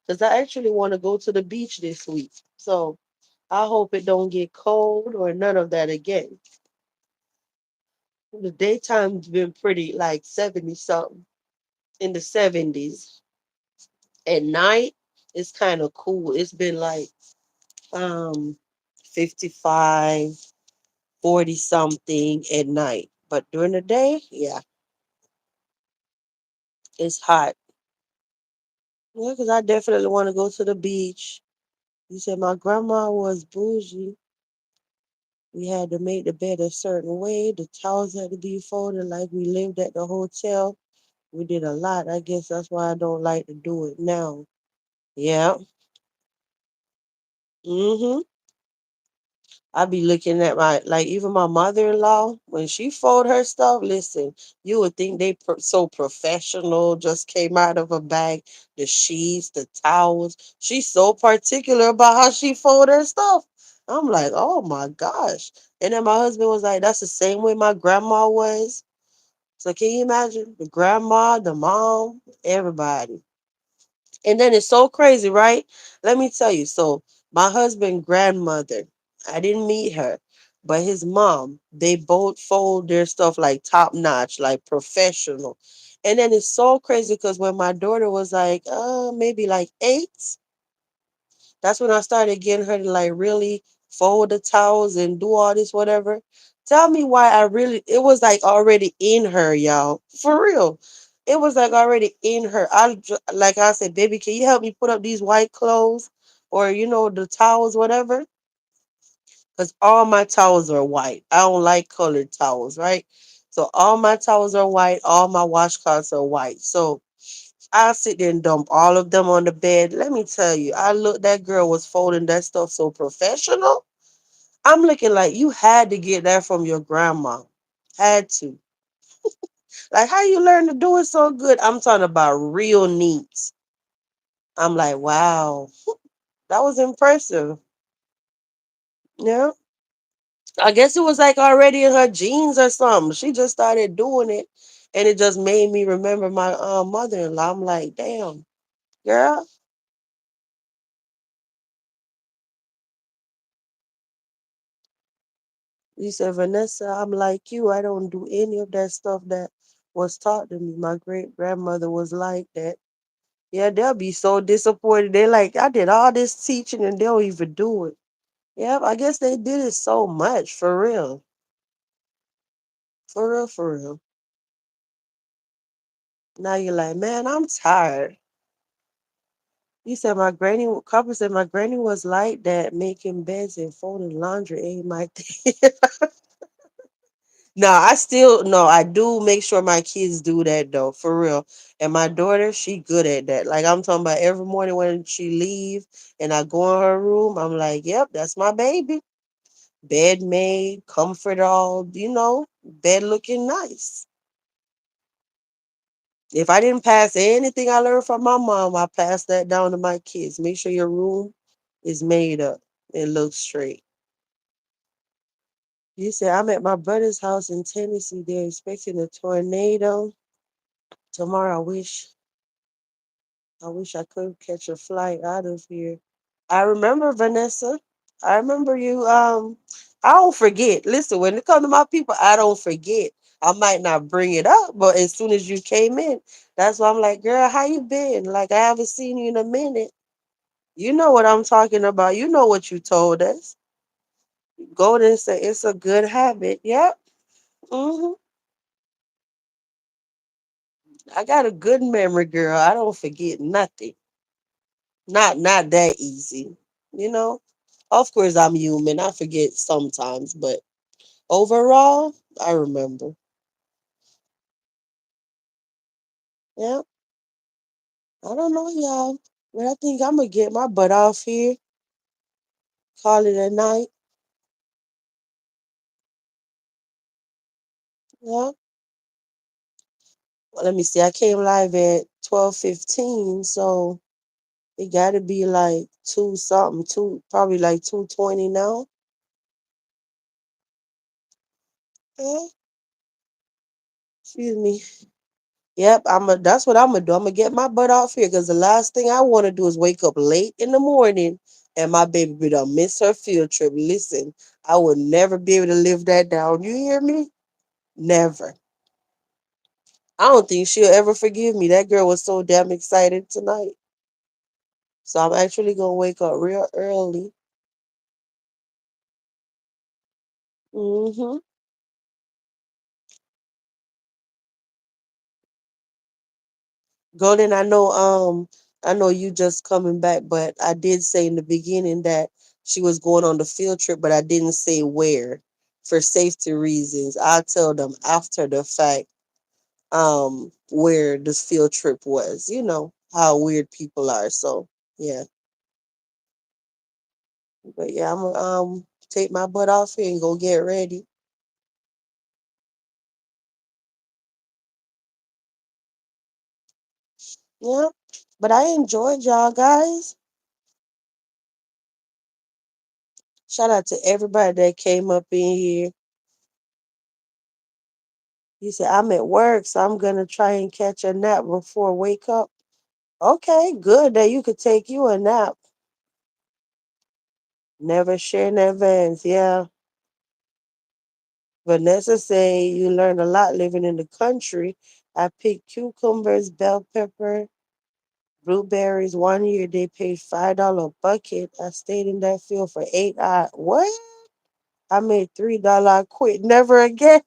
because I actually want to go to the beach this week. So I hope it don't get cold or none of that again. The daytime's been pretty like 70 something in the 70s. At night, it's kind of cool. It's been like um 55, 40 something at night. But during the day, yeah, it's hot. Yeah, because I definitely want to go to the beach. You said my grandma was bougie. We had to make the bed a certain way. The towels had to be folded like we lived at the hotel. We did a lot. I guess that's why I don't like to do it now. Yeah. Mm-hmm. I be looking at my like even my mother-in-law when she fold her stuff. Listen, you would think they so professional, just came out of a bag. The sheets, the towels. She's so particular about how she fold her stuff. I'm like, oh my gosh. And then my husband was like, that's the same way my grandma was. So can you imagine the grandma, the mom, everybody? And then it's so crazy, right? Let me tell you. So my husband' grandmother, I didn't meet her, but his mom, they both fold their stuff like top notch, like professional. And then it's so crazy because when my daughter was like, maybe like 8, that's when I started getting her to like really fold the towels and do all this, whatever. Tell me why it was like already in her, y'all. For real. It was like already in her. Like I said, baby, can you help me put up these white clothes or, the towels, whatever? Because all my towels are white. I don't like colored towels, right? So all my towels are white. All my washcloths are white. So I'll sit there and dump all of them on the bed. Let me tell you, that girl was folding that stuff so professional. I'm looking like you had to get that from your grandma. Had to. Like, how you learn to do it so good? I'm talking about real neat. I'm like, wow, that was impressive. Yeah. I guess it was like already in her genes or something. She just started doing it. And it just made me remember my mother-in-law. I'm like, damn, girl. You said, Vanessa, I'm like you. I don't do any of that stuff that was taught to me. My great grandmother was like that. Yeah, they'll be so disappointed. They like, I did all this teaching and they don't even do it. Yeah, I guess they did it so much for real. For real, for real. Now you're like, man, I'm tired. You said Copper said my granny was like that, making beds and folding laundry ain't my thing. No, no, I do make sure my kids do that though, for real. And my daughter, she good at that. Like I'm talking about every morning when she leave and I go in her room, I'm like, yep, that's my baby. Bed made, comfort all, bed looking nice. If I didn't pass anything I learned from my mom, I pass that down to my kids. Make sure your room is made up and looks straight. You said I'm at my brother's house in Tennessee. They're expecting a tornado tomorrow. I wish I could catch a flight out of here. I remember Vanessa. I remember you. I don't forget. Listen, when it comes to my people, I don't forget. I might not bring it up, but as soon as you came in, that's why I'm like, girl, how you been? Like I haven't seen you in a minute. You know what I'm talking about. You know what you told us. Golden said it's a good habit. Yep. hmm I got a good memory, girl. I don't forget nothing. Not that easy. You know. Of course, I'm human. I forget sometimes, but overall, I remember. Yeah. I don't know, y'all, but I think I'm gonna get my butt off here. Call it a night. Yeah. Well, let me see. I came live at 12:15, so it got to be like two something, probably like 2:20 now. Yeah. Excuse me. Yep, that's what I'm gonna do. I'm gonna get my butt off here because the last thing I want to do is wake up late in the morning and my baby be done miss her field trip. Listen, I would never be able to live that down. You hear me? Never. I don't think she'll ever forgive me. That girl was so damn excited tonight. So I'm actually gonna wake up real early. hmm Golden, I know you just coming back, but I did say in the beginning that she was going on the field trip, but I didn't say where for safety reasons. I'll tell them after the fact, where this field trip was. You know how weird people are. So yeah. But yeah, I'm take my butt off here and go get ready. Yeah. But I enjoyed y'all guys. Shout out to everybody that came up in here. You said I'm at work, so I'm gonna try and catch a nap before wake up. Okay, good that you could take you a nap. Never share in advance. Yeah. Vanessa say you learn a lot living in the country. I picked cucumbers, bell pepper, blueberries. 1 year they paid $5 a bucket. I stayed in that field for 8 hours. What? I made $3. I quit. Never again.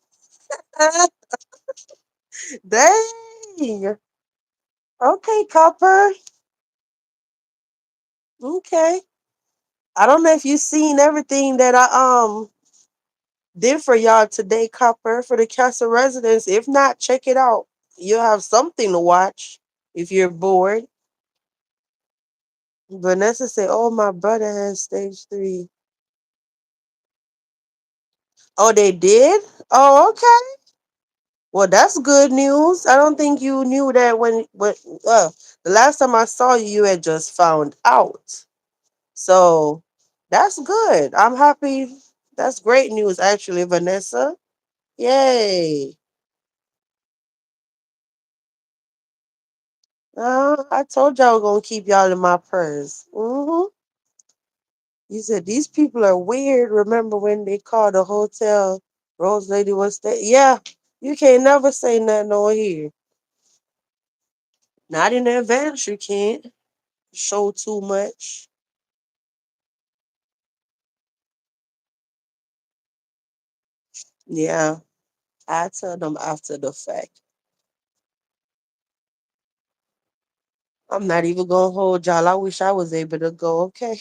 Dang. Okay, Copper. Okay. I don't know if you seen everything that I did for y'all today, Copper, for the Castle residents. If not, check it out. You'll have something to watch if you're bored. Vanessa said, "Oh, my brother has stage 3." Oh, they did? Oh, okay. Well, that's good news. I don't think you knew that when the last time I saw you, you had just found out. So that's good. I'm happy. That's great news, actually, Vanessa. Yay. I told y'all I was gonna keep y'all in my prayers. You said these people are weird. Remember when they called the hotel? Rose Lady was there. Yeah, you can't never say nothing on here. Not in advance, you can't show too much. Yeah, I tell them after the fact. I'm not even gonna hold y'all. I wish I was able to go. Okay,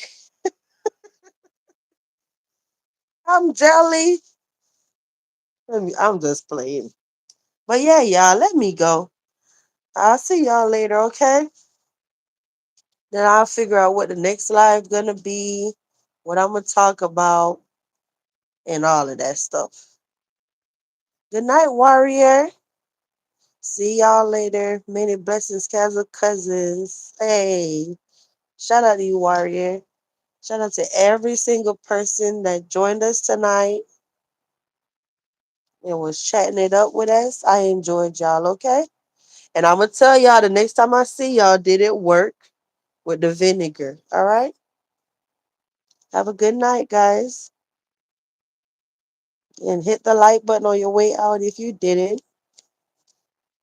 I'm jelly. I'm just playing. But yeah, y'all, let me go. I'll see y'all later. Okay. Then I'll figure out what the next live gonna be, what I'm gonna talk about, and all of that stuff. Good night, warrior. See y'all later. Many blessings, Castle cousins. Hey, shout out to you, warrior. Shout out to every single person that joined us tonight and was chatting it up with us. I enjoyed y'all, okay? And I'm gonna tell y'all the next time I see y'all, did it work with the vinegar? All right? Have a good night, guys. And hit the like button on your way out if you didn't.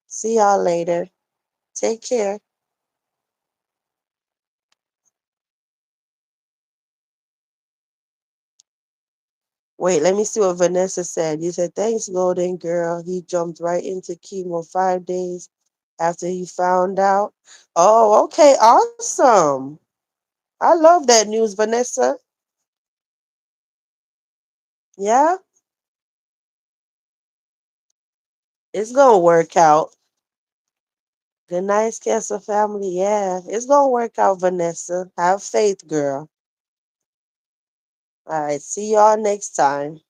See y'all later. Take care. Wait, let me see what Vanessa said. You said, thanks, Golden Girl. He jumped right into chemo 5 days after he found out. Oh, okay. Awesome. I love that news, Vanessa. Yeah, it's going to work out. Good night, Cancer family. Yeah, it's going to work out, Vanessa. Have faith, girl. All right. See y'all next time.